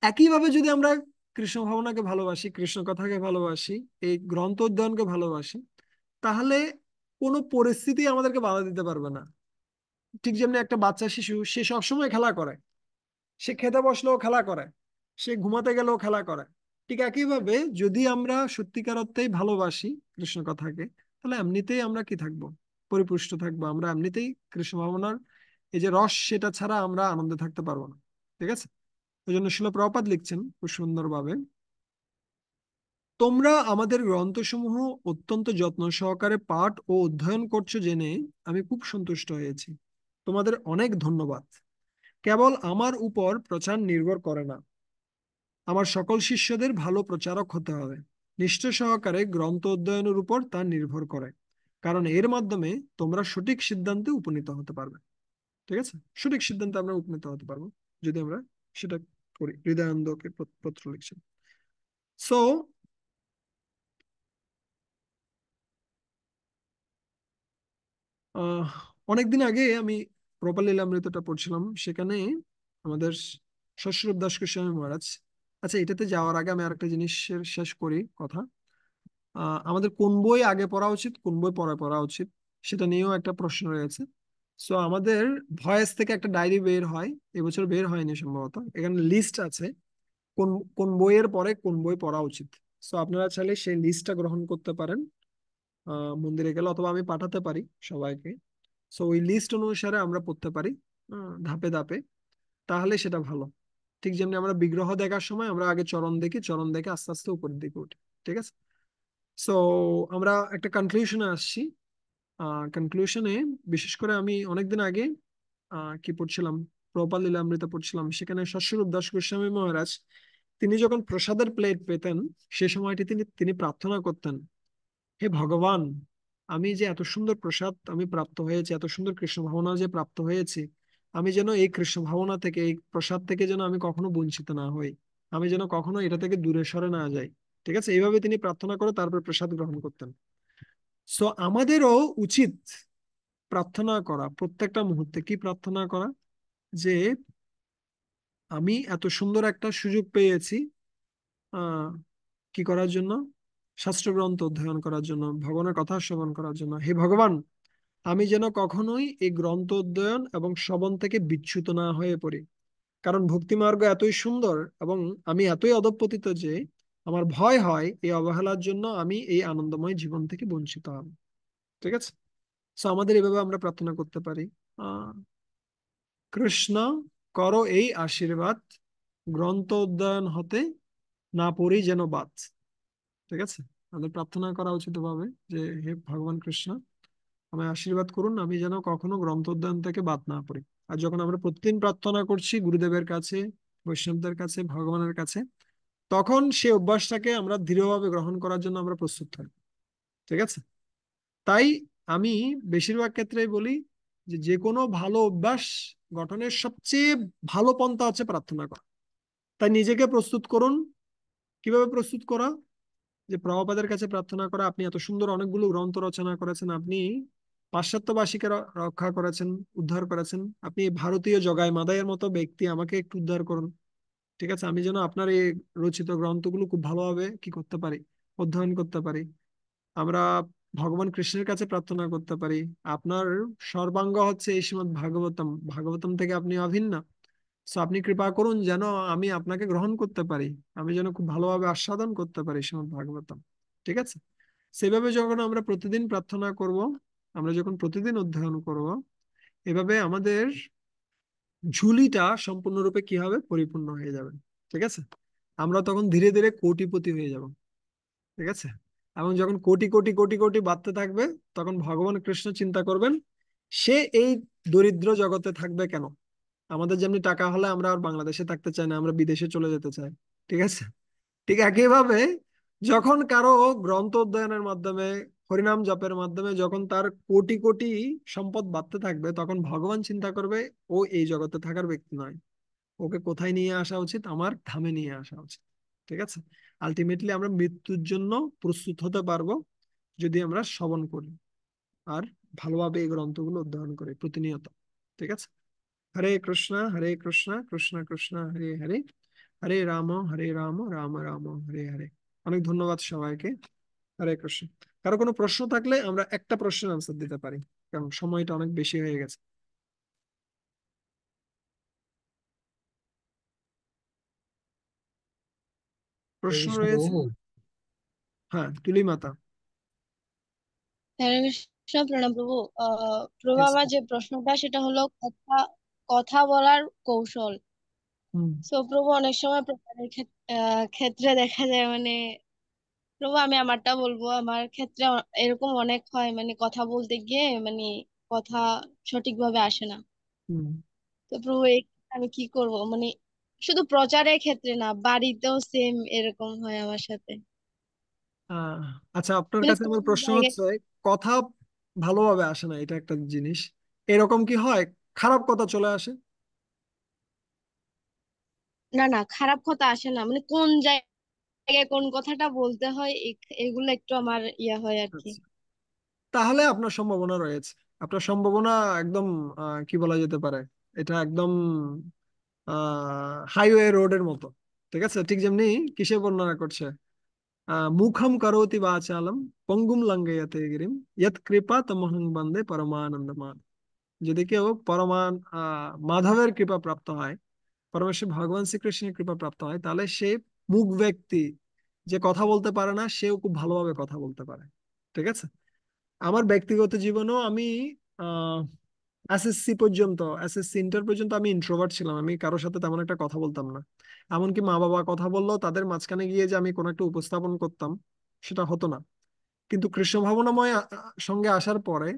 একইভাবে যদি আমরা কৃষ্ণ ভাবনাকে ভালোবাসি, কৃষ্ণ কথাকে ভালোবাসি, এই গ্রন্থ অধ্যয়নকে ভালোবাসি, তাহলে কোনো পরিস্থিতি আমাদেরকে বাধা দিতে পারবে না। ঠিক যেমনি একটা বাচ্চা শিশু, সে সবসময় খেলা করে, সে খেতে বসলেও খেলা করে, সে ঘুমাতে গেলেও খেলা করে। ঠিক একইভাবে যদি আমরা সত্যিকার অর্থেই ভালোবাসি কৃষ্ণ কথাকে, তাহলে এমনিতেই আমরা কি থাকবো, পরিপুষ্ট থাকবো। আমরা এমনিতেই কৃষ্ণ ভাবনার এই যে রস, সেটা ছাড়া আমরা আনন্দে থাকতে পারবো না। ঠিক আছে? ওই জন্য শিল প্রভুপাদ লিখছেন খুব সুন্দরভাবে, তোমরা আমাদের গ্রন্থসমূহ অত্যন্ত যত্ন সহকারে পাঠ ও অধ্যয়ন করছো জেনে আমি খুব সন্তুষ্ট হয়েছি। তোমাদের অনেক ধন্যবাদ। কেবল আমার উপর প্রচার নির্ভর করে না, আমার সকল শিষ্যদের ভালো প্রচারক হতে হবে। নিষ্ঠা সহকারে গ্রন্থ অধ্যয়নের উপর তা নির্ভর করে, কারণ এর মাধ্যমে তোমরা সঠিক সিদ্ধান্তে উপনীত হতে পারবে। ঠিক আছে, সঠিক সিদ্ধান্তে আমরা উপনীত হতে পারবো যদি আমরা সেটা করি। হৃদয়ানন্দকে পত্র লিখছেন। সো আহ অনেকদিন আগে আমি প্রপার লীলামৃতটা পড়ছিলাম, সেখানে আমাদের শ্বশুর দাস গোস্বামী মহারাজ, আচ্ছা এটাতে যাওয়ার আগে আমি আরেকটা জিনিসের শেষ করি কথা। আমাদের কোন বই আগে পড়া উচিত, কোন বই পরে পড়া উচিত, সেটা নিয়েও একটা প্রশ্ন রয়েছে। সো আমাদের ভয়েস থেকে একটা ডায়েরি বের হয়, এবছর বের হয়নি সম্ভবত, এখানে লিস্ট আছে কোন কোন বইয়ের পরে কোন বই পড়া উচিত। সো আপনারা চাইলে সেই লিস্টটা গ্রহণ করতে পারেন মন্দিরে গেলে, অথবা আমি পাঠাতে পারি সবাইকে। সো ওই লিস্ট অনুসারে আমরা পড়তে পারি ধাপে ধাপে, তাহলে সেটা ভালো। ঠিক যেমনি আমরা বিগ্রহ দেখার সময় আমরা আগে চরণ দেখি, চরণ দেখে আস্তে আস্তে উপরের দিকে উঠি। ঠিক আছে। সো আমরা একটা কনক্লুশনে আসছি। কনক্লুশনে বিশেষ করে আমি অনেকদিন আগে কি পড়ছিলাম, প্রপাল লীলামৃত পড়ছিলাম, সেখানে শশ্বরূপ দাস গোস্বামী মহারাজ তিনি যখন প্রসাদের প্লেট পেতেন, সে সময়টি তিনি তিনি প্রার্থনা করতেন, হে ভগবান, আমি যে এত সুন্দর প্রসাদ আমি প্রাপ্ত হয়েছে, এত সুন্দর কৃষ্ণ ভাবনা যে প্রাপ্ত হয়েছে, আমি যেন এই কৃষ্ণ ভাবনা থেকে, এই প্রসাদ থেকে যেন আমি কখনো বঞ্চিত না হই, আমি যেন কখনো এটা থেকে দূরে সরে না যাই। ঠিক আছে, এইভাবে তিনি প্রার্থনা করে তারপর প্রসাদ গ্রহণ করতেন। সো আমাদেরও উচিত প্রার্থনা করা, প্রত্যেকটা মুহূর্তে কি প্রার্থনা করা, যে আমি এত সুন্দর একটা সুযোগ পেয়েছি আহ কি করার জন্য, শাস্ত্রগ্রন্থ অধ্যয়ন করার জন্য, ভগবানের কথা শ্রবণ করার জন্য। হে ভগবান, আমি যেন কখনোই এই গ্রন্থ অধ্যয়ন এবং শ্রবণ থেকে বিচ্যুত না হয়ে পড়ি, কারণ ভক্তি মার্গ এতই সুন্দর এবং আমি এতই অধঃপতিত যে আমার ভয় হয় এই অবহেলার জন্য আমি এই আনন্দময় জীবন থেকে বঞ্চিত হব। ঠিক আছে। সো আমাদের এভাবে আমরা প্রার্থনা করতে পারি, আহ কৃষ্ণ, করো এই আশীর্বাদ, গ্রন্থ অধ্যয়ন হতে না পড়ি যেন বাদ। ঠিক আছে, আমাদের প্রার্থনা করা উচিত ভাবে যে হে ভগবান কৃষ্ণ, আমায় আশীর্বাদ করুন আমি যেন কখনো গ্রন্থ অধ্যয়ন থেকে বাদ না পড়ি। আর যখন আমরা প্রতিদিন প্রার্থনা করছি গুরুদেবের কাছে, বৈষ্ণবদের কাছে, ভগবানের কাছে, তখন সে অভ্যাসটাকে আমরা দৃঢ়ভাবে গ্রহণ করার জন্য আমরা প্রস্তুত হই। ঠিক আছে। তাই আমি বেশিরভাগ ক্ষেত্রেই বলি যে যে কোনো ভালো অভ্যাস গঠনের সবচেয়ে ভালো পন্থা হচ্ছে প্রার্থনা করা। তাই নিজেকে প্রস্তুত করুন। কিভাবে প্রস্তুত করা? যে প্রভুপাদের কাছে প্রার্থনা করা, আপনি এত সুন্দর অনেকগুলো গ্রন্থ রচনা করেছেন, আপনি পাশ্চাত্যবাসীকে রক্ষা করেছেন, উদ্ধার করেছেন, আপনি ভারতীয় জগাই মাদাইয়ের মতো ব্যক্তি, আমাকে একটু উদ্ধার করুন। ঠিক আছে, আমি যেন আপনার এই রচিত গ্রন্থগুলো খুব ভালোভাবে কি করতে পারি, অধ্যয়ন করতে পারি। আমরা ভগবান কৃষ্ণের কাছে প্রার্থনা করতে পারি, আপনার সর্বাঙ্গ হচ্ছে এই শ্রীমদ্ ভাগবতম, ভাগবতম থেকে আপনি অভিন্ন। সো আপনি কৃপা করুন যেন আমি আপনাকে গ্রহণ করতে পারি, আমি যেন খুব ভালোভাবে আস্বাদন করতে পারি শ্রীমদ্ ভাগবতম। ঠিক আছে। সেভাবে যখন আমরা প্রতিদিন প্রার্থনা করব, আমরা যখন প্রতিদিন অধ্যয়ন করব, এভাবে আমাদের ঝুলিটা সম্পূর্ণরূপে কি হবে, পরিপূর্ণ হয়ে যাবে। ঠিক আছে। আমরা তখন ধীরে ধীরে কোটিপতি হয়ে যাব। ঠিক আছে। এবং যখন কোটি কোটি কোটি কোটি বাড়তে থাকবে, তখন ভগবান কৃষ্ণ চিন্তা করবেন, সে এই দরিদ্র জগতে থাকবে কেন? আমাদের যেমনি টাকা হলে আমরা আর বাংলাদেশে থাকতে চাই না, আমরা বিদেশে চলে যেতে চাই। ঠিক আছে। ঠিক একইভাবে যখন কারো গ্রন্থ অধ্যয়নের মাধ্যমে, হরিনাম জপের মাধ্যমে যখন তার কোটি কোটি সম্পদ বাড়তে থাকবে, তখন ভগবান চিন্তা করবে ও এই জগতে থাকার ব্যক্তি নয়, ওকে কোথায় নিয়ে আসা উচিত, আমার ধামে নিয়ে আসা উচিত। ঠিক আছে। আলটিমেটলি আমরা মৃত্যুর জন্য প্রস্তুত হতে পারবো যদি আমরা শ্রবণ করি আর ভালোভাবে এই গ্রন্থগুলো অধ্যয়ন করি প্রতিনিয়ত। ঠিক আছে। হরে কৃষ্ণ হরে কৃষ্ণ, কৃষ্ণ কৃষ্ণ হরে হরে, হরে রাম রাম রাম হরে হরে। অনেক ধন্যবাদ সবাইকে। হরে কৃষ্ণ। কারো কোনো প্রশ্ন থাকলে আমরা একটা প্রশ্নের আনসার দিতে পারি, কারণ সময়টা অনেক বেশি হয়ে গেছে। হরে প্রশ্ন কৃষ্ণ রয়েছে? প্রভু। হ্যাঁ, তুলি মাতা। হরে কৃষ্ণ, প্রণাম প্রভু। প্রভু, Yes. আমার যে প্রশ্নটা সেটা হলো কথা কথা বলার কৌশল। হুম। সো প্রভু, অনেক সময় প্রচারের ক্ষেত্রে দেখা যায় মানে প্রভু, আমি আমারটা বলবো। আমার ক্ষেত্রে এরকম অনেক হয়, মানে কথা বলতে গিয়ে মানে কথা সঠিকভাবে আসে না। হুম। তো প্রভু, আমি কি করব? মানে শুধু প্রচারের ক্ষেত্রে না, বাড়িতেও সেম এরকম হয় আমার সাথে। আহ, আচ্ছা, আপনার মানে কাছে কোন আমার প্রশ্ন জায়গায়, হচ্ছে, কথা ভালোভাবে আসে না, এটা একটা জিনিস। এরকম কি হয় খারাপ কথা চলে আসে? না না, খারাপ কথা আসে না, মানে কোন জায়গায় কোন কথাটা বলতে হয় এগুলো একটু আমার ইয়া হয় আর কি। আচ্ছা, তাহলে আপনার সম্ভাবনা রয়েছে। আপনার সম্ভাবনা একদম কি বলা যেতে পারে, এটা একদম হাইওয়ে রোডের মতো। ঠিক আছে, ঠিক যেমনি কিসে বর্ণনা করছে, মুখম করোতি বাচালম পঙ্গুম লঙ্ঘয়তে গিরিম ইয়ৎ কৃপা তমহং বন্দে পরমানন্দমান। যদি কেউ মাধবের কৃপা প্রাপ্ত হয়, পরমেশ্বর ভগবান শ্রীকৃষ্ণের কৃপা প্রাপ্ত হয়, তাহলে সে মুখ ব্যক্তি, যে কথা বলতে পারে না, সেও খুব ভালোভাবে কথা বলতে পারে। ঠিক আছে, আমার ব্যক্তিগত জীবনেও আমি এসএসসি ইন্টার পর্যন্ত আমি ইন্ট্রোভার্ট ছিলাম, আমি কারোর সাথে তেমন একটা কথা বলতাম না। এমনকি মা বাবা কথা বললেও তাদের মাঝখানে গিয়ে যে আমি কোনো একটা উপস্থাপন করতাম, সেটা হতো না। কিন্তু কৃষ্ণ ভাবনাময় সঙ্গে আসার পরে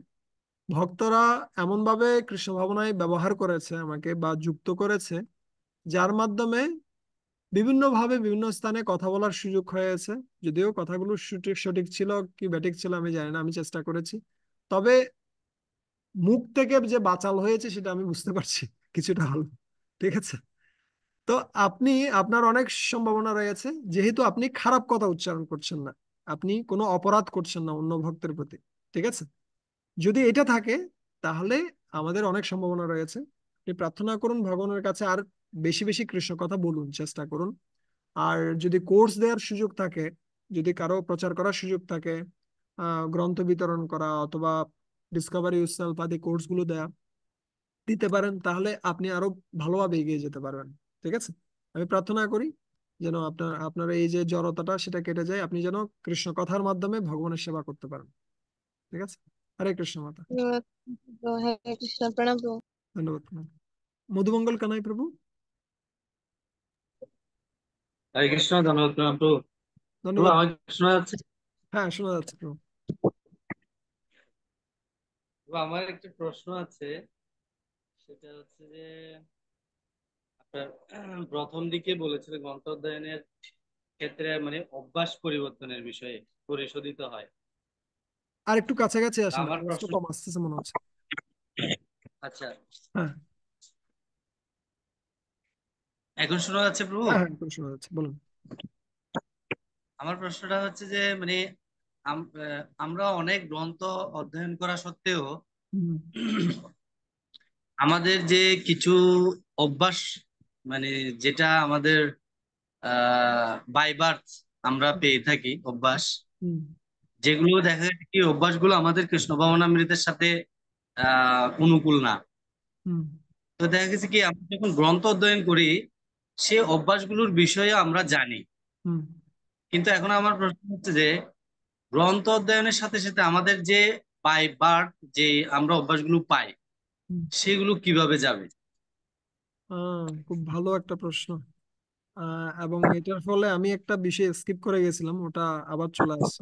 ভক্তরা এমন ভাবে কৃষ্ণ ভাবনায় ব্যবহার করেছে আমাকে বা যুক্ত করেছে, যার মাধ্যমে বিভিন্ন ভাবে বিভিন্ন স্থানে কথা বলার সুযোগ হয়েছে। যদিও কথাগুলো সঠিক সঠিক ছিল কি ব্যাঠিক ছিল আমি জানি না, আমি চেষ্টা করেছি। তবে মুখ থেকে যে বাচাল হয়েছে সেটা আমি বুঝতে পারছি কিছুটা হলো। ঠিক আছে, তো আপনি, আপনার অনেক সম্ভাবনা রয়েছে, যেহেতু আপনি খারাপ কথা উচ্চারণ করছেন না, আপনি কোনো অপরাধ করছেন না অন্য ভক্তের প্রতি। ঠিক আছে, যদি এটা থাকে, তাহলে আমাদের অনেক সম্ভাবনা রয়েছে। আপনি প্রার্থনা করুন ভগবানের কাছে, আর বেশি বেশি কৃষ্ণ কথা বলুন, চেষ্টা করুন। আর যদি কোর্স দেওয়ার সুযোগ থাকে, যদি কারো প্রচার করার সুযোগ থাকে, গ্রন্থ বিতরণ করা অথবা ডিসকভারি ইউরসেলফ আদি কোর্সগুলো দিতে পারেন, তাহলে আপনি আরো ভালোভাবে এগিয়ে যেতে পারবেন। ঠিক আছে, আমি প্রার্থনা করি যেন আপনার আপনার এই যে জড়তাটা সেটা কেটে যায়, আপনি যেন কৃষ্ণ কথার মাধ্যমে ভগবানের সেবা করতে পারেন। ঠিক আছে, হরে কৃষ্ণ মাতা। হরে কৃষ্ণ, প্রণাম প্রভু। ধন্যবাদ, প্রণাম। মধুমঙ্গল কানাই প্রভু। হরে কৃষ্ণ। ধন্যবাদ প্রণাম প্রভু। প্রভু ধন্যবাদ। আমাকে শোনা যাচ্ছে? হ্যাঁ, শোনা যাচ্ছে প্রভু। প্রভু, আমার একটা প্রশ্ন আছে। সেটা হচ্ছে যে আপনার প্রথম দিকে বলেছিলেন গ্রন্থ অধ্যয়নের ক্ষেত্রে মানে অভ্যাস পরিবর্তনের বিষয়ে পরিশোধিত হয়। আর একটু কাছাকাছি তা আসেন, আমার আওয়াজটা প্রশ্ন, কম আসতেছে মনে হচ্ছে। আচ্ছা হ্যাঁ, এখন শোনা যাচ্ছে প্রভু? হ্যাঁ, হ্যাঁ, একদম শোনা যাচ্ছে, বলুন। আমার প্রশ্নটা হচ্ছে যে মানে আমরা অনেক গ্রন্থ অধ্যয়ন করা সত্ত্বেও হুম। আমাদের যে কিছু অভ্যাস, মানে যেটা আমাদের বাই বার্থ আমরা পেয়ে থাকি অভ্যাস, হুম। যেগুলো দেখা যায় কি অভ্যাসগুলো আমাদের কৃষ্ণ ভাবনামৃতের সাথে অনুকূল না। হুম। তো দেখা গেছে কি আমরা যখন গ্রন্থ অধ্যয়ন করি, সে অভ্যাসগুলোর বিষয়ে আমরা জানি। হুম। কিন্তু এখন আমার প্রশ্ন হচ্ছে যে গ্রন্থ অধ্যয়নের সাথে সাথে আমাদের যে বাই বার্থ যে আমরা অভ্যাসগুলো পাই, হুম। সেগুলো কিভাবে যাবে? খুব ভালো একটা প্রশ্ন। এবং এটার ফলে আমি একটা বিষয় স্কিপ করে গেছিলাম, ওটা আবার চলে আসছে।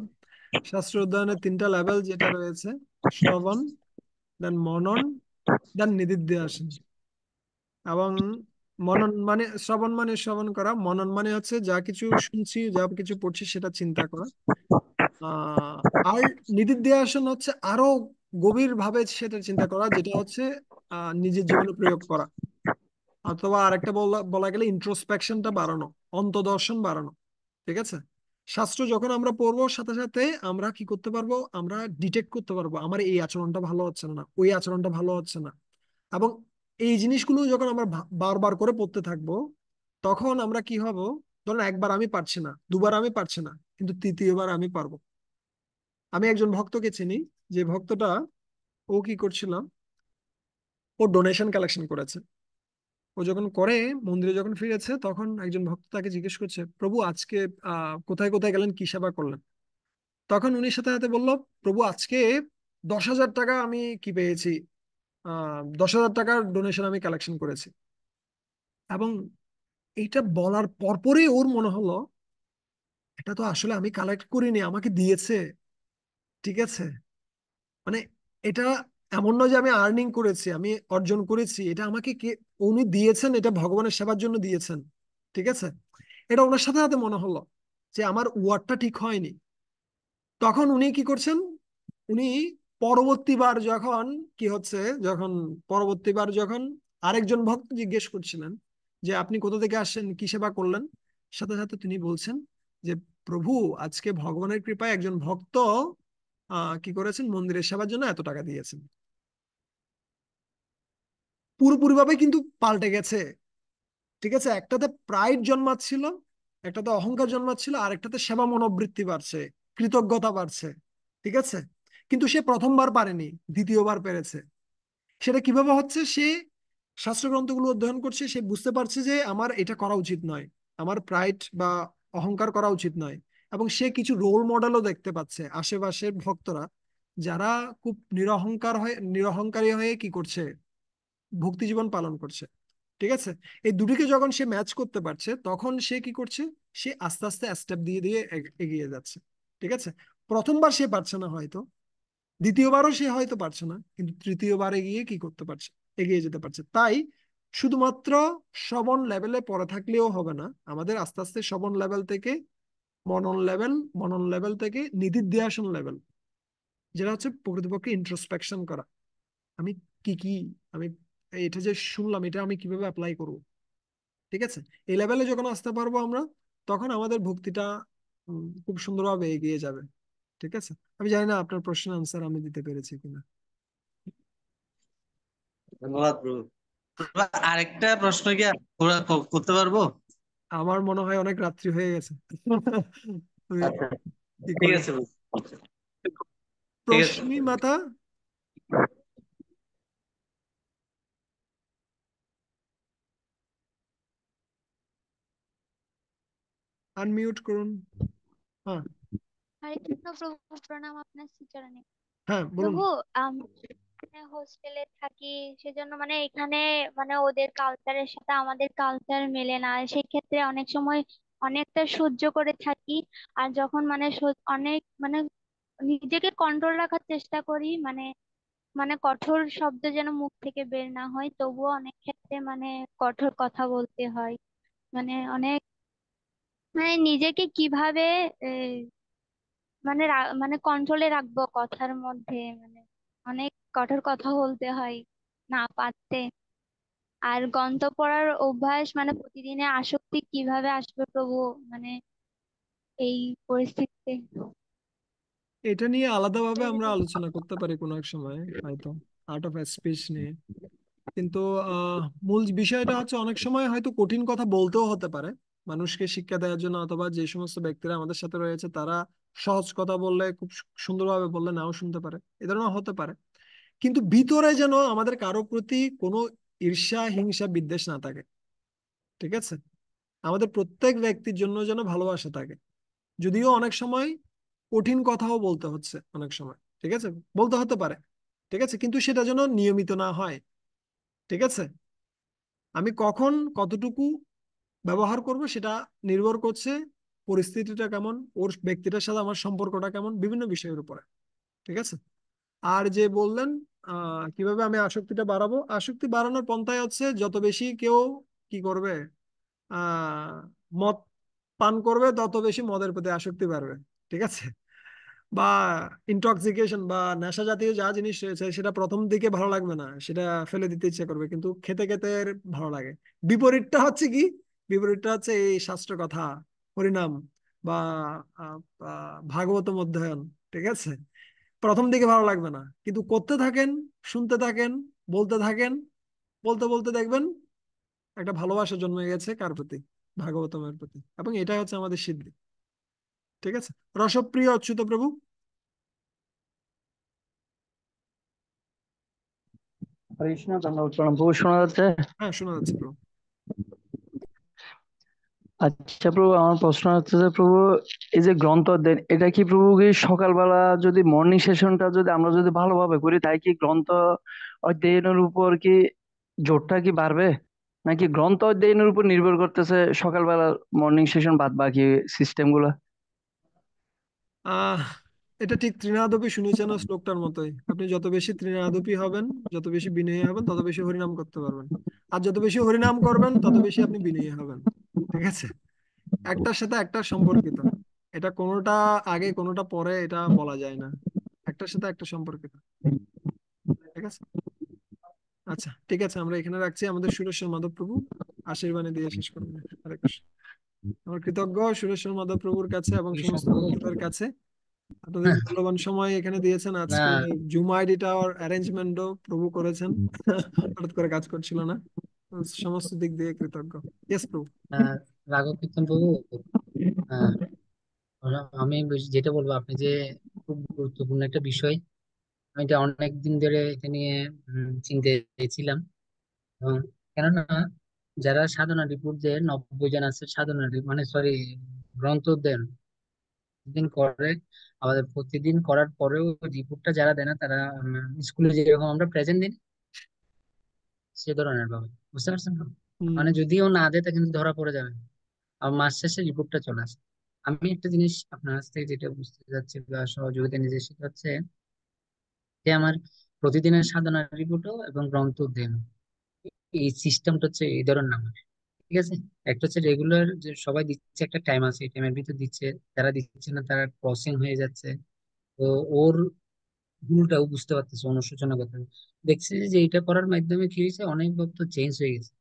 শাস্ত্র অধ্যয়নের তিনটা লেভেল যেটা রয়েছে: শ্রবণ, দেন মনন, দেন নিদিধ্যাসন। এবং মনন মানে, শ্রবণ মানে শ্রবণ করা, মনন মানে হচ্ছে যা কিছু শুনছি, যা কিছু পড়ছি সেটা চিন্তা করা। আহ আর নিদিধ্যাসন হচ্ছে আরো গভীর ভাবে সেটা চিন্তা করা, যেটা হচ্ছে নিজের জীবনে প্রয়োগ করা। অথবা আরেকটা বলা বলা গেলে ইন্ট্রোস্পেকশনটা বাড়ানো, অন্তদর্শন বাড়ানো। ঠিক আছে, শাস্ত্র যখন আমরা পড়বো, সাথে সাথে আমরা কি করতে পারবো, আমরা ডিটেক্ট করতে পারবো আমার এই আচরণটা ভালো হচ্ছে না, ওই আচরণটা ভালো হচ্ছে না। এবং এই জিনিসগুলো যখন আমরা বারবার করে পড়তে থাকবো, তখন আমরা কি হব, ধরুন একবার আমি পারছি না, দুবার আমি পারছি না, কিন্তু তৃতীয়বার আমি পারবো। আমি একজন ভক্তকে চিনি, যে ভক্তটা, ও কি করছিল, ও ডোনেশন কালেকশন করেছে। ও যখন করে, মন্দিরে যখন ফিরেছে, তখন একজন ভক্ত তাকে জিজ্ঞেস করছে, প্রভু আজকে কোথায় কোথায় গেলেন, কি সেবা করলেন? তখন উনি সাথে সাথে বলল, প্রভু আজকে 10,000 টাকা আমি কি পেয়েছি, 10,000 টাকার ডোনেশন আমি কালেকশন করেছি। এবং এইটা বলার পরপরই ওর মনে হলো এটা তো আসলে আমি কালেক্ট করিনি, আমাকে দিয়েছে। ঠিক আছে, মানে এটা এমন নয় যে আমি আর্নিং করেছি, আমি অর্জন করেছি, এটা আমাকে কে, উনি দিয়েছেন, এটা ভগবানের সেবার জন্য দিয়েছেন। ঠিক আছে, এটা ওনার সাথে সাথে মনে হলো যে আমার ওয়ার্ডটা ঠিক হয়নি। তখন উনি কি করছেন, উনি পরবর্তীবার যখন কি হচ্ছে, যখন পরবর্তীবার যখন আরেকজন ভক্ত জিজ্ঞেস করছিলেন যে আপনি কোথা থেকে আসছেন, কি সেবা করলেন, সাথে সাথে তিনি বলছেন যে প্রভু, আজকে ভগবানের কৃপায় একজন ভক্ত কি করেছেন, মন্দিরের সেবার জন্য এত টাকা দিয়েছেন। পুরোপুরিভাবে কিন্তু পাল্টে গেছে। ঠিক আছে, একটাতে প্রাইড জন্মাচ্ছিল, একটাতে অহংকার জন্মাচ্ছিল, আর একটাতে সেবা মনোবৃত্তি বাড়ছে, কৃতজ্ঞতা বাড়ছে। ঠিক আছে, কিন্তু সে প্রথমবার পারেনি, দ্বিতীয়বার পেরেছে। সেটা কিভাবে হচ্ছে, সে শাস্ত্রগ্রন্থগুলো অধ্যয়ন করছে, সে বুঝতে পারছে যে আমার এটা করা উচিত নয়, আমার প্রাইড বা অহংকার করা উচিত নয়। এবং সে কিছু রোল মডেলও দেখতে পাচ্ছে আশেপাশের ভক্তরা, যারা খুব নিরহংকারী হয়ে কি করছে, ভক্তি জীবন পালন করছে। ঠিক আছে, এই দুটিকে যখন সে ম্যাচ করতে পারছে, তখন সে কি করছে, সে আস্তে আস্তে স্টেপ দিয়ে দিয়ে এগিয়ে যাচ্ছে। ঠিক আছে, প্রথমবার সে পারছে না হয়তো, দ্বিতীয়বারও সে হয়তো পারছে না, কিন্তু তৃতীয়বার এগিয়ে কি করতে পারছে, এগিয়ে যেতে পারছে। তাই শুধুমাত্র শ্রবণ লেভেলে পড়ে থাকলেও হবে না, আমাদের আস্তে আস্তে শ্রবণ লেভেল থেকে মনন লেভেল, মনন লেভেল থেকে নিধিধ্যাসন লেভেল, যেটা হচ্ছে প্রকৃতপক্ষে ইন্ট্রোস্পেকশন করা। আমি কি কি, আমি এটা যে শুনলাম, এটা আমি কিভাবে অ্যাপ্লাই করব। ঠিক আছে, এই লেভেলে যখন আসতে পারবো আমরা, তখন আমাদের ভক্তিটা খুব সুন্দরভাবে এগিয়ে যাবে। ঠিক আছে, আমি জানি না আপনার প্রশ্নের আনসার আমি দিতে পেরেছি কিনা। ধন্যবাদ প্রভু। প্রভু, আরেকটা প্রশ্ন কি করতে পারবো? আমার মনে হয় অনেক রাত্রি হয়ে গেছে। আমি আচ্ছা, কি ঠিক করি, আছে প্রভু। ঠিক আছে। প্রশ্নী মাতা, আনমিউট করুন। হ্যাঁ, হরে কৃষ্ণ প্রভু, প্রণাম আপনার শ্রীচরণে। হ্যাঁ বলুন। প্রভু, আমি হোস্টেলে থাকি, সেজন্য মানে এখানে মানে ওদের কালচারের সাথে আমাদের কালচার মেলে না, সেই ক্ষেত্রে অনেক সময় অনেকটা সহ্য করে থাকি। আর যখন মানে অনেক মানে নিজেকে কন্ট্রোল রাখার চেষ্টা করি, মানে মানে কঠোর শব্দ যেন মুখ থেকে বের না হয়, তবুও অনেক ক্ষেত্রে মানে কঠোর কথা বলতে হয়। মানে অনেক মানে নিজেকে কিভাবে মানে মানে কন্ট্রোলে রাখবো কথার মধ্যে, মানে অনেক কঠোর কথা বলতে হয় না পারতে। আর গ্রন্থ পড়ার অভ্যাস মানে প্রতিদিনে আসক্তি কিভাবে আসবে প্রভু, মানে এই পরিস্থিতিতে। এটা নিয়ে আলাদাভাবে আমরা আলোচনা করতে পারি কোনো এক সময়, হয়তো আর্ট অফ স্পিচ নিয়ে। কিন্তু আহ মূল বিষয়টা হচ্ছে, অনেক সময় হয়তো কঠিন কথা বলতেও হতে পারে মানুষকে শিক্ষা দেওয়ার জন্য, অথবা যে সমস্ত ব্যক্তিরা আমাদের সাথে রয়েছে তারা সহজ কথা বললে, খুব সুন্দরভাবে বললে নাও শুনতে পারে, এ ধরনের হতে পারে। কিন্তু ভিতরে যেন আমাদের কারো প্রতি কোনো ঈর্ষা, হিংসা, বিদ্বেষ না থাকে। ঠিক আছে, আমাদের প্রত্যেক ব্যক্তির জন্য যেন ভালোবাসা থাকে। যদিও অনেক সময় কঠিন কথাও বলতে হচ্ছে, অনেক সময় ঠিক আছে বলতে হতে পারে। ঠিক আছে, কিন্তু সেটা যেন নিয়মিত না হয়। ঠিক আছে, আমি কখন কতটুকু ব্যবহার করব সেটা নির্ভর করছে পরিস্থিতিটা কেমন, ওর ব্যক্তিটার সাথে আমার সম্পর্কটা কেমন, বিভিন্ন বিষয়ের উপরে। ঠিক আছে, আর যে বললেন কিভাবে আমি আসক্তিটা বাড়াবো, আসক্তি বাড়ানোর পন্থাই হচ্ছে, যত বেশি কেউ কি করবে, আহ মদ পান করবে, তত বেশি মদের প্রতি আসক্তি বাড়বে। ঠিক আছে, বা ইনটক্সিকেশন বা নেশা জাতীয় যা জিনিস রয়েছে, সেটা প্রথম দিকে ভালো লাগবে না, সেটা ফেলে দিতে ইচ্ছে করবে, কিন্তু খেতে খেতে এর ভালো লাগে। বিপরীতটা হচ্ছে কি, বিপরীতটা হচ্ছে এই শাস্ত্র কথা, হরিনাম, বা আহ, ভাগবতম অধ্যয়ন। ঠিক আছে, প্রথম দিকে ভালো লাগবে না, কিন্তু করতে থাকেন, শুনতে থাকেন, বলতে থাকেন, বলতে বলতে দেখবেন একটা ভালোবাসা জন্মে গেছে কার প্রতি, ভাগবতমের প্রতি, এবং এটাই হচ্ছে আমাদের সিদ্ধি। ঠিক আছে, রসপ্রিয় অচ্যুত প্রভু। হরে কৃষ্ণ, ধন্যবাদ প্রণাম প্রভু। শোনা যাচ্ছে? হ্যাঁ, শোনা যাচ্ছে প্রভু। আচ্ছা প্রভু, আমার প্রশ্ন হচ্ছে যে প্রভু, এই যে গ্রন্থ অধ্যয়ন, এটা কি প্রভু কি সকালবেলা যদি মর্নিং সেশনটা যদি আমরা যদি ভালোভাবে করি, তাই কি গ্রন্থ অধ্যয়নের উপর কি জোরটা কি বাড়বে, নাকি গ্রন্থ অধ্যয়নের উপর নির্ভর করতেছে সকালবেলা মর্নিং সেশন বাদ বাকি সিস্টেম গুলা? আহ এটা ঠিক ত্রিনাদপি সুনিচনা শ্লোকটার মতোই। আপনি যত বেশি ত্রিনাদপি হবেন, যত বেশি বিনয়ী হবেন, তত বেশি হরিনাম করতে পারবেন। আর যত বেশি হরিনাম করবেন, তত বেশি আপনি বিনয়ী হবেন। ঠিক আছে, একটার সাথে একটা সম্পর্কিত। এটা কোনোটা আগে কোনোটা পরে, এটা বলা যায় না। একটার সাথে একটা সম্পর্কিত। ঠিক আছে। আচ্ছা, ঠিক আছে, আমরা এখানে রাখছি। আমাদের সুরেশ্বর মাধব প্রভু আশীর্বাণী দিয়ে শেষ করবেন। হরে কৃষ্ণ। আমার কৃতজ্ঞ সুরেশ্বর মাধব প্রভুর কাছে এবং কি সমস্ত সম্ভব? ভক্তদের কাছে। আপনাদের মূল্যবান সময় এখানে দিয়েছেন। না, আজকে জুম আইডিটা অ্যারেঞ্জমেন্টও প্রভু করেছেন। হঠাৎ করে কাজ করছিল না। তো সমস্ত দিক দিয়ে কৃতজ্ঞ। ইয়েস প্রভু। রাঘব কীর্তন প্রভু, আহ, আমি যেটা বলবো, আপনি যে খুব গুরুত্বপূর্ণ একটা বিষয়, আমি এটা অনেক দিন ধরে এটা নিয়ে চিন্তে ছিলাম। এবং কেননা যারা সাধনা রিপোর্ট দেয়, 90 জন আছে সাধনা মানে সরি গ্রন্থ দেন দিন করে, আমাদের প্রতিদিন করার পরেও রিপোর্টটা যারা দেয় না, তারা স্কুলে যেরকম আমরা প্রেজেন্ট দিই, সে ধরনের ভাবে, বুঝতে পারছেন তো? হুম। মানে যদিও না দেয়, তা কিন্তু ধরা পড়ে যাবে। আর মাস শেষে রিপোর্টটা চলে আসে। আমি একটা জিনিস আপনার কাছ থেকে যেটা বুঝতে চাচ্ছি বা সহযোগিতা নিজে শেখাচ্ছে, যে আমার প্রতিদিনের সাধনা রিপোর্টও এবং গ্রন্থ দেন, এই সিস্টেমটা হচ্ছে এই ধরনের নাম। ঠিক আছে, একটা হচ্ছে রেগুলার, যে সবাই দিচ্ছে একটা টাইম আছে, এই টাইমের ভিতর দিচ্ছে, যারা দিচ্ছে না তারা ক্রসিং হয়ে যাচ্ছে। তো ওর ভুলটাও বুঝতে পারতেছে, অনুশোচনা করতে দেখছি যে এটা করার মাধ্যমে কি হয়েছে, অনেক ভক্ত চেঞ্জ হয়ে গেছে।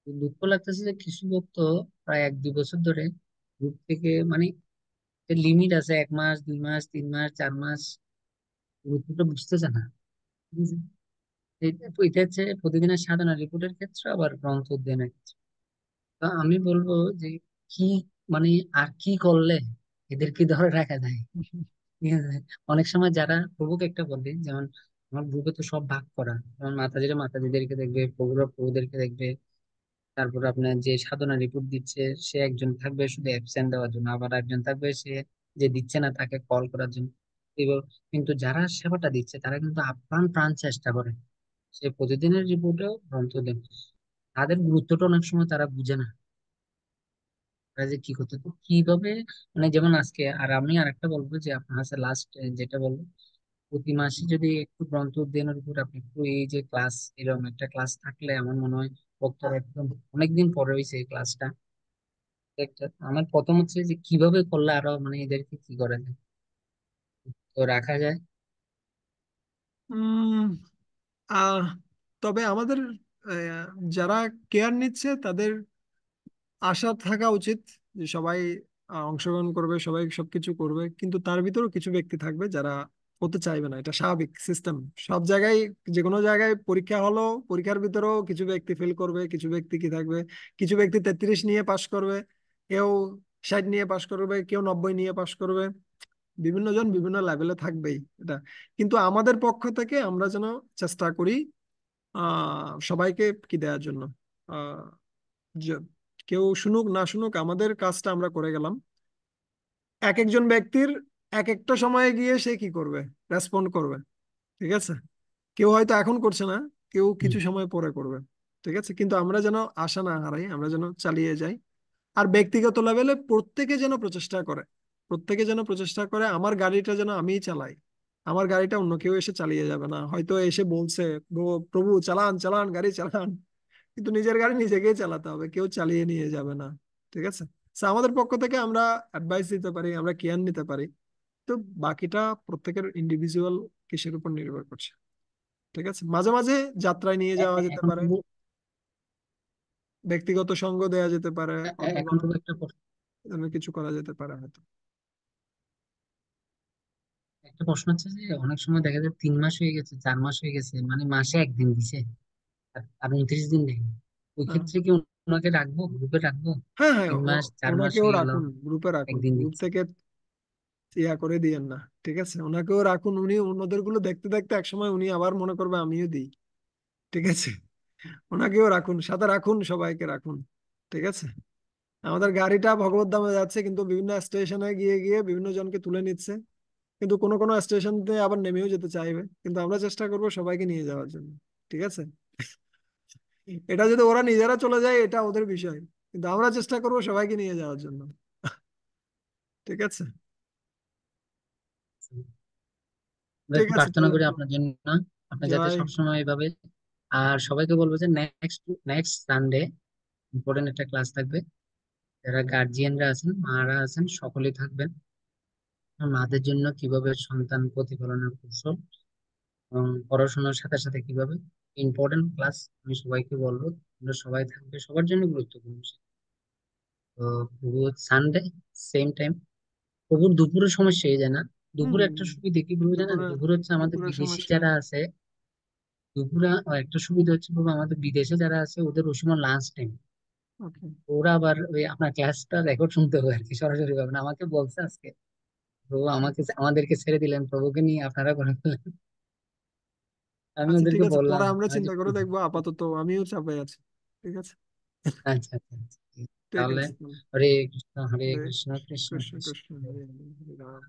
তো দুঃখ লাগতেছে যে কিছু ভক্ত প্রায় 1-2 বছর ধরে গ্রুপ থেকে, মানে লিমিট আছে 1 মাস, 2 মাস, 3 মাস, 4 মাস, গুরুত্বটা বুঝতেছে না। ঠিক আছে, এটা হচ্ছে প্রতিদিনের সাধনা রিপোর্টের ক্ষেত্রে, আবার গ্রন্থ অধ্যয়নের ক্ষেত্রে। তো আমি বলবো যে কি, মানে আর কি করলে এদেরকে ধরে রাখা যায়? ঠিক আছে, অনেক সময় যারা প্রভুকে একটা বলবে, যেমন আমার গ্রুপে তো সব ভাগ করা, যেমন মাতাজিরা মাতাজিদেরকে দেখবে, প্রভুরা প্রভুদেরকে দেখবে। তারপর আপনার যে সাধনা রিপোর্ট দিচ্ছে, সে একজন থাকবে শুধু অ্যাবসেন্ট দেওয়ার জন্য, আবার একজন থাকবে সে যে দিচ্ছে না তাকে কল করার জন্য। এবার কিন্তু যারা সেবাটা দিচ্ছে, তারা কিন্তু আপ্রাণ প্রাণ চেষ্টা করে, সে প্রতিদিনের রিপোর্টেও গ্রন্থ দেন। তাদের গুরুত্বটা অনেক সময় তারা বুঝে না, তারা যে কি করতে, তো কিভাবে, মানে যেমন আজকে, আর আমি আরেকটা বলবো যে আপনার কাছে লাস্ট যেটা বলবো, প্রতি মাসে যদি একটু গ্রন্থ অধ্যয়নের উপর আপনি একটু, এই যে ক্লাস, এরকম একটা ক্লাস থাকলে আমার মনে হয় বক্তারা একদম অনেকদিন পরে হয়েছে এই ক্লাসটা। একটা আমার প্রথম হচ্ছে যে কিভাবে করলে আরো, মানে এদেরকে কি করা যায়, তো রাখা যায়। উম আহ তবে আমাদের যারা কেয়ার নিচ্ছে তাদের আশা থাকা উচিত যে সবাই অংশগ্রহণ করবে, সবাই সবকিছু করবে, কিন্তু তার ভিতরেও কিছু ব্যক্তি থাকবে যারা হতে চাইবে না। এটা স্বাভাবিক সিস্টেম। সব জায়গায়, যে কোনো জায়গায় পরীক্ষা হলো, পরীক্ষার ভিতরেও কিছু ব্যক্তি ফেল করবে, কিছু ব্যক্তি কি থাকবে, কিছু ব্যক্তি 33 নিয়ে পাশ করবে, কেউ 60 নিয়ে পাশ করবে, কেউ 90 নিয়ে পাশ করবে। বিভিন্ন জন বিভিন্ন লেভেলে থাকবেই এটা। কিন্তু আমাদের পক্ষ থেকে আমরা যেন চেষ্টা করি সবাইকে কি দেওয়ার জন্য। আহ যে কেউ শুনুক না শুনুক, আমাদের কাজটা আমরা করে গেলাম। এক একজন ব্যক্তির এক একটা সময়ে গিয়ে সে কি করবে, রেসপন্ড করবে। ঠিক আছে, কেউ হয়তো এখন করছে না, কেউ হুম। কিছু সময় পরে করবে। ঠিক আছে, কিন্তু আমরা যেন আশা না হারাই, আমরা যেন চালিয়ে যাই। আর ব্যক্তিগত লেভেলে প্রত্যেকে যেন প্রচেষ্টা করে, প্রত্যেকে যেন প্রচেষ্টা করে আমার গাড়িটা যেন আমিই চালাই। আমার গাড়িটা অন্য কেউ এসে চালিয়ে যাবে না। হয়তো এসে বলছে, প্রভু চালান চালান গাড়ি চালান, কিন্তু নিজের গাড়ি নিজেকেই চালাতে হবে, কেউ চালিয়ে নিয়ে যাবে না। ঠিক আছে, So, আমাদের পক্ষ থেকে আমরা অ্যাডভাইস দিতে পারি, আমরা কেয়ার নিতে পারি। তো বাকিটা প্রত্যেকের ইন্ডিভিজুয়াল কিসের উপর নির্ভর করছে। ঠিক আছে, মাঝে মাঝে যাত্রায় নিয়ে যাওয়া যেতে এখন পারে, প্রভু, ব্যক্তিগত সঙ্গ দেওয়া যেতে পারে, অথবা এখন প্রভু একটা অন্য কিছু করা যেতে পারে হয়তো। একটা প্রশ্ন হচ্ছে যে অনেক সময় দেখা যায় 3 মাস হয়ে গেছে, 4 মাস হয়ে গেছে, মানে মাসে একদিন দিছে, আর 29 দিন নেই। ওই হ্যাঁ, ক্ষেত্রে কি ওনাকে রাখবো, গ্রুপে রাখবো? হ্যাঁ, হ্যাঁ, 3 মাস, 4 মাস ওনাকেও হয়ে গেল, রাখুন, গ্রুপে রাখুন, একদিন গ্রুপ দিচ্ছে। থেকে ইয়া করে দিয়েন না। ঠিক আছে, ওনাকেও রাখুন। উনি অন্যদের গুলো দেখতে দেখতে একসময় উনি আবার মনে করবে আমিও দিই। ঠিক আছে, ওনাকেও রাখুন, সাথে রাখুন, সবাইকে রাখুন। ঠিক আছে, আমাদের গাড়িটা ভগবত ধামে যাচ্ছে, কিন্তু বিভিন্ন স্টেশনে গিয়ে গিয়ে বিভিন্ন জনকে তুলে নিচ্ছে, কিন্তু কোনো কোনো স্টেশনতে আবার নেমেও যেতে চাইবে, কিন্তু আমরা চেষ্টা করবো সবাইকে নিয়ে যাওয়ার জন্য। ঠিক আছে, এটা যদি ওরা নিজেরা চলে যায় এটা ওদের বিষয়, কিন্তু আমরা চেষ্টা করবো সবাইকে নিয়ে যাওয়ার জন্য। ঠিক আছে। আমরা ঠিক একটু আছে প্রার্থনা তাহলে করি bro। আপনার জন্য, আপনি যাতে জয়। সবসময় এইভাবে। আর সবাইকে বলবো যে নেক্সট নেক্সট সানডে ইম্পর্টেন্ট একটা ক্লাস থাকবে, যারা গার্জিয়ানরা আছেন, মারা আছেন, সকলেই থাকবেন। আর মাদের জন্য কিভাবে সন্তান প্রতিপালনের কৌশল এবং পড়াশোনার সাথে সাথে কিভাবে ইম্পর্টেন্ট ক্লাস আমি সবাইকে বলবো, আমরা সবাই থাকবে, সবার জন্য গুরুত্বপূর্ণ বিষয়। তো প্রভু সানডে সেম টাইম, প্রভুর দুপুরের সমস্যা এই যায় না, হুম। দুপুরে একটা সুবিধা কি প্রভু জানেন, দুপুরে দুপুরে হচ্ছে আমাদের দুপুরের বিদেশি সমস্যা যারা আছে, দুপুরে একটা সুবিধা হচ্ছে প্রভু আমাদের বিদেশে যারা আছে ওদের ওই সময় লাঞ্চ টাইম, ওকে। ওরা আবার ওই আপনার ক্লাসটা রেকর্ড শুনতে হবে আর কি, সরাসরি পাবেন। আমাকে বলছে আজকে প্রভু আমাদেরকে ছেড়ে দিলেন, প্রভুকে নিয়ে আপনারা করে ফেলেন। আমি আচ্ছা ঠিক ওদেরকে আছে, বললাম পরে আমরা আমি যে, চিন্তা করে দেখবো, আপাতত আমিও চাপে আছি। ঠিক আছে। আচ্ছা আচ্ছা আচ্ছা, ঠিক আছে। ঠিক তাহলে আছে। হরে কৃষ্ণ, হরে হরে কৃষ্ণ, কৃষ্ণ কৃষ্ণ কৃষ্ণ কৃষ্ণ হরে হরে হরে। হরে রাম।